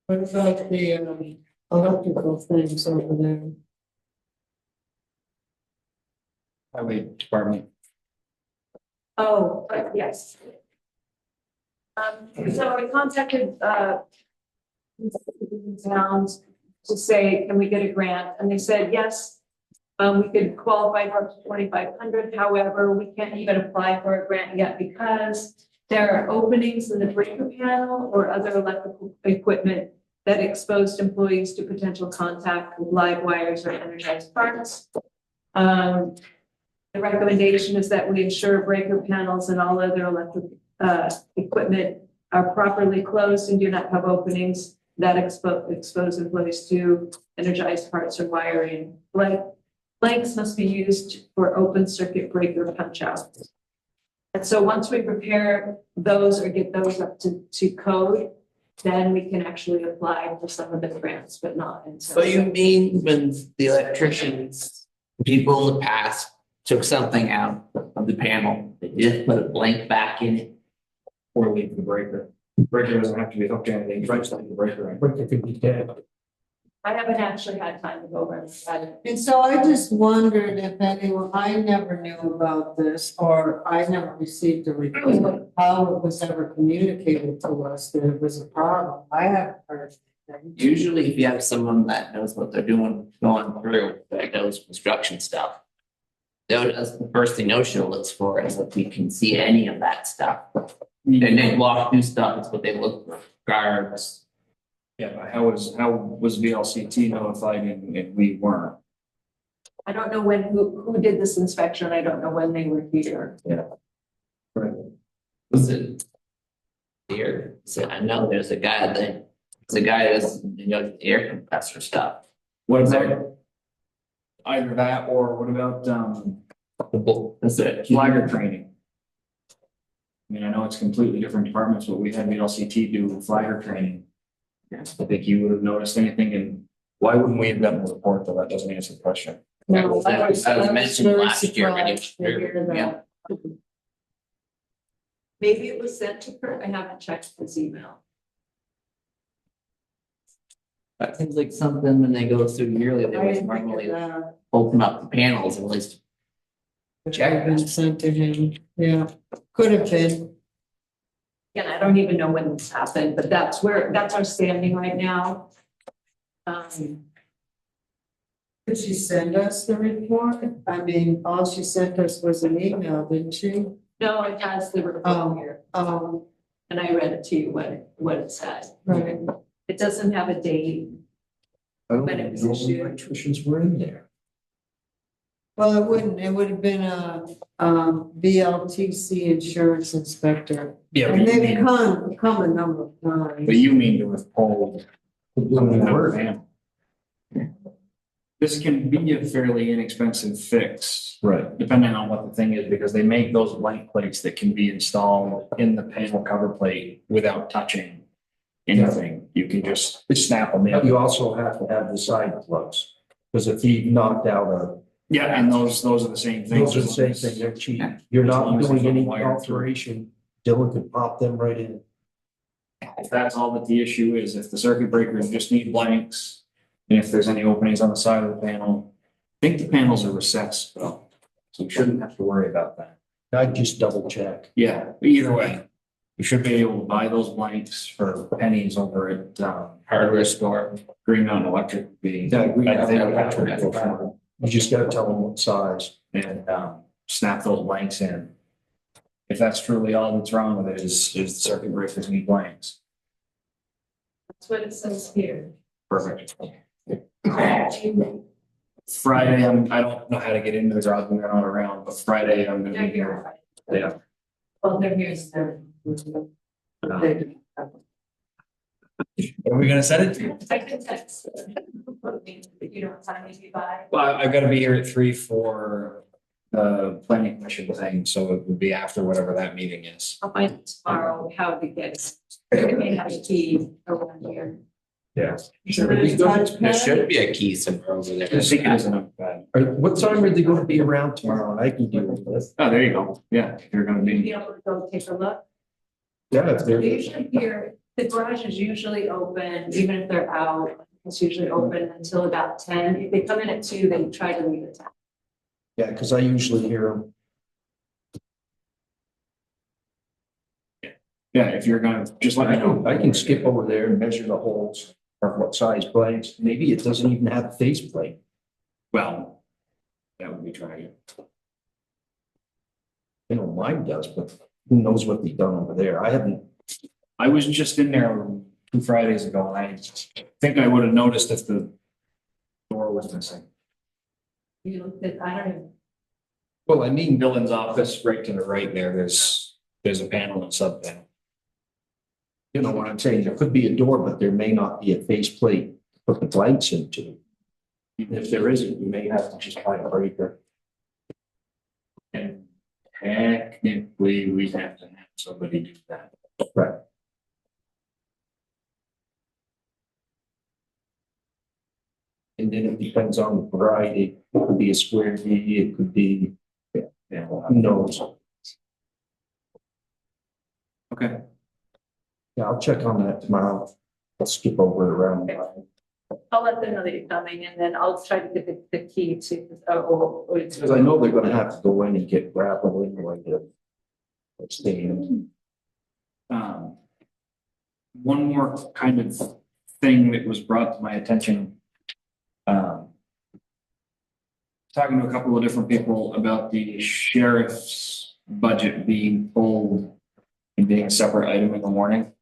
What about the electrical things over there? Highway department. Oh, yes. So I contacted towns to say, can we get a grant? And they said, yes, we could qualify for up to 2,500. However, we can't even apply for a grant yet because there are openings in the breaker panel or other electrical equipment that exposed employees to potential contact with live wires or energized parts. The recommendation is that we ensure breaker panels and all other electric equipment are properly closed and do not have openings that expose employees to energized parts or wiring. Like blanks must be used for open circuit breaker punch outs. And so once we prepare those or get those up to code, then we can actually apply for some of the grants, but not until. So you mean when the electricians, people in the past took something out of the panel, they just put a blank back in it? Or leave the breaker. Breaker doesn't have to be hooked to anything, just leave the breaker in. Breaker could be dead. I haven't actually had time to go over and try to. And so I just wondered if anyone, I never knew about this, or I never received a report, how it was ever communicated to us that it was a problem. I haven't heard anything. Usually if you have someone that knows what they're doing, going through, that knows construction stuff. That's the first thing OSHA looks for, is if you can see any of that stuff. And they walk through stuff, it's what they look for, guards. Yeah, but how was VLCT notified and we weren't? I don't know who did this inspection. I don't know when they were here. Was it here? So I know there's a guy that's the air compressor stuff. What about either that or what about That's it. flagger training? I mean, I know it's completely different departments, but we had VLCT do flagger training. I think you would have noticed anything, and why wouldn't we have gotten a report though? That doesn't answer the question. No, That was mentioned very last year, but surprised to hear that. Maybe it was sent to Kurt. I haven't checked his email. That seems like something when they go through yearly, they I would didn't think of normally that. open up the panels and at least. Which had been sent to him, yeah, could have been. Again, I don't even know when this happened, but that's our standing right now. Did she send us the report? I mean, all she sent us was an email, didn't she? No, it has the report here, and I read it to you what it said. Right. It doesn't have a date. I don't But know it was if issued. electricians were in there. Well, it wouldn't, it would have been a, VLTC insurance inspector. Yeah, And they've come a number of times. but you mean to withhold something that was in. This can be a fairly inexpensive fix, Right. depending on what the thing is, because they make those blank plates that can be installed in the panel cover plate without touching anything. You can just snap them in. You also have to have the side plugs, because if you knocked out Yeah, and those are the same things. those are the same thing, they're cheap. You're not doing any alteration. Dylan could pop them right in. If that's all that the issue is, if the circuit breakers just need blanks, and if there's any openings on the side of the panel, I think the panels are recessed, though, so you shouldn't have to worry about that. I'd just double check. Yeah, but either way, you should be able to buy those blanks for pennies over at hardware store. Green Mountain Electric would be. Yeah, Green I think Mountain that's what Electric. it's for. You just gotta tell them what size. And snap those blanks in. If that's truly all that's wrong with it is the circuit breakers need blanks. That's what it says here. Perfect. Friday, I don't know how to get into the garage when they're not around, but Friday I'm gonna They're be here. here. Yeah. Well, they're here, so. Are we gonna set it? I can text. You don't have time to be by. Well, I've gotta be here at 3 for the planning commission thing, so it would be after whatever that meeting is. I'll find tomorrow how to get, I may have a key around here. Yeah. There should be a key somewhere over there. I think it isn't bad. What time are they gonna be around tomorrow? I can deal with this. Oh, there you go. Yeah, if you're gonna Be be. able to go take a look. Yeah, if They're they're, usually here, the garage is usually open, even if they're out, it's usually open until about 10. If they come in at 2, they try to leave at 10. yeah, because I usually hear them. Yeah, if you're gonna, just let me know. I can skip over there and measure the holes or what size blanks. Maybe it doesn't even have a faceplate. Well, that would be trying. You know, mine does, but who knows what they've done over there? I was just in there 2 Fridays ago and I think I would have noticed if the door was missing. You looked at, I don't know, well, I mean, Dylan's office, right to the right there, there's a panel and sub panel. you know what I'm saying? There could be a door, but there may not be a faceplate to put the blanks into. If there isn't, you may have to just buy a breaker. And technically, we have to have somebody do that. Right. And then it depends on the variety. It could be a square D, it could be, Yeah. who knows? Okay. Yeah, I'll check on that tomorrow. I'll skip over it around. I'll let them know that you're coming and then I'll try to get the key to, Because I know they're gonna have to go in and get gravel anyway to stay in. One more kind of thing that was brought to my attention. Talking to a couple of different people about the sheriff's budget being pulled and being a separate item in the morning.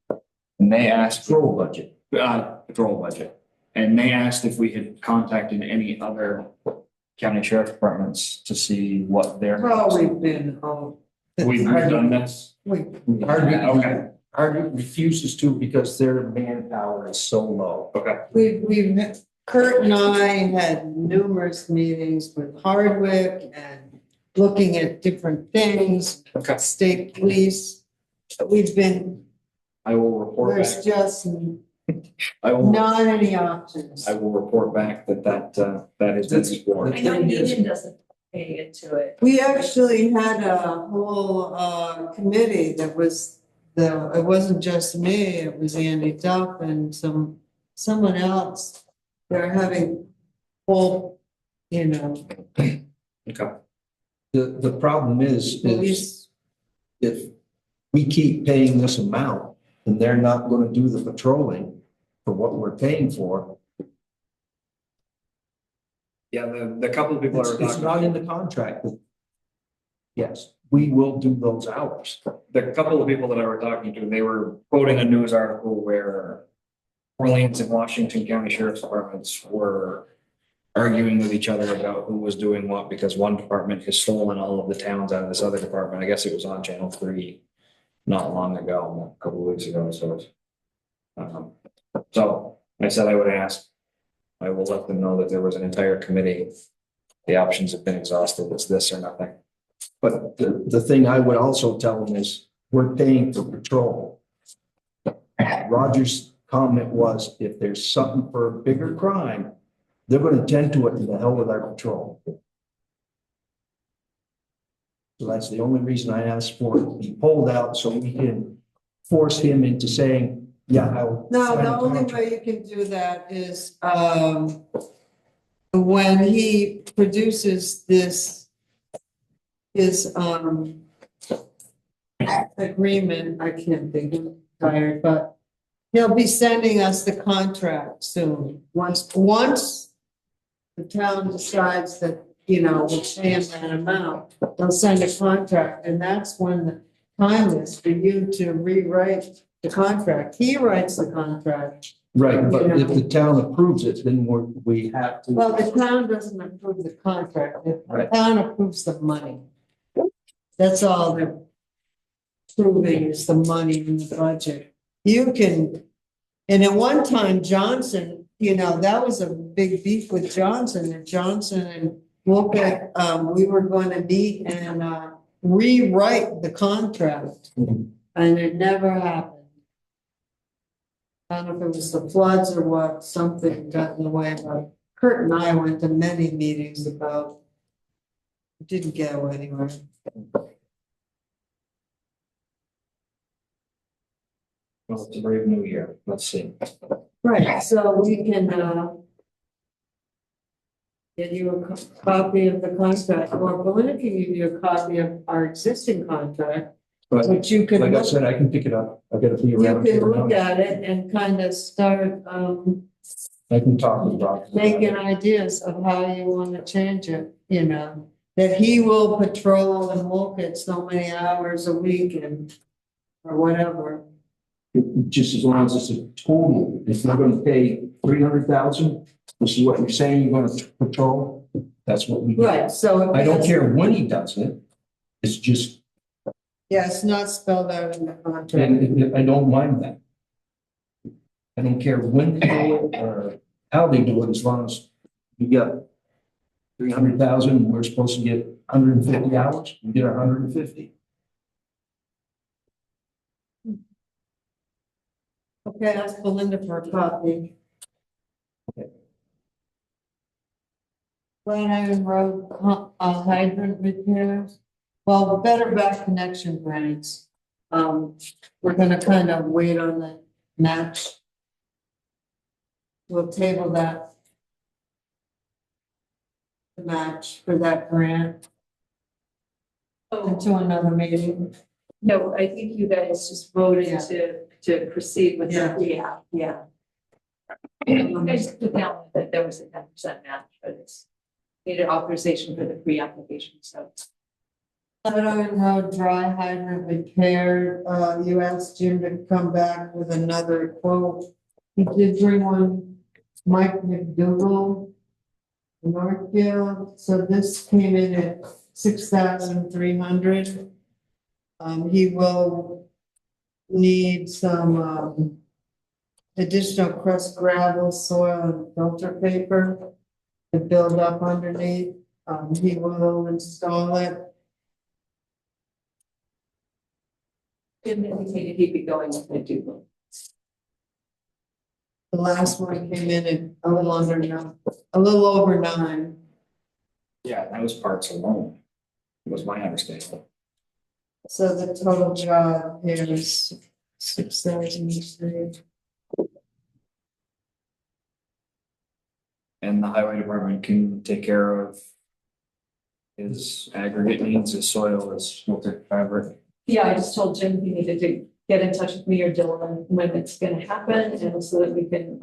And they asked, Patrol budget. patrol budget. And they asked if we had contacted any other county sheriff departments to see what their. Well, we've been, We've done this. Hardly, Okay. Hardly refuses to because their manpower is so low. Okay. Kurt and I had numerous meetings with Hardwick and looking at different things, Okay. state police. We've been, I will report there's back. just I will. not any options. I will report back that is explored. I know Union doesn't pay into it. We actually had a whole committee that was, it wasn't just me, it was Andy Duff and someone else. They're having full, Okay. The problem is police. if we keep paying this amount and they're not gonna do the patrolling for what we're paying for, Yeah, the couple of people that it's were it's talking. not in the contract. Yes, we will do those hours. The couple of people that I were talking to, they were quoting a news article where Orleans and Washington County Sheriff's Departments were arguing with each other about who was doing what because one department has stolen all of the towns out of this other department. I guess it was on Channel 3 not long ago, a couple of weeks ago. So I said I would ask. I will let them know that there was an entire committee. The options have been exhausted. It's this or nothing. But the thing I would also tell them is, we're paying for patrol. Roger's comment was, if there's something for a bigger crime, they're gonna tend to it and the hell with our patrol. So that's the only reason I asked for it to be pulled out, so we can force him into saying, yeah, I'll. No, sign the a only contract. way you can do that is, when he produces his agreement, I can't think, I'm tired, but he'll be sending us the contract soon. Once the town decides that, we're paying that amount, they'll send a contract, and that's when the time is for you to rewrite the contract. He writes the contract. Right, but if the town approves it, then we have to. Well, the town doesn't approve the contract, the Right. town approves the money. That's all they're proving is the money in the budget. You can, and at one time Johnson, that was a big beef with Johnson and Wolcott, we were going to meet and rewrite the contract, and it never happened. I don't know if it was the floods or what, something got in the way, but Kurt and I went to many meetings about, it didn't go anywhere. Well, it's a brave new year. Let's see. Right, so we can, get you a copy of the contract, or Belinda can give you a copy of our existing contract, But which you can like I look, said, I can pick it up. I gotta be you around. can here look now. at it and kind of start, I can talk with Roger. making ideas of how you want to change it, that he will patrol and Wolcott so many hours a week or whatever. Just as long as it's a total, if you're gonna pay 300,000, this is what you're saying you're gonna patrol, that's what we do. Right, so. I don't care when he does it, it's just, Yeah, it's not spelled out in the contract. and I don't mind that. I don't care when they do it or how they do it, as long as You got 300,000, we're supposed to get 150 hours, you get 150. Okay, ask Belinda for a copy. Flatiron Road, hydrant repairs. Well, better back connection grants. We're gonna kind of wait on the match. We'll table that. The match for that grant into another meeting. No, I think you guys just voted Yeah. to proceed with that, yeah. You guys put down that there was a 10% match, but it's needed authorization for the pre-application, so. Flatiron Road dry hydrant repair, you asked Jim to come back with another quote. He did bring one, Mike McDougal, Northfield, so this came in at 6,300. He will need some, additional crushed gravel, soil, and filter paper to build up underneath. He will install it. Jim indicated he'd be going with the Dugal. The last one came in at a little under nine, a little over 9. Yeah, that was parts alone. Was my understanding. So the total job here is 6,003. And the highway department can take care of his aggregate needs, his soil, his filter fabric. Yeah, I just told Jim he needed to get in touch with me or Dylan when it's gonna happen, and so that we can,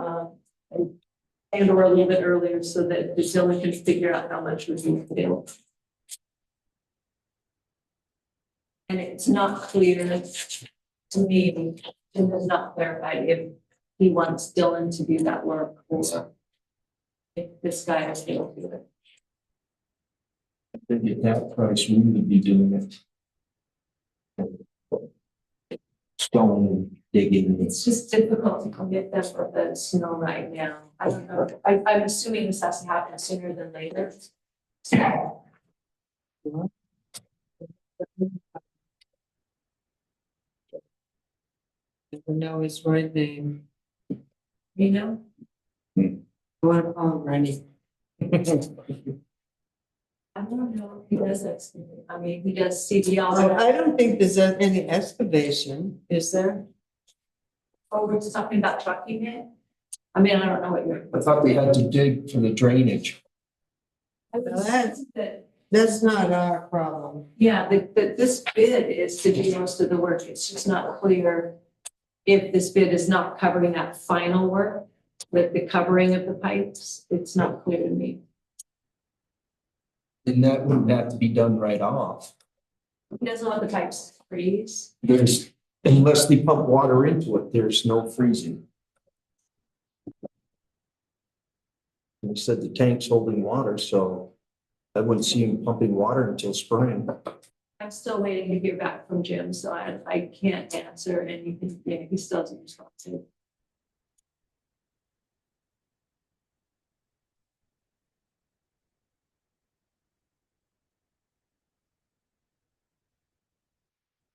and or a little bit earlier so that Dylan can figure out how much would be available. And it's not clear to me, Jim has not clarified if he wants Dylan to do that work or if this guy is able to do it. I think at that price, we would be doing it. Stone digging. It's just difficult to commit them for the snow right now. I don't know. I'm assuming this has to happen sooner than later. So, I know his right name. you know, I want to call him Rennie. I don't know if he does excavate. I mean, he does CDL. I don't think there's any excavation, is there? Oh, we're just talking about trucking it? I mean, I don't know what you're. I thought they had to dig for the drainage. I would assume that, That's not our problem. yeah, this bid is to do most of the work. It's just not clear if this bid is not covering that final work, with the covering of the pipes. It's not clear to me. And that wouldn't have to be done right off. He doesn't want the pipes to freeze. There's, unless they pump water into it, there's no freezing. They said the tank's holding water, so I wouldn't see him pumping water until spring. I'm still waiting to hear back from Jim, so I can't answer anything. Yeah, he still hasn't responded.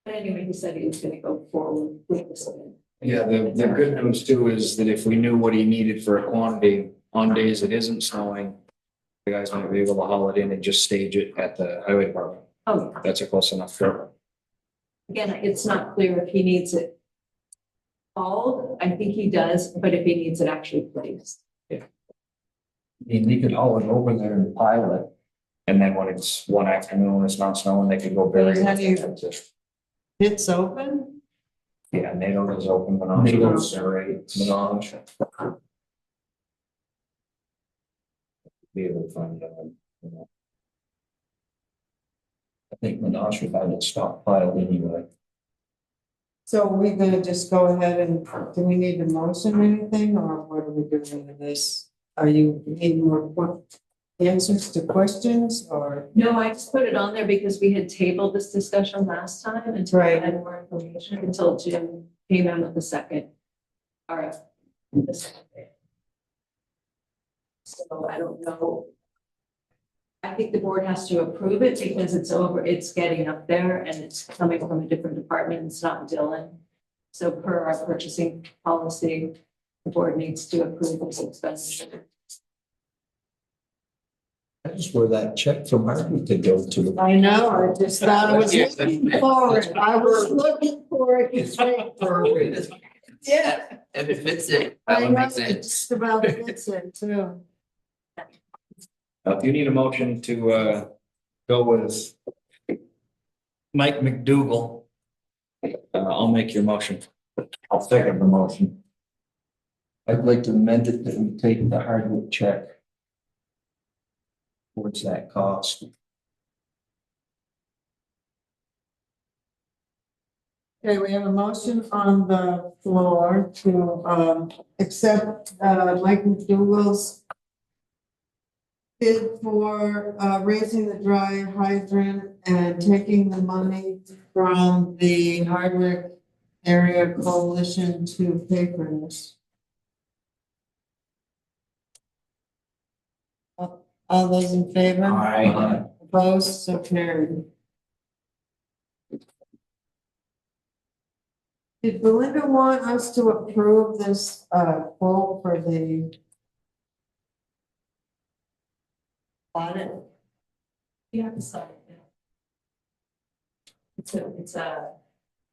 But anyway, he said he was gonna go forward with this bid. Yeah, the good news too is that if we knew what he needed for a quantity on days it isn't snowing, the guys might be able to haul it in and just stage it at the highway department. Oh, That's a close enough for. again, it's not clear if he needs it hauled. I think he does, but if he needs it actually placed. I mean, they could haul it over there and pile it. And then when it's one afternoon, when it's not snowing, they can go bury How do you- it. It's open? Yeah, NATO is open, Menage is right, Menage. Be able to find out, you know. I think Menasha had it stockpiled anyway. So are we gonna just go ahead and, do we need to motion anything, or what are we doing with this? Are you needing more answers to questions, or? No, I just put it on there because we had tabled this discussion last time until I Right. had more information, until Jim came in with the second. All right. So I don't know. I think the board has to approve it because it's getting up there and it's coming from a different department. It's not Dylan. So per our purchasing policy, the board needs to approve this expenditure. That's where that check from Harvard could go to. I know, I just thought I was looking for it. I was looking for it. It's right for it. Yeah. If it fits it, I that would know, make it sense. just about fits it too. If you need a motion to go with Mike McDougal, I'll make your motion. I'll second the motion. I'd like to amend it that we take the hardwood check towards that cost. Okay, we have a motion on the floor to accept Mike McDougal's bid for raising the dry hydrant and taking the money from the Hardwick Area Coalition to pay for this. All those in favor? Aye. Opposed, so carried. Did Belinda want us to approve this quote for the audit? You have to sign it. It's a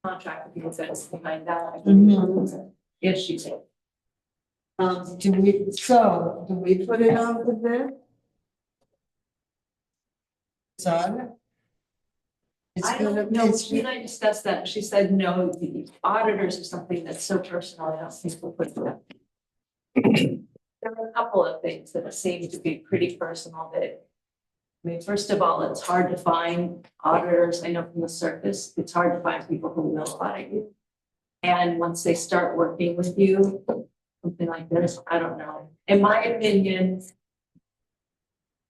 contract with the execs behind that. Mhm. Yes, she did. Do we put it on the bid? It's on it? It's I gonna don't be, know, she and I discussed that, she said, no, the auditors are something that's so personal, I don't think we'll put it up. There are a couple of things that seem to be pretty personal that. I mean, first of all, it's hard to find auditors, I know from the surface, it's hard to find people who will audit you. And once they start working with you, something like this, I don't know, in my opinion.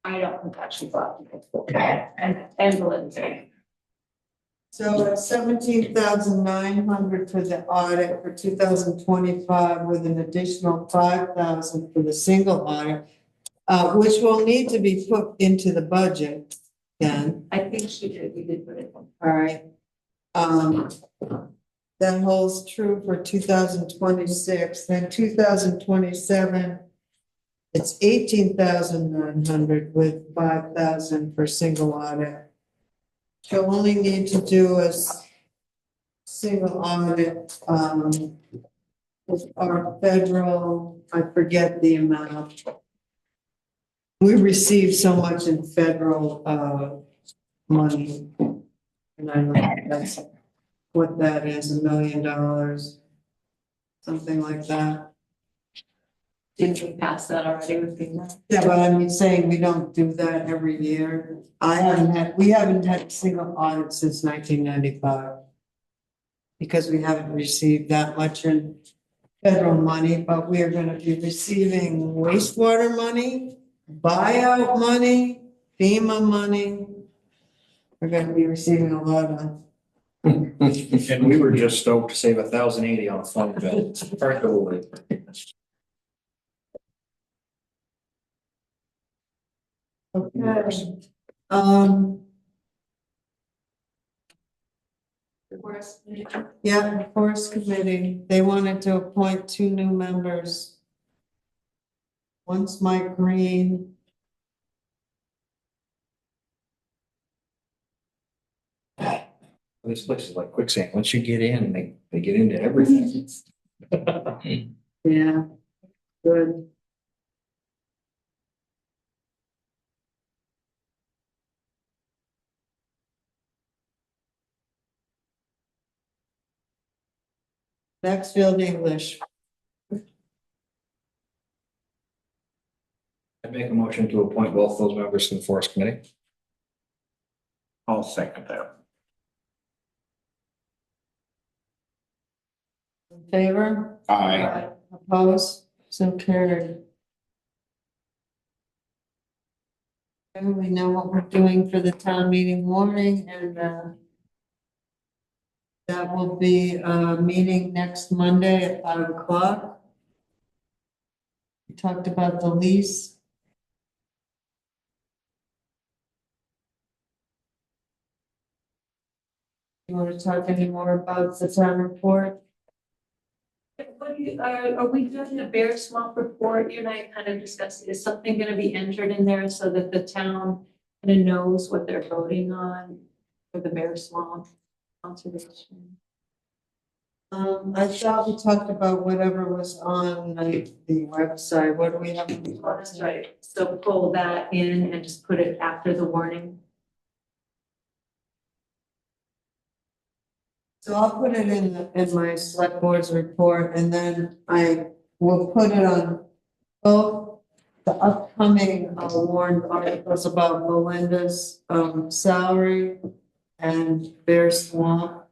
I don't think that should bother me. And Belinda. so it's 17,900 for the audit for 2025 with an additional 5,000 for the single audit. Which will need to be put into the budget then, I think she did, we did put it on. all right? That holds true for 2026, then 2027. It's 18,900 with 5,000 for single audit. She'll only need to do a single audit, with our federal, I forget the amount. We receive so much in federal money. And I don't know if that's what that is, $1 million. Something like that. Didn't we pass that already with FEMA? Yeah, but I'm saying we don't do that every year. We haven't had a single audit since 1995. Because we haven't received that much in federal money, but we are gonna be receiving wastewater money, buyout money, FEMA money. We're gonna be receiving a lot of. And we were just stoked to save 1,080 on a phone bill. Particularly. Okay. Yeah, the Forest Committee, they wanted to appoint 2 new members. One's Mike Green. This place is like quicksand. Once you get in, they get into everything. Yeah, good. Maxfield English, I make a motion to appoint both those members to the Forest Committee. I'll second that. in favor? Aye. Opposed? So carried. And we know what we're doing for the town meeting warning and that will be meeting next Monday at 5 o'clock. We talked about the lease You want to talk any more about the town report? What do you, are we doing a Bear Swamp report? You and I kind of discussed, is something gonna be entered in there so that the town kind of knows what they're voting on for the Bear Swamp conservation? I thought we talked about whatever was on the website. What do we have? on the Oh, that's website? right. So pull that in and just put it after the warning. So I'll put it in my select board's report, and then I will put it on both the upcoming warrant articles about Melinda's salary and Bear Swamp.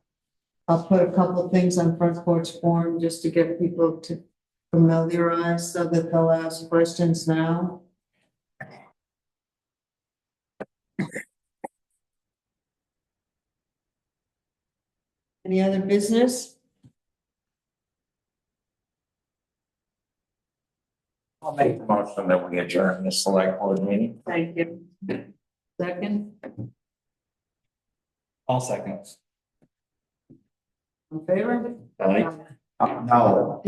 I'll put a couple of things on Front Porch Forum just to get people to familiarize so that they'll ask questions now. Any other business? I'll make the motion that we adjourn this select board meeting. Thank you. Second, All seconds. In favor? Aye. No.